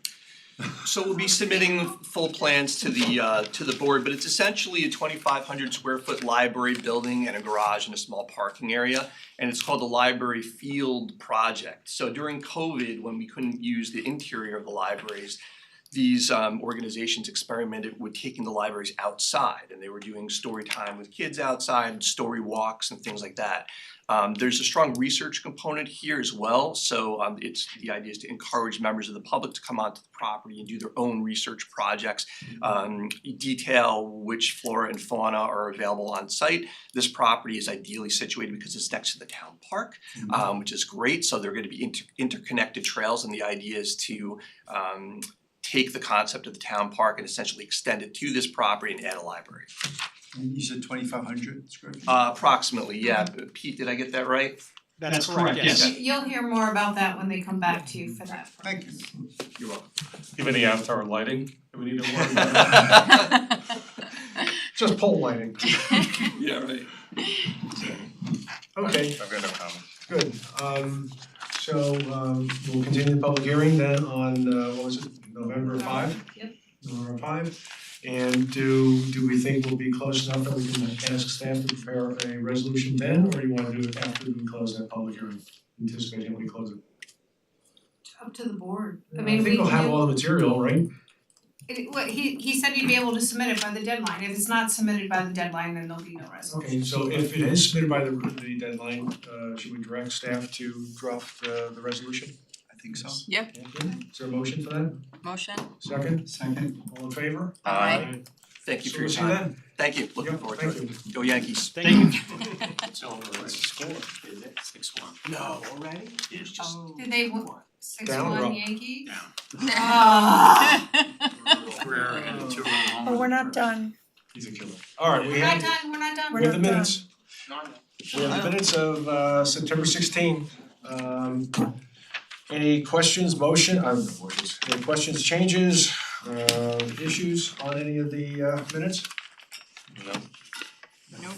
So we'll be submitting full plans to the board, but it's essentially a 2,500 square foot library building and a garage and a small parking area. And it's called the Library Field Project. So during COVID, when we couldn't use the interior of the libraries, these organizations experimented with taking the libraries outside, and they were doing story time with kids outside and story walks and things like that. There's a strong research component here as well, so the idea is to encourage members of the public to come onto the property and do their own research projects, detail which flora and fauna are available on site. This property is ideally situated because it's next to the town park, which is great, so there are gonna be interconnected trails, and the idea is to take the concept of the town park and essentially extend it to this property and add a library. And you said 2,500 square feet? Approximately, yeah. Pete, did I get that right? That's correct, yes. You'll hear more about that when they come back to you for that. Thank you. You're welcome. Do you have any outdoor lighting that we need to worry about? Just pole lighting. Yeah, right. Okay, I've got no comment. good. So we'll continue the public hearing then on what was it, November 5? Yep. November 5. And do we think we'll be close enough that we can ask staff to prepare a resolution then, or do you wanna do it after we close that public hearing? Anticipating we close it. Up to the board. I I mean, think we'll have all the material, right? he said he'd be able to submit it by the deadline. If it's not submitted by the deadline, then there'll be no resolution. Okay, so if it is submitted by the deadline, should we direct staff to draft the resolution? I think so. Yeah. Is there a motion for that? Motion? Second? Second. All in favor? Aye. Thank you So for your we'll see time. you then. Thank you, looking Yep, forward to thank it. you. Go Yankees. Thank you. It's over, right? What's the score? Is it 6-1? No. Already? It's just. Did they Down or 6-1 up? Yankees? Down. Ah. Career and a 2-run home But run. we're not done. He's a killer. Alright, we We're not have, done, we're not done. we have the minutes. No, I know. We have the minutes of September 16. Any questions, any questions, changes, issues on any of the minutes? No.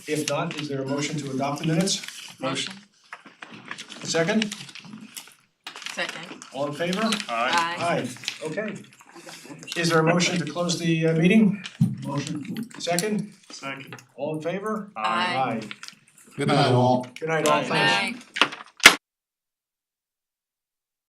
If not, is there a motion to adopt the minutes? Motion? Second, Second. all in favor? Aye. Aye, okay. Is there a motion to close the meeting? Motion. Second, Second. all in favor? Aye. Aye. Good night, all. Good night, all, Good thanks. night.